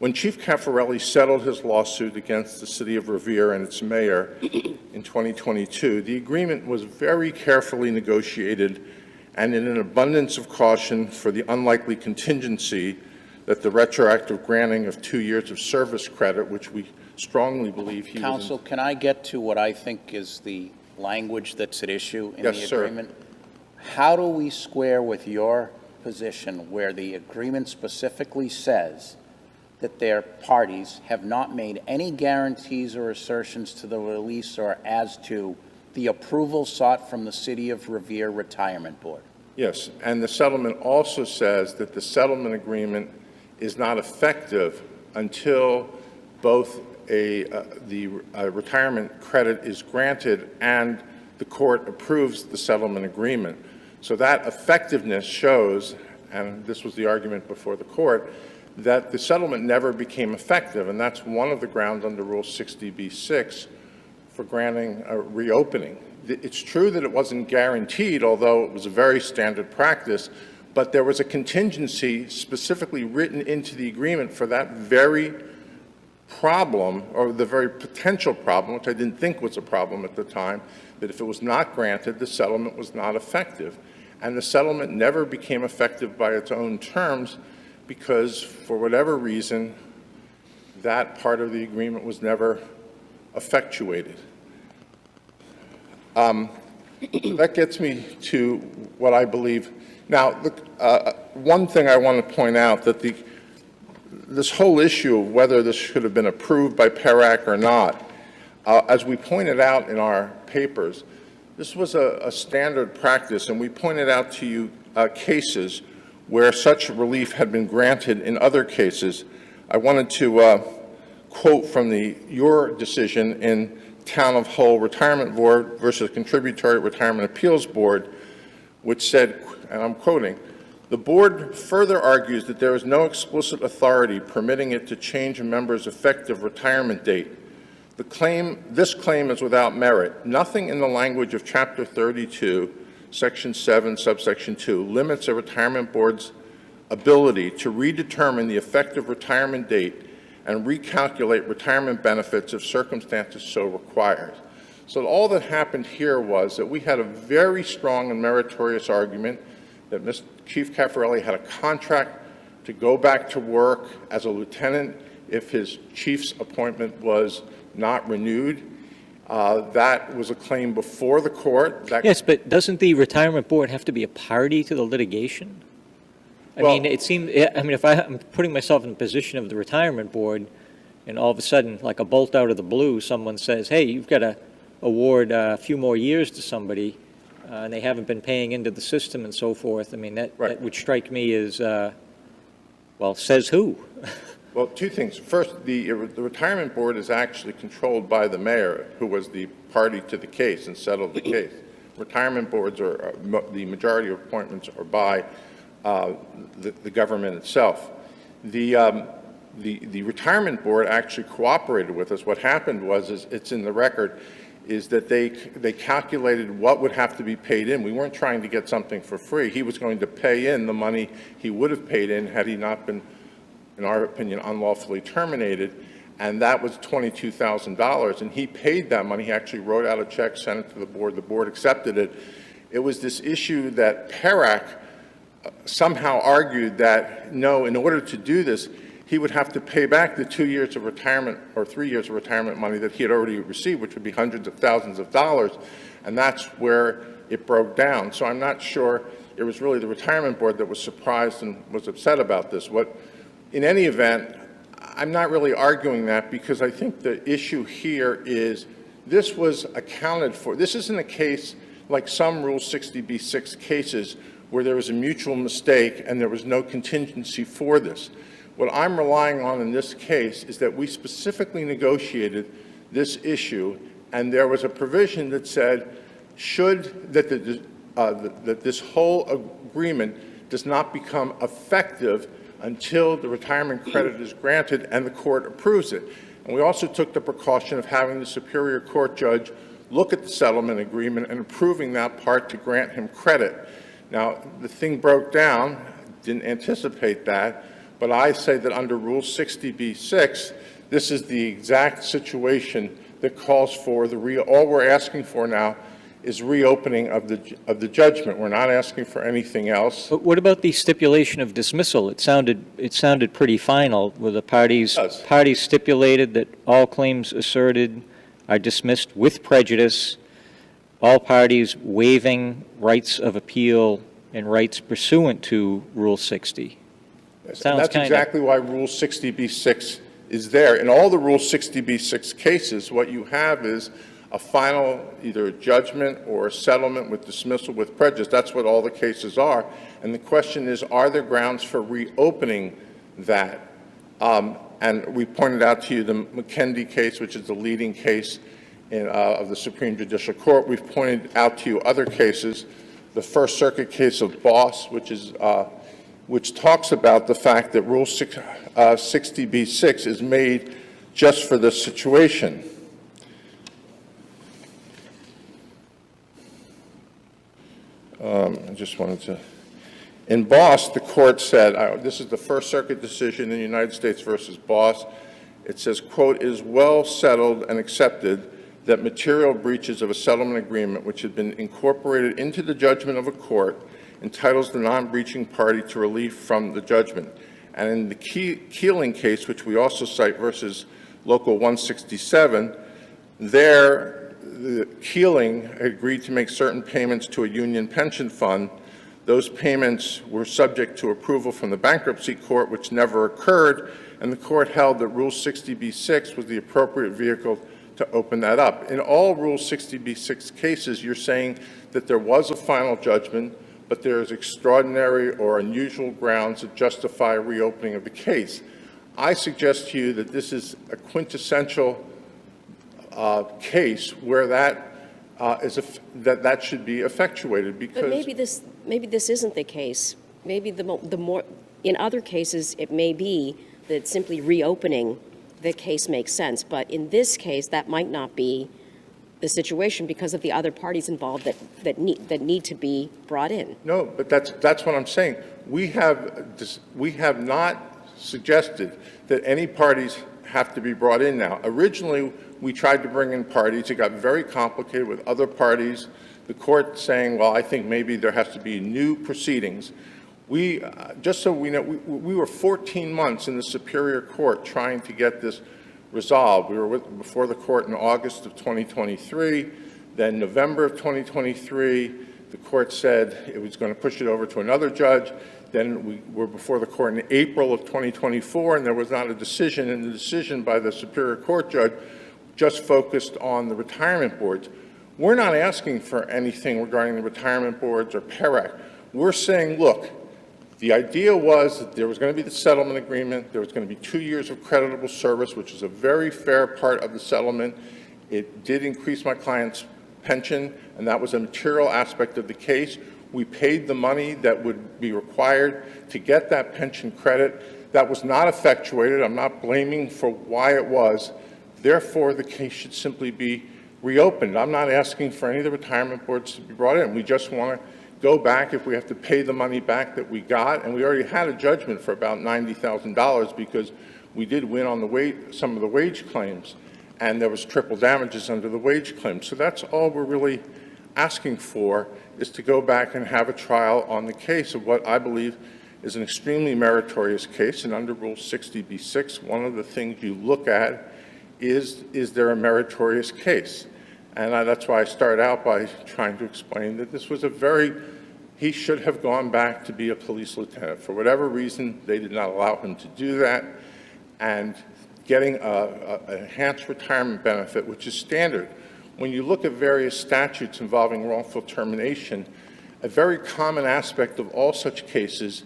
When Chief Caffarelli settled his lawsuit against the city of Revere and its mayor in 2022, the agreement was very carefully negotiated and in an abundance of caution for the unlikely contingency that the retroactive granting of 2 years of service credit, which we strongly believe he Counsel, can I get to what I think is the language that's at issue in the agreement? How do we square with your position where the agreement specifically says that their parties have not made any guarantees or assertions to the release or as to the approval sought from the City of Revere Retirement Board? Yes, and the settlement also says that the settlement agreement is not effective until both the retirement credit is granted and the court approves the settlement agreement. So that effectiveness shows, and this was the argument before the court, that the settlement never became effective, and that's one of the grounds under Rule 60b-6 for granting a reopening. It's true that it wasn't guaranteed, although it was a very standard practice, but there was a contingency specifically written into the agreement for that very problem, or the very potential problem, which I didn't think was a problem at the time, that if it was not granted, the settlement was not effective. And the settlement never became effective by its own terms because, for whatever reason, that part of the agreement was never effectuated. That gets me to what I believe. Now, one thing I want to point out, that this whole issue of whether this should have been approved by PERAC or not, as we pointed out in our papers, this was a standard practice, and we pointed out to you cases where such relief had been granted in other cases. I wanted to quote from your decision in Town of Hull Retirement Board versus Contributory Retirement Appeals Board, which said, and I'm quoting, "The board further argues that there is no explicit authority permitting it to change a member's effective retirement date. This claim is without merit. Nothing in the language of Chapter 32, Section 7, subsection 2, limits a retirement board's ability to redetermine the effective retirement date and recalculate retirement benefits if circumstances so require." So all that happened here was that we had a very strong and meritorious argument that Chief Caffarelli had a contract to go back to work as a lieutenant if his chief's appointment was not renewed. That was a claim before the court. Yes, but doesn't the retirement board have to be a party to the litigation? I mean, it seemed, I mean, if I'm putting myself in the position of the retirement board, and all of a sudden, like a bolt out of the blue, someone says, hey, you've got to award a few more years to somebody, and they haven't been paying into the system and so forth, I mean, that would strike me as, well, says who? Well, two things. First, the retirement board is actually controlled by the mayor, who was the party to the case and settled the case. Retirement boards are, the majority of appointments are by the government itself. The retirement board actually cooperated with us. What happened was, it's in the record, is that they calculated what would have to be paid in. We weren't trying to get something for free. He was going to pay in the money he would have paid in had he not been, in our opinion, unlawfully terminated, and that was $22,000, and he paid that money. He actually wrote out a check, sent it to the board accepted it. It was this issue that PERAC somehow argued that, no, in order to do this, he would have to pay back the 2 years of retirement or 3 years of retirement money that he had already received, which would be hundreds of thousands of dollars, and that's where it broke down. So I'm not sure it was really the retirement board that was surprised and was upset about this. In any event, I'm not really arguing that, because I think the issue here is this was accounted for. This isn't a case like some Rule 60b-6 cases where there was a mutual mistake and there was no contingency for this. What I'm relying on in this case is that we specifically negotiated this issue, and there was a provision that said that this whole agreement does not become effective until the retirement credit is granted and the court approves it. And we also took the precaution of having the Superior Court judge look at the settlement agreement and approving that part to grant him credit. Now, the thing broke down, didn't anticipate that, but I say that under Rule 60b-6, this is the exact situation that calls for all we're asking for now is reopening of the judgment. We're not asking for anything else. But what about the stipulation of dismissal? It sounded pretty final, where the parties stipulated that all claims asserted are dismissed with prejudice, all parties waiving rights of appeal and rights pursuant to Rule 60. Yes, and that's exactly why Rule 60b-6 is there. In all the Rule 60b-6 cases, what you have is a final either a judgment or a settlement with dismissal with prejudice. That's what all the cases are. And the question is, are there grounds for reopening that? And we pointed out to you the McKendy case, which is the leading case of the Supreme Judicial Court. We've pointed out to you other cases. The First Circuit case of Boss, which talks about the fact that Rule 60b-6 is made just for this situation. I just wanted to. In Boss, the court said, this is the First Circuit decision in the United States versus Boss. It says, quote, "It is well settled and accepted that material breaches of a settlement agreement which had been incorporated into the judgment of a court entitles the non-breaching party to relief from the judgment." And in the Keeling case, which we also cite versus Local 167, there the Keeling agreed to make certain payments to a union pension fund. Those payments were subject to approval from the bankruptcy court, which never occurred, and the court held that Rule 60b-6 was the appropriate vehicle to open that up. In all Rule 60b-6 cases, you're saying that there was a final judgment, but there is extraordinary or unusual grounds that justify reopening of the case. I suggest to you that this is a quintessential case where that should be effectuated, because. But maybe this isn't the case. Maybe the more in other cases it may be that simply reopening the case makes sense. But in this case, that might not be the situation because of the other parties involved that need to be brought in. No, but that's what I'm saying. We have not suggested that any parties have to be brought in now. Originally, we tried to bring in parties. It got very complicated with other parties. The court saying, well, I think maybe there has to be new proceedings. Just so we know, we were 14 months in the Superior Court trying to get this resolved. We were before the court in August of 2023. Then November of 2023, the court said it was going to push it over to another judge. Then we were before the court in April of 2024, and there was not a decision. And the decision by the Superior Court judge just focused on the retirement boards. We're not asking for anything regarding the retirement boards or PERAC. We're saying, look, the idea was that there was going to be the settlement agreement. There was going to be 2 years of creditable service, which is a very fair part of the settlement. It did increase my client's pension, and that was a material aspect of the case. We paid the money that would be required to get that pension credit. That was not effectuated. I'm not blaming for why it was. Therefore, the case should simply be reopened. I'm not asking for any of the retirement boards to be brought in. We just want to go back if we have to pay the money back that we got. And we already had a judgment for about $90,000 because we did win on some of the wage claims, and there was triple damages under the wage claims. So that's all we're really asking for, is to go back and have a trial on the case of what I believe is an extremely meritorious case, and under Rule 60b-6, one of the things you look at is there a meritorious case? And that's why I start out by trying to explain that this was he should have gone back to be a police lieutenant. For whatever reason, they did not allow him to do that, and getting an enhanced retirement benefit, which is standard. When you look at various statutes involving wrongful termination, a very common aspect of all such cases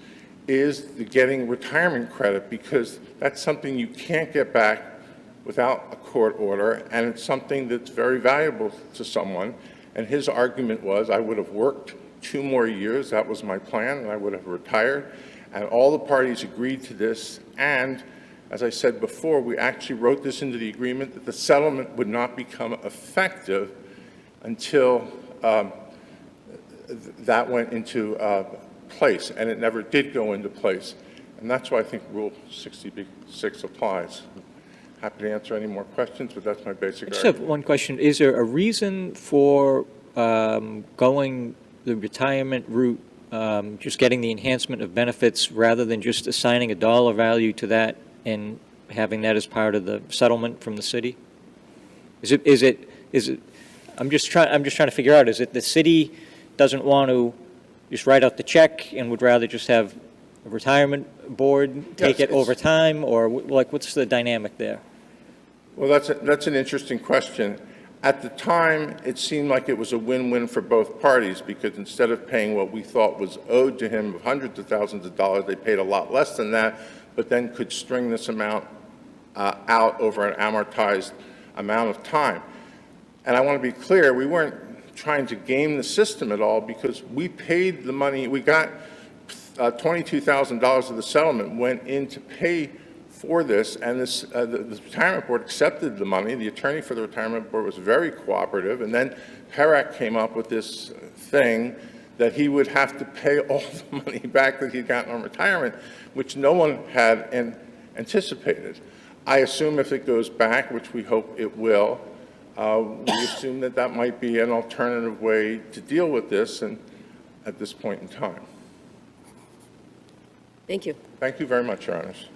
is the getting retirement credit, because that's something you can't get back without a court order, and it's something that's very valuable to someone. And his argument was, I would have worked 2 more years, that was my plan, and I would have retired. And all the parties agreed to this, and as I said before, we actually wrote this into the agreement that the settlement would not become effective until that went into place, and it never did go into place. And that's why I think Rule 60b-6 applies. Happy to answer any more questions, but that's my basic argument. I just have one question. Is there a reason for going the retirement route, just getting the enhancement of benefits rather than just assigning a dollar value to that and having that as part of the settlement from the city? Is it? I'm just trying to figure out, is it the city doesn't want to just write out the check and would rather just have a retirement board take it over time, or like what's the dynamic there? Well, that's an interesting question. At the time, it seemed like it was a win-win for both parties, because instead of paying what we thought was owed to him of hundreds of thousands of dollars, they paid a lot less than that, but then could string this amount out over an amortized amount of time. And I want to be clear, we weren't trying to game the system at all, because we paid the money. We got $22,000 of the settlement went in to pay for this, and the retirement board accepted the money. The attorney for the retirement board was very cooperative, and then Herrick came up with this thing that he would have to pay all the money back that he'd gotten on retirement, which no one had anticipated. I assume if it goes back, which we hope it will, we assume that that might be an alternative way to deal with this, and at this point in time. Thank you. Thank you very much, Your Honors.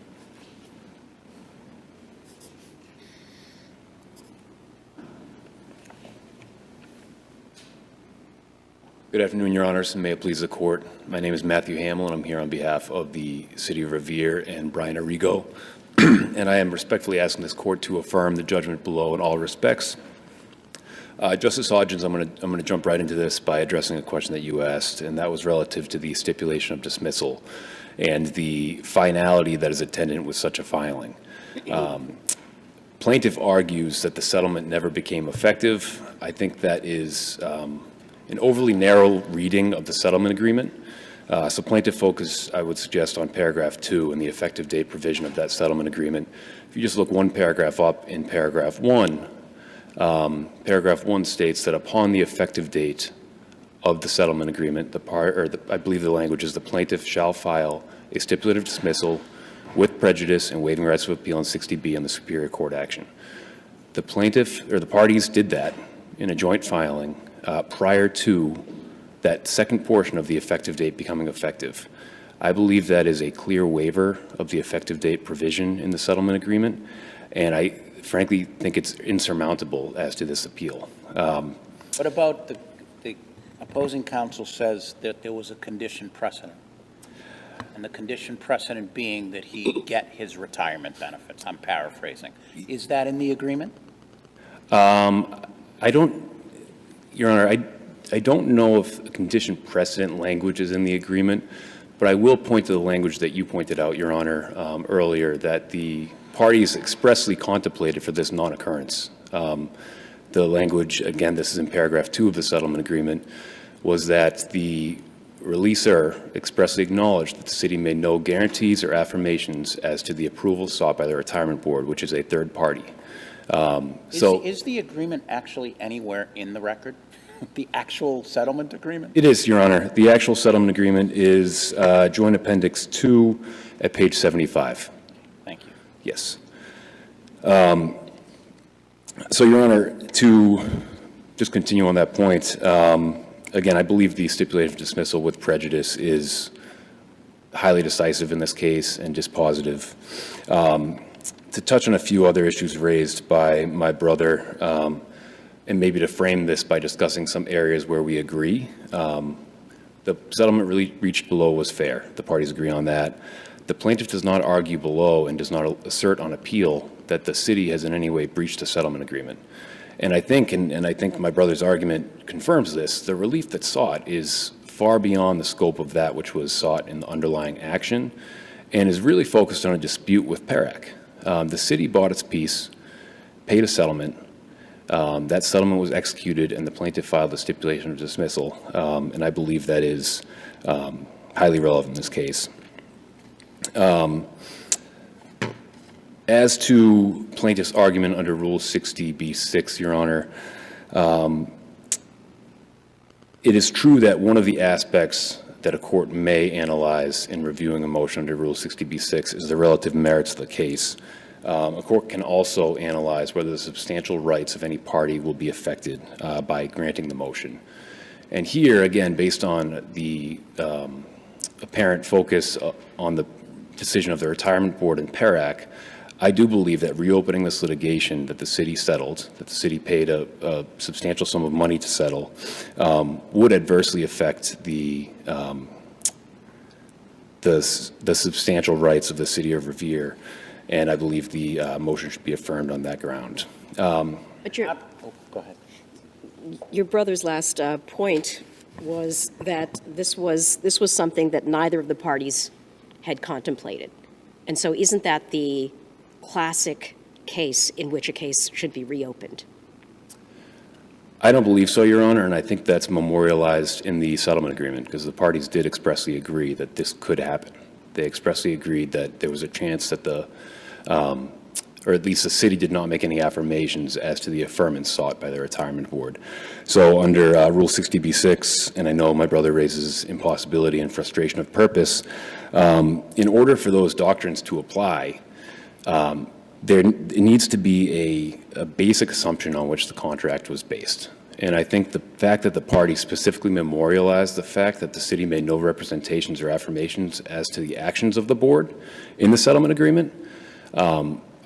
Good afternoon, Your Honors, and may it please the Court. My name is Matthew Hamill, and I'm here on behalf of the City of Revere and Brian Arrigo, and I am respectfully asking this Court to affirm the judgment below in all respects. Justice Hodgins, I'm going to jump right into this by addressing a question that you asked, and that was relative to the stipulation of dismissal and the finality that is attendant with such a filing. Plaintiff argues that the settlement never became effective. I think that is an overly narrow reading of the settlement agreement. So plaintiff focus, I would suggest, on paragraph 2 and the effective date provision of that settlement agreement. If you just look one paragraph up in paragraph 1, paragraph 1 states that upon the effective date of the settlement agreement, I believe the language is the plaintiff shall file a stipulative dismissal with prejudice and waiving rights of appeal in 60B on the Superior Court action. The plaintiff, or the parties, did that in a joint filing prior to that second portion of the effective date becoming effective. I believe that is a clear waiver of the effective date provision in the settlement agreement, and I frankly think it's insurmountable as to this appeal. What about the opposing counsel says that there was a condition precedent, and the condition precedent being that he get his retirement benefits? I'm paraphrasing. Is that in the agreement? I don't, Your Honor, I don't know if the condition precedent language is in the agreement, but I will point to the language that you pointed out, Your Honor, earlier, that the parties expressly contemplated for this non-occurrence. The language, again, this is in paragraph 2 of the settlement agreement, was that the releaser expressly acknowledged that the city made no guarantees or affirmations as to the approval sought by the retirement board, which is a third party. Is the agreement actually anywhere in the record? The actual settlement agreement? It is, Your Honor. The actual settlement agreement is Joint Appendix 2 at page 75. Thank you. Yes. So, Your Honor, to just continue on that point, again, I believe the stipulated dismissal with prejudice is highly decisive in this case and dispositive. To touch on a few other issues raised by my brother, and maybe to frame this by discussing some areas where we agree. The settlement really reached below was fair. The parties agree on that. The plaintiff does not argue below and does not assert on appeal that the city has in any way breached the settlement agreement. And I think, and I think my brother's argument confirms this, the relief that's sought is far beyond the scope of that which was sought in the underlying action and is really focused on a dispute with PERAC. The city bought its piece, paid a settlement. That settlement was executed and the plaintiff filed a stipulation of dismissal, and I believe that is highly relevant in this case. As to plaintiff's argument under Rule 60b-6, Your Honor, it is true that one of the aspects that a court may analyze in reviewing a motion under Rule 60b-6 is the relative merits of the case. A court can also analyze whether the substantial rights of any party will be affected by granting the motion. And here, again, based on the apparent focus on the decision of the Retirement Board and PERAC, I do believe that reopening this litigation that the city settled, that the city paid a substantial sum of money to settle, would adversely affect the substantial rights of the city of Revere, and I believe the motion should be affirmed on that ground. But Go ahead. your brother's last point was that this was something that neither of the parties had contemplated. And so isn't that the classic case in which a case should be reopened? I don't believe so, Your Honor, and I think that's memorialized in the settlement agreement because the parties did expressly agree that this could happen. They expressly agreed that there was a chance that or at least the city did not make any affirmations as to the affirmance sought by the Retirement Board. So under Rule 60b-6, and I know my brother raises impossibility and frustration of purpose, in order for those doctrines to apply, there needs to be a basic assumption on which the contract was based. And I think the fact that the party specifically memorialized the fact that the city made no representations or affirmations as to the actions of the board in the settlement agreement,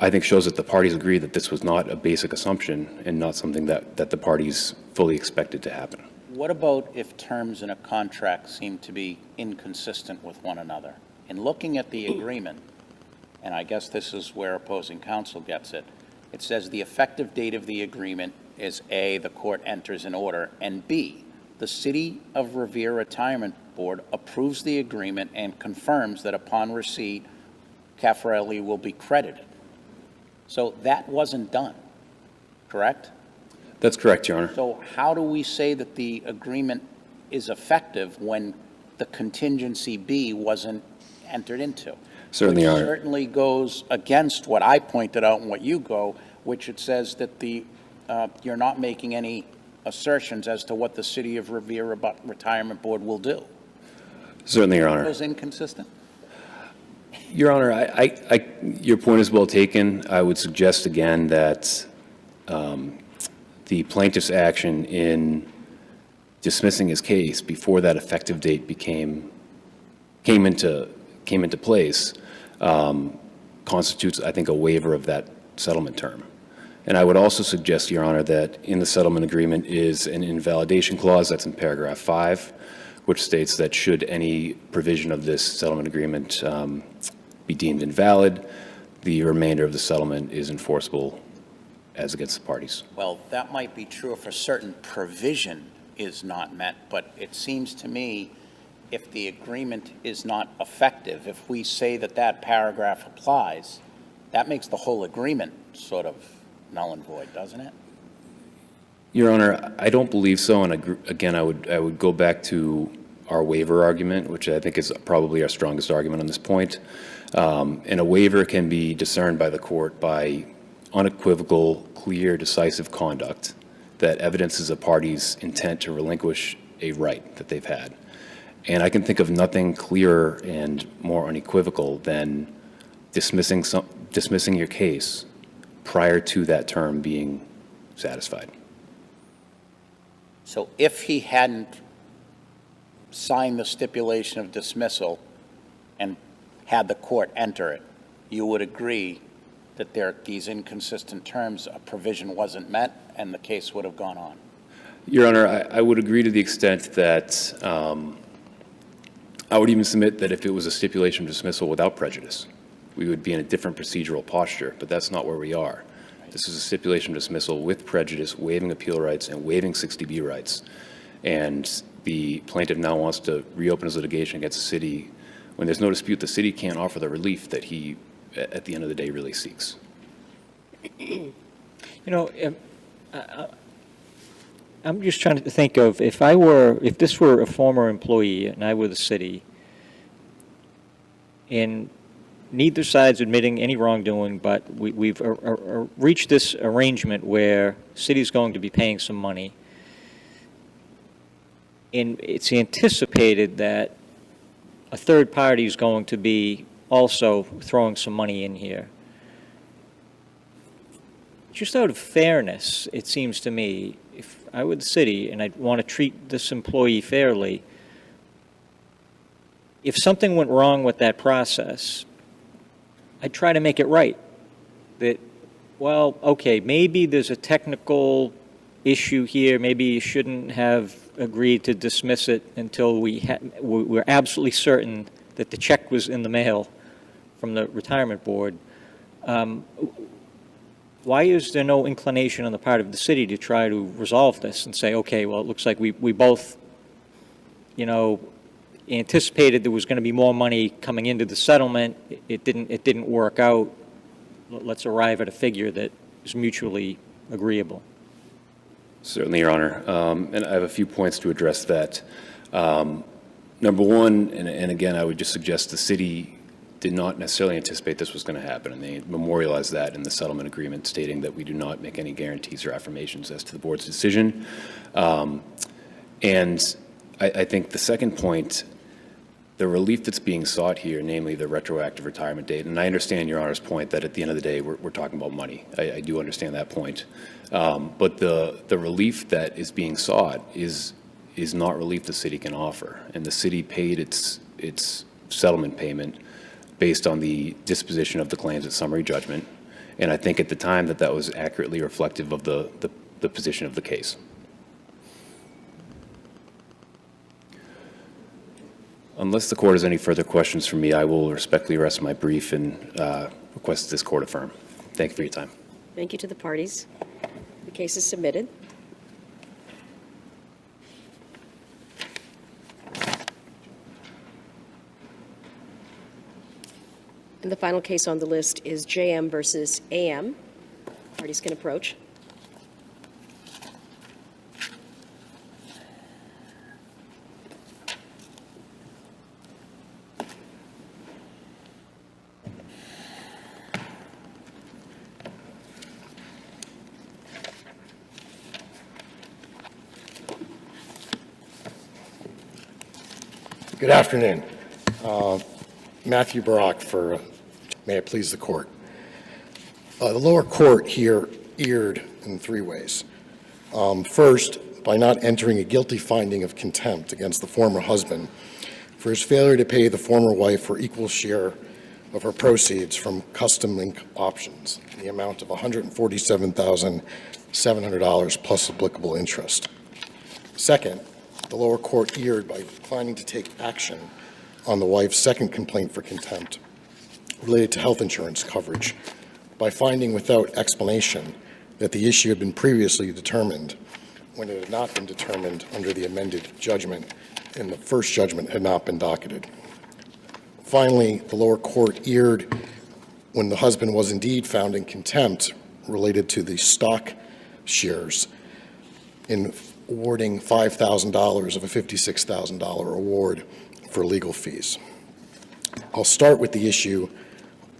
I think shows that the parties agree that this was not a basic assumption and not something that the parties fully expected to happen. What about if terms in a contract seem to be inconsistent with one another? In looking at the agreement, and I guess this is where opposing counsel gets it, it says the effective date of the agreement is A, the court enters an order, and B, the City of Revere Retirement Board approves the agreement and confirms that upon receipt, Caffarelli will be credited. So that wasn't done, correct? That's correct, Your Honor. So how do we say that the agreement is effective when the contingency B wasn't entered into? Certainly, Your Honor. It certainly goes against what I pointed out and what you go, which it says that you're not making any assertions as to what the City of Revere Retirement Board will do. Certainly, Your Honor. It was inconsistent. Your Honor, your point is well taken. I would suggest again that the plaintiff's action in dismissing his case before that effective date came into place constitutes, I think, a waiver of that settlement term. And I would also suggest, Your Honor, that in the settlement agreement is an invalidation clause that's in paragraph 5, which states that should any provision of this settlement agreement be deemed invalid, the remainder of the settlement is enforceable as against the parties. Well, that might be true if a certain provision is not met, but it seems to me if the agreement is not effective, if we say that that paragraph applies, that makes the whole agreement sort of null and void, doesn't it? Your Honor, I don't believe so, and again, I would go back to our waiver argument, which I think is probably our strongest argument on this point. And a waiver can be discerned by the court by unequivocal, clear, decisive conduct that evidences a party's intent to relinquish a right that they've had. And I can think of nothing clearer and more unequivocal than dismissing your case prior to that term being satisfied. So if he hadn't signed the stipulation of dismissal and had the court enter it, you would agree that these inconsistent terms, a provision wasn't met, and the case would have gone on? Your Honor, I would agree to the extent that I would even submit that if it was a stipulation of dismissal without prejudice, we would be in a different procedural posture, but that's not where we are. This is a stipulation of dismissal with prejudice, waiving appeal rights and waiving 60B rights. And the plaintiff now wants to reopen his litigation against the city when there's no dispute the city can't offer the relief that he, at the end of the day, really seeks. You know, I'm just trying to think of if this were a former employee and I were the city, and neither side's admitting any wrongdoing, but we've reached this arrangement where the city's going to be paying some money, and it's anticipated that a third party is going to be also throwing some money in here. Just out of fairness, it seems to me, if I were the city and I'd want to treat this employee fairly, if something went wrong with that process, I'd try to make it right. That, well, okay, maybe there's a technical issue here. Maybe you shouldn't have agreed to dismiss it until we're absolutely certain that the check was in the mail from the retirement board. Why is there no inclination on the part of the city to try to resolve this and say, okay, well, it looks like we both, you know, anticipated there was going to be more money coming into the settlement. It didn't work out. Let's arrive at a figure that is mutually agreeable. Certainly, Your Honor. And I have a few points to address that. Number one, and again, I would just suggest the city did not necessarily anticipate this was going to happen, and they memorialized that in the settlement agreement, stating that we do not make any guarantees or affirmations as to the board's decision. And I think the second point, the relief that's being sought here, namely the retroactive retirement date, and I understand Your Honor's point that at the end of the day, we're talking about money. I do understand that point. But the relief that is being sought is not relief the city can offer. And the city paid its settlement payment based on the disposition of the claims at summary judgment. And I think at the time that was accurately reflective of the position of the case. Unless the court has any further questions for me, I will respectfully rest my brief and request this court affirm. Thank you for your time. Thank you to the parties. The case is submitted. And the final case on the list is JM versus AM. Parties can approach. Good afternoon. Matthew Barak for, may it please the court. The lower court here erred in three ways. First, by not entering a guilty finding of contempt against the former husband for his failure to pay the former wife for equal share of her proceeds from custom link options in the amount of $147,700 plus applicable interest. Second, the lower court erred by declining to take action on the wife's second complaint for contempt related to health insurance coverage by finding without explanation that the issue had been previously determined when it had not been determined under the amended judgment and the first judgment had not been docketed. Finally, the lower court erred when the husband was indeed found in contempt related to the stock shares in awarding $5,000 of a $56,000 award for legal fees. I'll start with the issue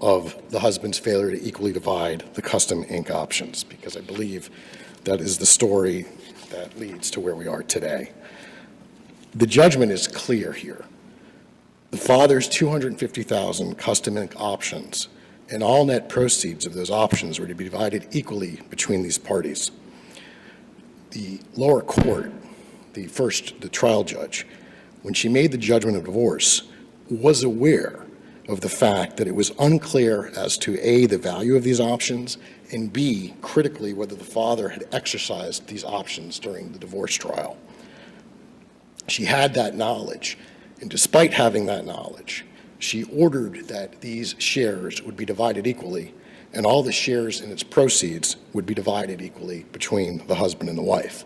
of the husband's failure to equally divide the custom ink options, because I believe that is the story that leads to where we are today. The judgment is clear here. The father's $250,000 custom ink options and all net proceeds of those options were to be divided equally between these parties. The lower court, the trial judge, when she made the judgment of divorce, was aware of the fact that it was unclear as to A, the value of these options, and B, critically, whether the father had exercised these options during the divorce trial. She had that knowledge, and despite having that knowledge, she ordered that these shares would be divided equally, and all the shares and its proceeds would be divided equally between the husband and the wife.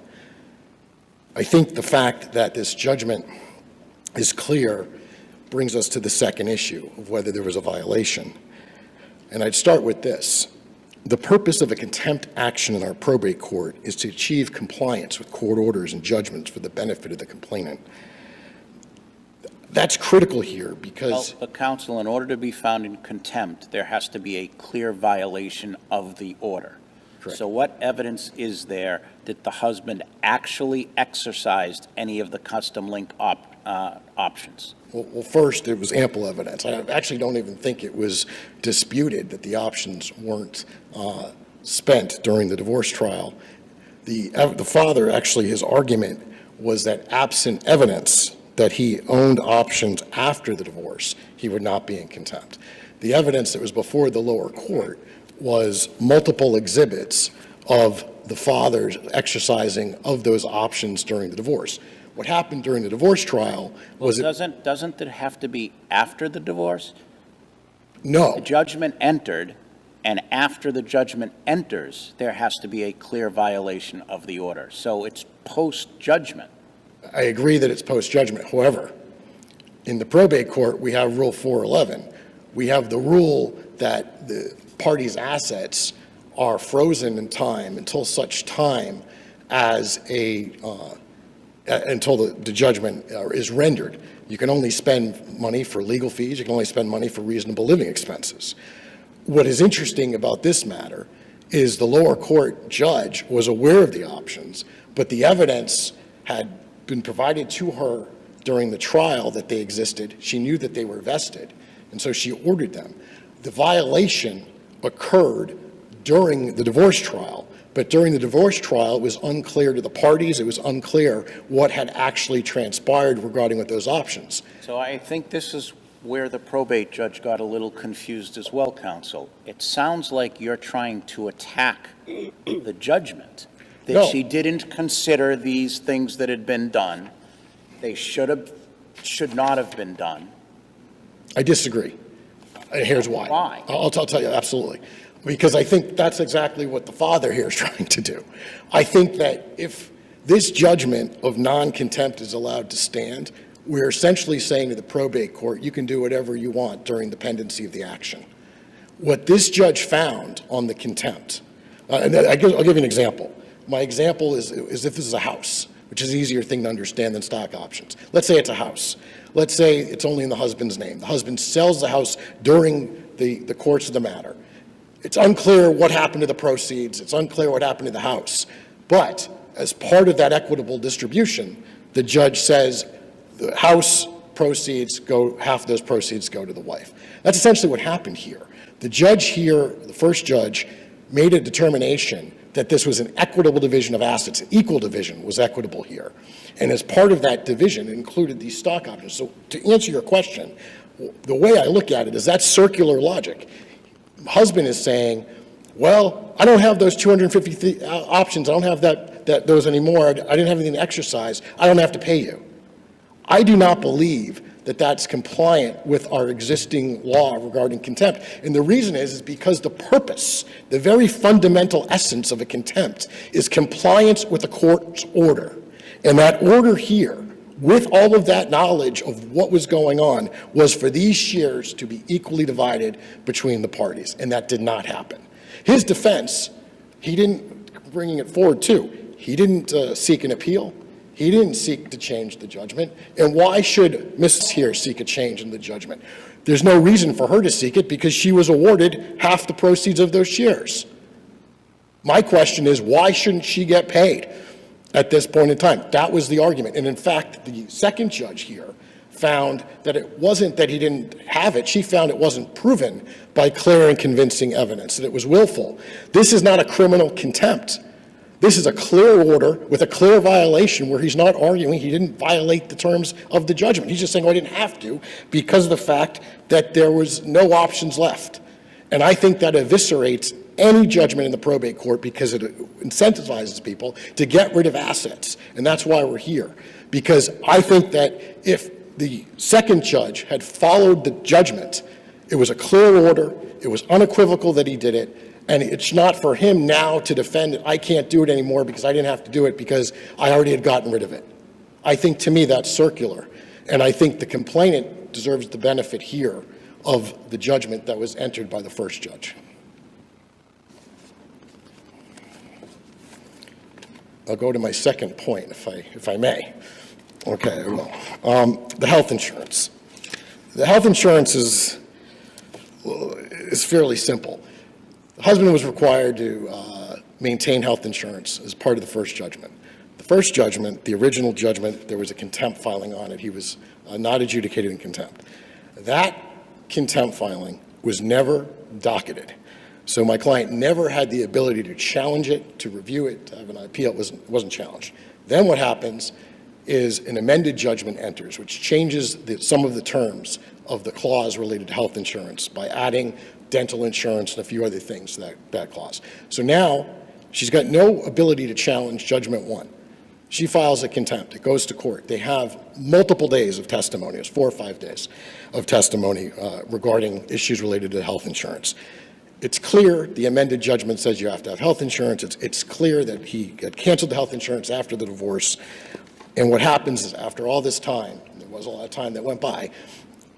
I think the fact that this judgment is clear brings us to the second issue of whether there was a violation. And I'd start with this. The purpose of a contempt action in our probate court is to achieve compliance with court orders and judgments for the benefit of the complainant. That's critical here because... Well, counsel, in order to be found in contempt, there has to be a clear violation of the order. Correct. So what evidence is there that the husband actually exercised any of the custom link options? Well, first, there was ample evidence. I actually don't even think it was disputed that the options weren't spent during the divorce trial. The father, actually, his argument was that absent evidence that he owned options after the divorce, he would not be in contempt. The evidence that was before the lower court was multiple exhibits of the father's exercising of those options during the divorce. What happened during the divorce trial was... Doesn't it have to be after the divorce? No. The judgment entered, and after the judgment enters, there has to be a clear violation of the order. So it's post-judgment. I agree that it's post-judgment. However, in the probate court, we have Rule 411. We have the rule that the party's assets are frozen in time until such time as until the judgment is rendered. You can only spend money for legal fees. You can only spend money for reasonable living expenses. What is interesting about this matter is the lower court judge was aware of the options, but the evidence had been provided to her during the trial that they existed. She knew that they were vested, and so she ordered them. The violation occurred during the divorce trial, but during the divorce trial, it was unclear to the parties, it was unclear what had actually transpired regarding with those options. So I think this is where the probate judge got a little confused as well, counsel. It sounds like you're trying to attack the judgment, that No. she didn't consider these things that had been done. They should not have been done. I disagree. And here's why. Why? I'll tell you, absolutely. Because I think that's exactly what the father here is trying to do. I think that if this judgment of non-contempt is allowed to stand, we're essentially saying to the probate court, you can do whatever you want during the pendency of the action. What this judge found on the contempt, and I'll give you an example. My example is if this is a house, which is an easier thing to understand than stock options. Let's say it's a house. Let's say it's only in the husband's name. The husband sells the house during the course of the matter. It's unclear what happened to the proceeds. It's unclear what happened to the house. But as part of that equitable distribution, the judge says the house proceeds go, half of those proceeds go to the wife. That's essentially what happened here. The judge here, the first judge, made a determination that this was an equitable division of assets. Equal division was equitable here. And as part of that division, it included these stock options. So to answer your question, the way I look at it is that's circular logic. Husband is saying, well, I don't have those 250 options. I don't have those anymore. I didn't have anything to exercise. I don't have to pay you. I do not believe that that's compliant with our existing law regarding contempt. And the reason is because the purpose, the very fundamental essence of a contempt is compliance with the court's order. And that order here, with all of that knowledge of what was going on, was for these shares to be equally divided between the parties, and that did not happen. His defense, he didn't, bringing it forward too, he didn't seek an appeal. He didn't seek to change the judgment. And why should Mrs. here seek a change in the judgment? There's no reason for her to seek it because she was awarded half the proceeds of those shares. My question is, why shouldn't she get paid at this point in time? That was the argument. And in fact, the second judge here found that it wasn't that he didn't have it. She found it wasn't proven by clear and convincing evidence, that it was willful. This is not a criminal contempt. This is a clear order with a clear violation where he's not arguing he didn't violate the terms of the judgment. He's just saying, oh, I didn't have to because of the fact that there was no options left. And I think that eviscerates any judgment in the probate court because it incentivizes people to get rid of assets. And that's why we're here. Because I think that if the second judge had followed the judgment, it was a clear order, it was unequivocal that he did it, and it's not for him now to defend it. I can't do it anymore because I didn't have to do it because I already had gotten rid of it. I think, to me, that's circular. And I think the complainant deserves the benefit here of the judgment that was entered by the first judge. I'll go to my second point, if I may. Okay, I will. The health insurance. The health insurance is fairly simple. The husband was required to maintain health insurance as part of the first judgment. The first judgment, the original judgment, there was a contempt filing on it. He was not adjudicated in contempt. That contempt filing was never docketed. So my client never had the ability to challenge it, to review it, to have an appeal. It wasn't challenged. Then what happens is an amended judgment enters, which changes some of the terms of the clause related to health insurance by adding dental insurance and a few other things to that clause. So now she's got no ability to challenge judgment one. She files a contempt. It goes to court. They have multiple days of testimony. It's 4 or 5 days of testimony regarding issues related to health insurance. It's clear the amended judgment says you have to have health insurance. It's clear that he had canceled the health insurance after the divorce. And what happens is after all this time, there was a lot of time that went by,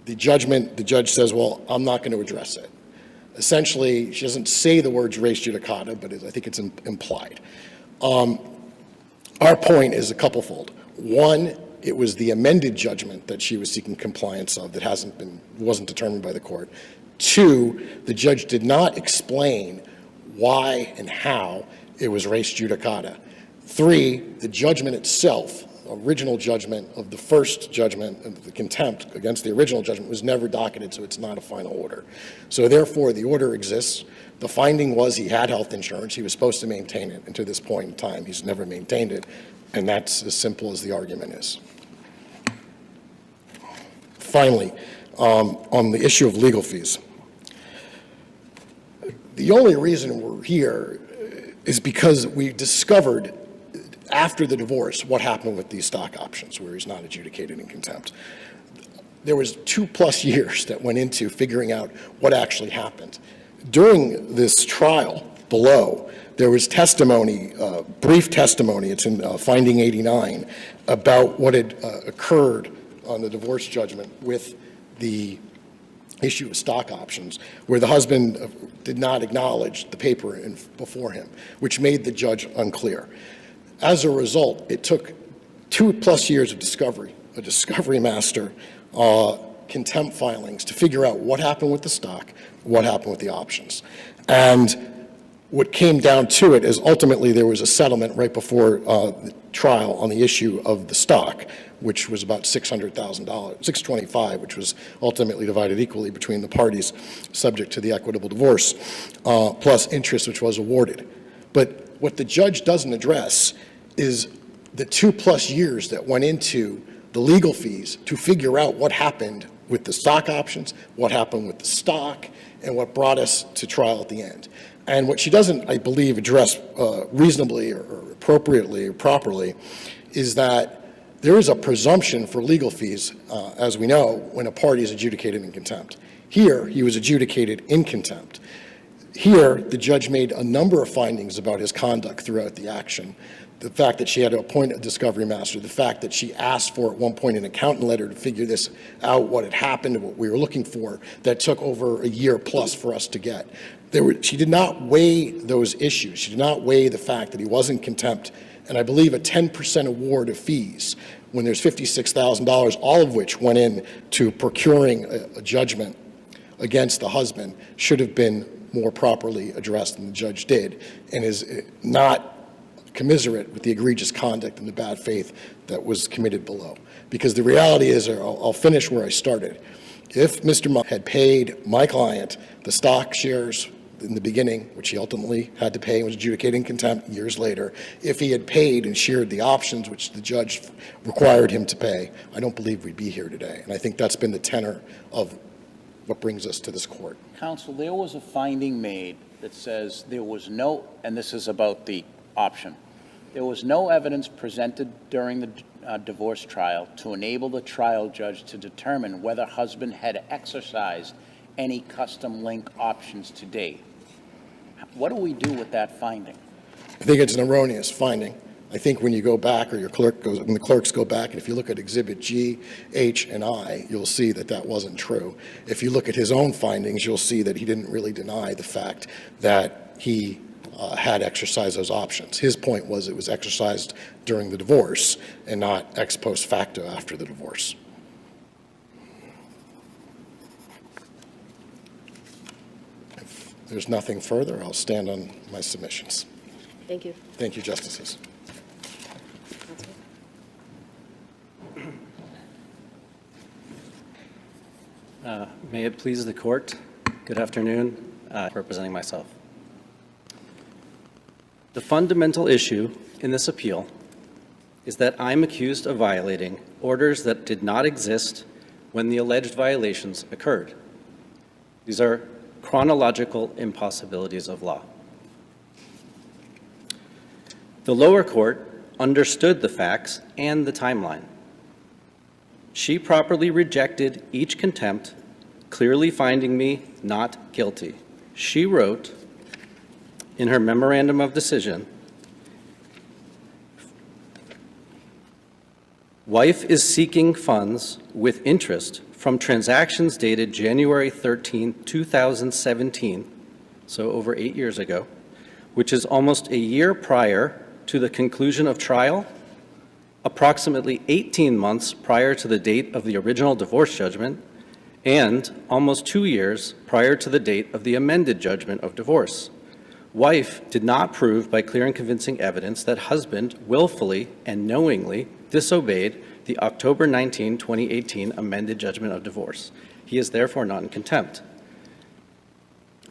the judge says, well, I'm not going to address it. Essentially, she doesn't say the words res judicata, but I think it's implied. Our point is a couplefold. One, it was the amended judgment that she was seeking compliance of that wasn't determined by the court. Two, the judge did not explain why and how it was res judicata. Three, the judgment itself, original judgment of the first judgment, of the contempt against the original judgment, was never docketed, so it's not a final order. So therefore, the order exists. The finding was he had health insurance. He was supposed to maintain it, and to this point in time, he's never maintained it, and that's as simple as the argument is. Finally, on the issue of legal fees, the only reason we're here is because we discovered after the divorce what happened with these stock options where he's not adjudicated in contempt. There was 2+ years that went into figuring out what actually happened. During this trial below, there was testimony, brief testimony, it's in finding 89, about what had occurred on the divorce judgment with the issue of stock options, where the husband did not acknowledge the paper before him, which made the judge unclear. As a result, it took 2+ years of discovery, a discovery master, contempt filings to figure out what happened with the stock, what happened with the options. And what came down to it is ultimately there was a settlement right before the trial on the issue of the stock, which was about $600,000, $625,000, which was ultimately divided equally between the parties subject to the equitable divorce, plus interest, which was awarded. But what the judge doesn't address is the 2+ years that went into the legal fees to figure out what happened with the stock options, what happened with the stock, and what brought us to trial at the end. And what she doesn't, I believe, address reasonably or appropriately or properly is that there is a presumption for legal fees, as we know, when a party is adjudicated in contempt. Here, he was adjudicated in contempt. Here, the judge made a number of findings about his conduct throughout the action. The fact that she had to appoint a discovery master, the fact that she asked for at one point an accountant letter to figure this out, what had happened, what we were looking for, that took over a year plus for us to get. She did not weigh those issues. She did not weigh the fact that he was in contempt, and I believe a 10% award of fees when there's $56,000, all of which went in to procuring a judgment against the husband, should have been more properly addressed than the judge did, and is not commiserate with the egregious conduct and the bad faith that was committed below. Because the reality is, I'll finish where I started. If Mr. Muck had paid my client the stock shares in the beginning, which he ultimately had to pay and was adjudicating contempt years later, if he had paid and shared the options which the judge required him to pay, I don't believe we'd be here today. And I think that's been the tenor of what brings us to this court. Counsel, there was a finding made that says there was no, and this is about the option, there was no evidence presented during the divorce trial to enable the trial judge to determine whether husband had exercised any custom link options to date. What do we do with that finding? I think it's an erroneous finding. I think when you go back, or when the clerks go back, and if you look at Exhibit G, H, and I, you'll see that that wasn't true. If you look at his own findings, you'll see that he didn't really deny the fact that he had exercised those options. His point was it was exercised during the divorce and not ex post facto after the divorce. If there's nothing further, I'll stand on my submissions. Thank you. Thank you, Justices. May it please the court, good afternoon, representing myself. The fundamental issue in this appeal is that I'm accused of violating orders that did not exist when the alleged violations occurred. These are chronological impossibilities of law. The lower court understood the facts and the timeline. She properly rejected each contempt, clearly finding me not guilty. She wrote in her memorandum of decision, wife is seeking funds with interest from transactions dated January 13, 2017, so over 8 years ago, which is almost a year prior to the conclusion of trial, approximately 18 months prior to the date of the original divorce judgment, and almost 2 years prior to the date of the amended judgment of divorce. Wife did not prove by clear and convincing evidence that husband willfully and knowingly disobeyed the October 19, 2018 amended judgment of divorce. He is therefore not in contempt.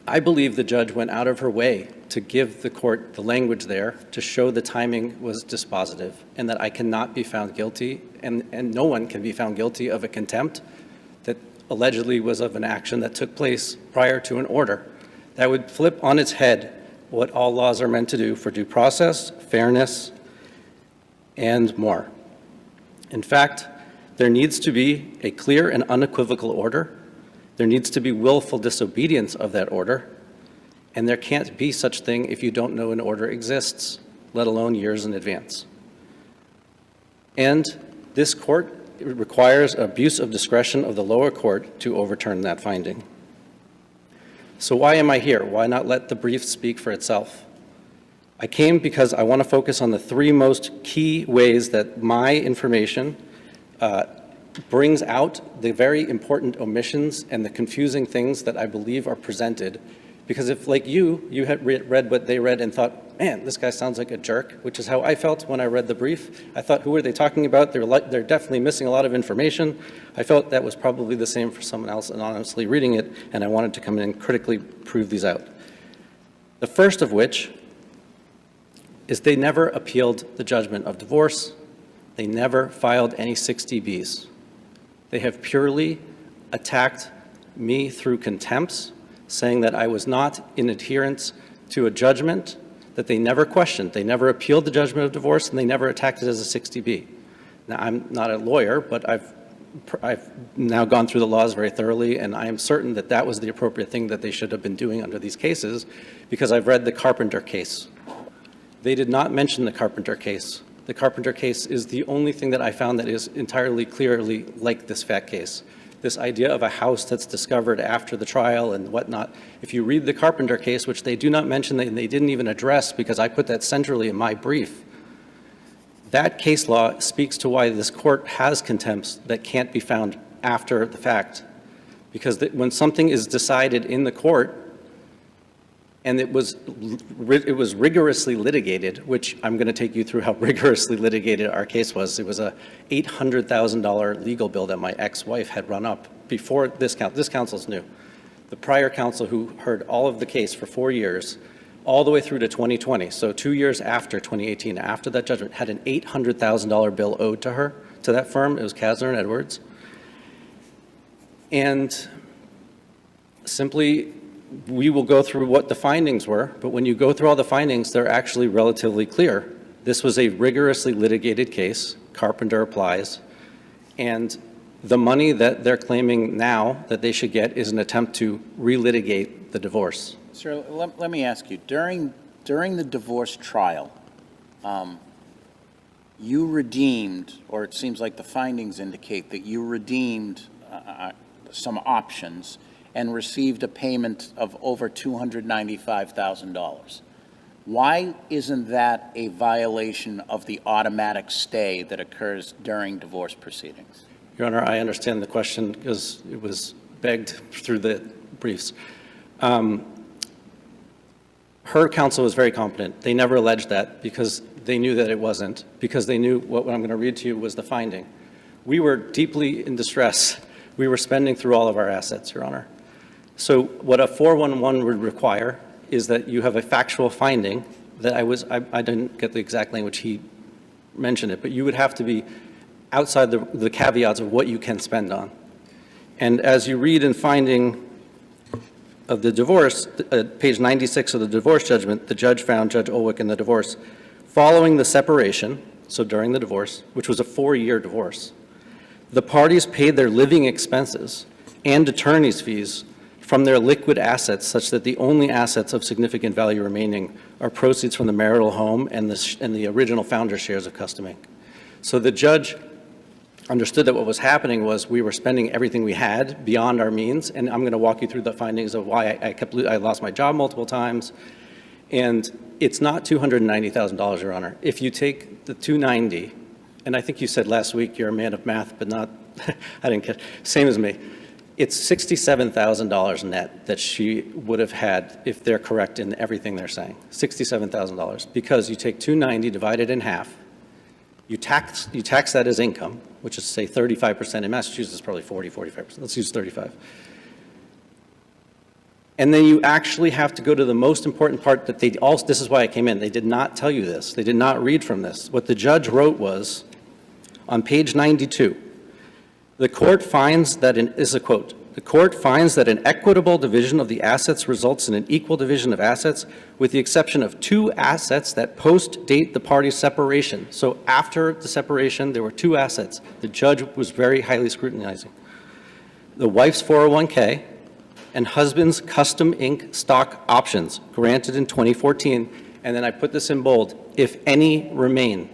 I believe the judge went out of her way to give the court the language there to show the timing was dispositive and that I cannot be found guilty and no one can be found guilty of a contempt that allegedly was of an action that took place prior to an order. That would flip on its head what all laws are meant to do for due process, fairness, and more. In fact, there needs to be a clear and unequivocal order. There needs to be willful disobedience of that order, and there can't be such thing if you don't know an order exists, let alone years in advance. And this court requires abuse of discretion of the lower court to overturn that finding. So why am I here? Why not let the brief speak for itself? I came because I want to focus on the three most key ways that my information brings out the very important omissions and the confusing things that I believe are presented. Because if, like you had read what they read and thought, man, this guy sounds like a jerk, which is how I felt when I read the brief. I thought, who are they talking about? They're definitely missing a lot of information. I felt that was probably the same for someone else anonymously reading it, and I wanted to come in and critically prove these out. The first of which is they never appealed the judgment of divorce. They never filed any 60Bs. They have purely attacked me through contempts, saying that I was not in adherence to a judgment that they never questioned. They never appealed the judgment of divorce, and they never attacked it as a 60B. Now, I'm not a lawyer, but I've now gone through the laws very thoroughly, and I am certain that that was the appropriate thing that they should have been doing under these cases, because I've read the Carpenter case. They did not mention the Carpenter case. The Carpenter case is the only thing that I found that is entirely clearly like this fact case. This idea of a house that's discovered after the trial and whatnot. If you read the Carpenter case, which they do not mention and they didn't even address because I put that centrally in my brief, that case law speaks to why this court has contempts that can't be found after the fact. Because when something is decided in the court, and it was rigorously litigated, which I'm going to take you through how rigorously litigated our case was. It was a $800,000 legal bill that my ex-wife had run up before this council's new. the prior counsel who heard all of the case for 4 years, all the way through to 2020, so 2 years after 2018, after that judgment, had an $800,000 bill owed to her, to that firm. It was Kasner and Edwards. And simply, we will go through what the findings were, but when you go through all the findings, they're actually relatively clear. This was a rigorously litigated case. Carpenter applies. And the money that they're claiming now that they should get is an attempt to relitigate the divorce. Sir, let me ask you, during the divorce trial, you redeemed, or it seems like the findings indicate that you redeemed some options and received a payment of over $295,000. Why isn't that a violation of the automatic stay that occurs during divorce proceedings? Your Honor, I understand the question because it was begged through the briefs. Her counsel was very competent. They never alleged that because they knew that it wasn't, because they knew what I'm going to read to you was the finding. We were deeply in distress. We were spending through all of our assets, Your Honor. So what a 411 would require is that you have a factual finding that I didn't get the exact language he mentioned it, but you would have to be outside the caveats of what you can spend on. And as you read in finding of the divorce, page 96 of the divorce judgment, the judge found, Judge Ulwick, in the divorce, following the separation, so during the divorce, which was a 4-year divorce, the parties paid their living expenses and attorney's fees from their liquid assets, such that the only assets of significant value remaining are proceeds from the marital home and the original founder shares of Custom Inc. So the judge understood that what was happening was we were spending everything we had beyond our means, and I'm going to walk you through the findings of why I lost my job multiple times. And it's not $290,000, Your Honor. If you take the $290, and I think you said last week you're a man of math, but not, I didn't catch, same as me. It's $67,000 net that she would have had if they're correct in everything they're saying. $67,000, because you take $290 divided in half, you tax that as income, which is, say, 35%. In Massachusetts, it's probably 40, 45%. Let's use 35. And then you actually have to go to the most important part that they also, this is why I came in. They did not tell you this. They did not read from this. What the judge wrote was, on page 92, the court finds that this is a quote, the court finds that an equitable division of the assets results in an equal division of assets, with the exception of 2 assets that post-date the parties' separation. So after the separation, there were 2 assets. The judge was very highly scrutinizing. The wife's 401k and husband's Custom Inc. stock options granted in 2014. And then I put this in bold, if any remain.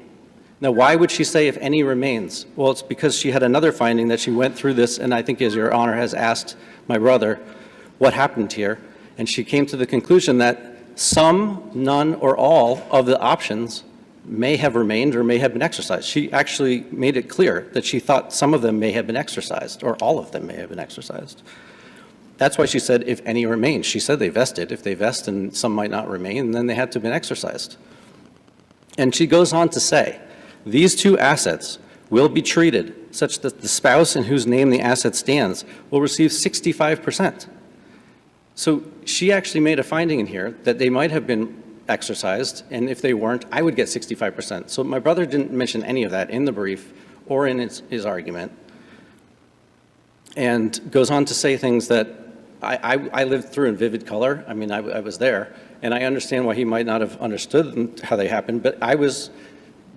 Now, why would she say if any remains? Well, it's because she had another finding that she went through this, and I think, as Your Honor has asked my brother, what happened here? And she came to the conclusion that some, none, or all of the options may have remained or may have been exercised. She actually made it clear that she thought some of them may have been exercised, or all of them may have been exercised. That's why she said if any remain. She said they vested. If they vest and some might not remain, then they had to have been exercised. And she goes on to say, these 2 assets will be treated such that the spouse in whose name the asset stands will receive 65%. So she actually made a finding in here that they might have been exercised, and if they weren't, I would get 65%. So my brother didn't mention any of that in the brief or in his argument, and goes on to say things that I lived through in vivid color. I mean, I was there, and I understand why he might not have understood how they happened, but I was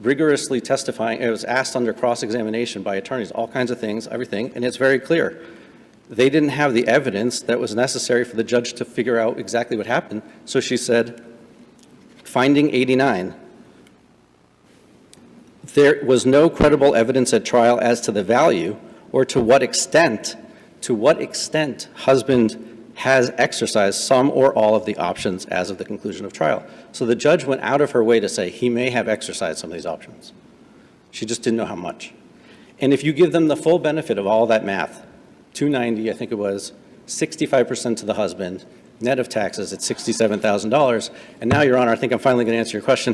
rigorously testifying. It was asked under cross-examination by attorneys, all kinds of things, everything, and it's very clear. They didn't have the evidence that was necessary for the judge to figure out exactly what happened. So she said, finding 89, there was no credible evidence at trial as to the value or to what extent husband has exercised some or all of the options as of the conclusion of trial. So the judge went out of her way to say he may have exercised some of these options. She just didn't know how much. And if you give them the full benefit of all that math, 290, I think it was, 65% to the husband, net of taxes at $67,000. And now, Your Honor, I think I'm finally going to answer your question.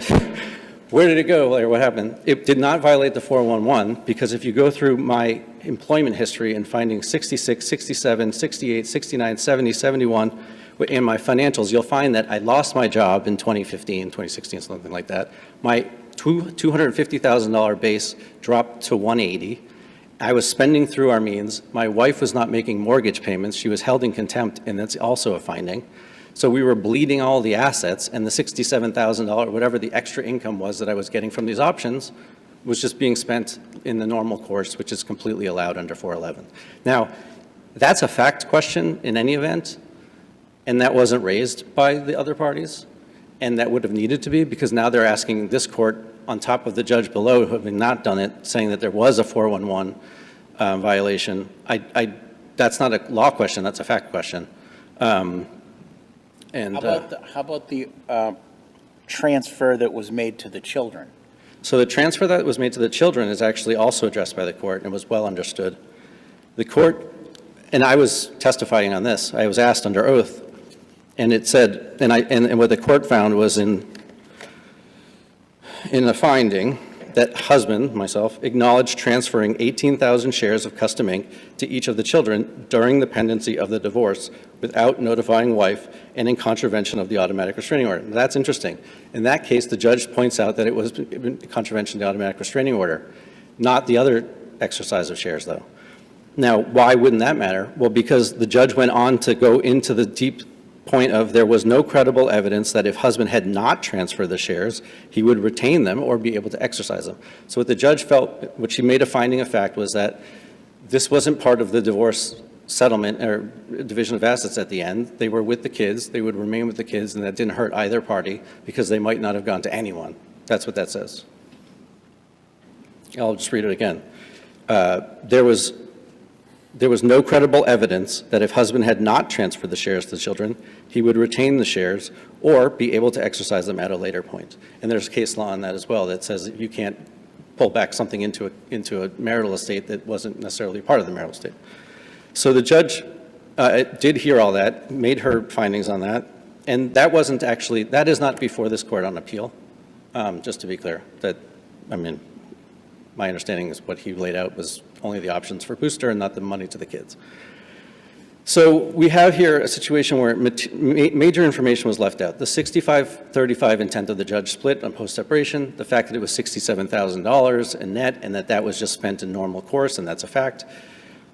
Where did it go, or what happened? It did not violate the 411, because if you go through my employment history and finding 66, 67, 68, 69, 70, 71, in my financials, you'll find that I lost my job in 2015, 2016, something like that. My $250,000 base dropped to 180. I was spending through our means. My wife was not making mortgage payments. She was held in contempt, and that's also a finding. So we were bleeding all the assets, and the $67,000, whatever the extra income was that I was getting from these options, was just being spent in the normal course, which is completely allowed under 411. Now, that's a fact question in any event, and that wasn't raised by the other parties, and that would have needed to be, because now they're asking this court, on top of the judge below who have not done it, saying that there was a 411 violation. That's not a law question, that's a fact question. How about the transfer that was made to the children? So the transfer that was made to the children is actually also addressed by the court and was well understood. The court, and I was testifying on this, I was asked under oath, and it said, and what the court found was in the finding that husband, myself, acknowledged transferring 18,000 shares of Custom Inc. to each of the children during the pendency of the divorce without notifying wife and in contravention of the automatic restraining order. That's interesting. In that case, the judge points out that it was in contravention of the automatic restraining order, not the other exercise of shares, though. Now, why wouldn't that matter? Well, because the judge went on to go into the deep point of there was no credible evidence that if husband had not transferred the shares, he would retain them or be able to exercise them. So what the judge felt, what she made a finding of fact, was that this wasn't part of the divorce settlement or division of assets at the end. They were with the kids, they would remain with the kids, and that didn't hurt either party because they might not have gone to anyone. That's what that says. I'll just read it again. There was no credible evidence that if husband had not transferred the shares to the children, he would retain the shares or be able to exercise them at a later point. And there's case law on that as well that says that you can't pull back something into a marital estate that wasn't necessarily part of the marital estate. So the judge did hear all that, made her findings on that, and that wasn't actually, that is not before this court on appeal, just to be clear. My understanding is what he laid out was only the options for booster and not the money to the kids. So we have here a situation where major information was left out. The 65-35 intent of the judge split on post-separation, the fact that it was $67,000 in net and that was just spent in normal course, and that's a fact.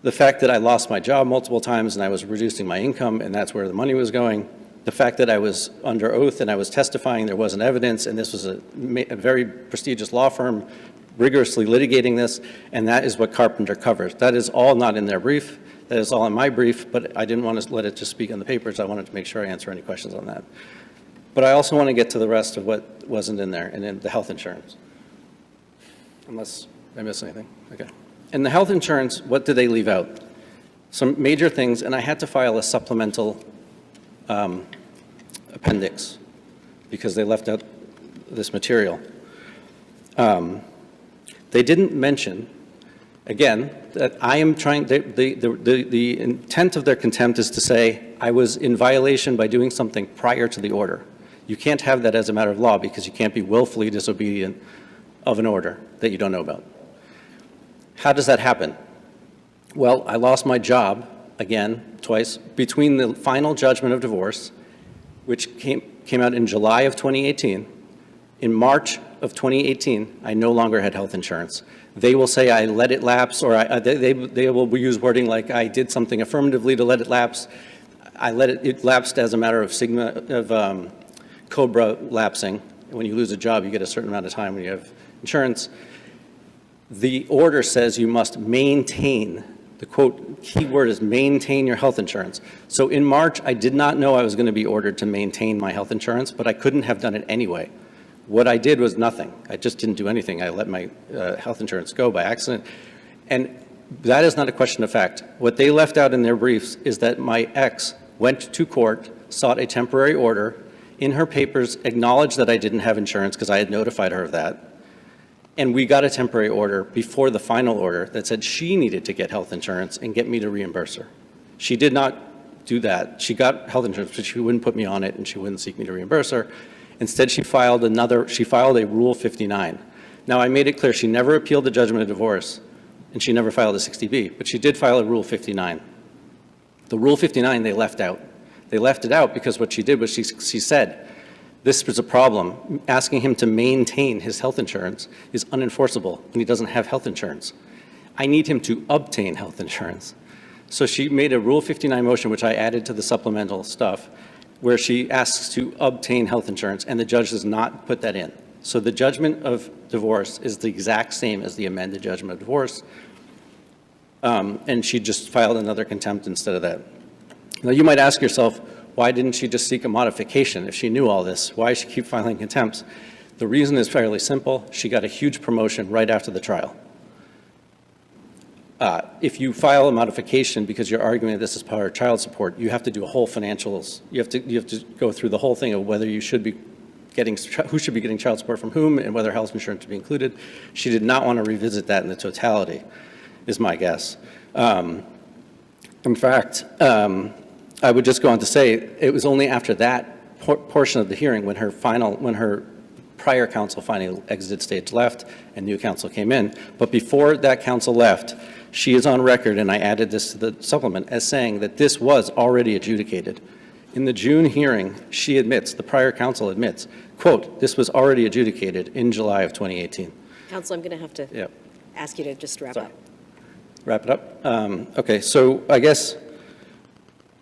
The fact that I lost my job multiple times and I was reducing my income and that's where the money was going. The fact that I was under oath and I was testifying, there wasn't evidence, and this was a very prestigious law firm rigorously litigating this, and that is what Carpenter covers. That is all not in their brief. That is all in my brief, but I didn't want to let it just speak on the papers. I wanted to make sure I answer any questions on that. But I also want to get to the rest of what wasn't in there, and in the health insurance. Unless I miss anything. Okay. In the health insurance, what did they leave out? Some major things, and I had to file a supplemental appendix because they left out this material. They didn't mention, again, that I am trying, the intent of their contempt is to say I was in violation by doing something prior to the order. You can't have that as a matter of law because you can't be willfully disobedient of an order that you don't know about. How does that happen? Well, I lost my job, again, twice, between the final judgment of divorce, which came out in July of 2018. In March of 2018, I no longer had health insurance. They will say I let it lapse, or they will use wording like I did something affirmatively to let it lapse. It lapsed as a matter of COBRA lapsing. When you lose a job, you get a certain amount of time when you have insurance. The order says you must maintain, the quote, key word is maintain your health insurance. So in March, I did not know I was going to be ordered to maintain my health insurance, but I couldn't have done it anyway. What I did was nothing. I just didn't do anything. I let my health insurance go by accident. And that is not a question of fact. What they left out in their briefs is that my ex went to court, sought a temporary order, in her papers acknowledged that I didn't have insurance because I had notified her of that. And we got a temporary order before the final order that said she needed to get health insurance and get me to reimburse her. She did not do that. She got health insurance, but she wouldn't put me on it and she wouldn't seek me to reimburse her. Instead, she filed a Rule 59. Now, I made it clear she never appealed the judgment of divorce, and she never filed a 60B, but she did file a Rule 59. The Rule 59 they left out. They left it out because what she did was she said, this was a problem. Asking him to maintain his health insurance is unenforceable when he doesn't have health insurance. I need him to obtain health insurance. So she made a Rule 59 motion, which I added to the supplemental stuff, where she asks to obtain health insurance, and the judge does not put that in. So the judgment of divorce is the exact same as the amended judgment of divorce, and she just filed another contempt instead of that. Now, you might ask yourself, why didn't she just seek a modification if she knew all this? Why does she keep filing contempts? The reason is fairly simple. She got a huge promotion right after the trial. If you file a modification because you're arguing that this is part of child support, you have to do a whole financials. You have to go through the whole thing of whether you should be who should be getting child support from whom and whether health insurance should be included. She did not want to revisit that in the totality, is my guess. In fact, I would just go on to say it was only after that portion of the hearing when her prior counsel finally exited stage left and new counsel came in. But before that counsel left, she is on record, and I added this to the supplement, as saying that this was already adjudicated. In the June hearing, she admits, the prior counsel admits, quote, this was already adjudicated in July of 2018. Counsel, I'm going to have to ask you to just wrap up. Wrap it up? Okay, so I guess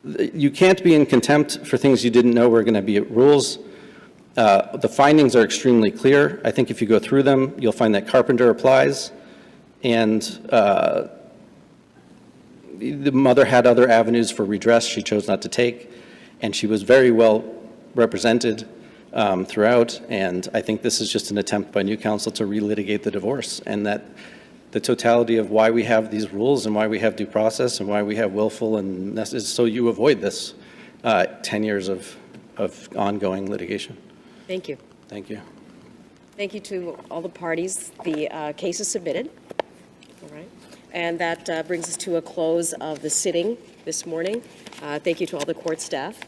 you can't be in contempt for things you didn't know were going to be rules. The findings are extremely clear. I think if you go through them, you'll find that Carpenter applies, and the mother had other avenues for redress she chose not to take, and she was very well represented throughout, and I think this is just an attempt by new counsel to relitigate the divorce, and that the totality of why we have these rules and why we have due process and why we have willful and is so you avoid this 10 years of ongoing litigation. Thank you. Thank you. Thank you to all the parties. The case is submitted. All right. And that brings us to a close of the sitting this morning. Thank you to all the court staff.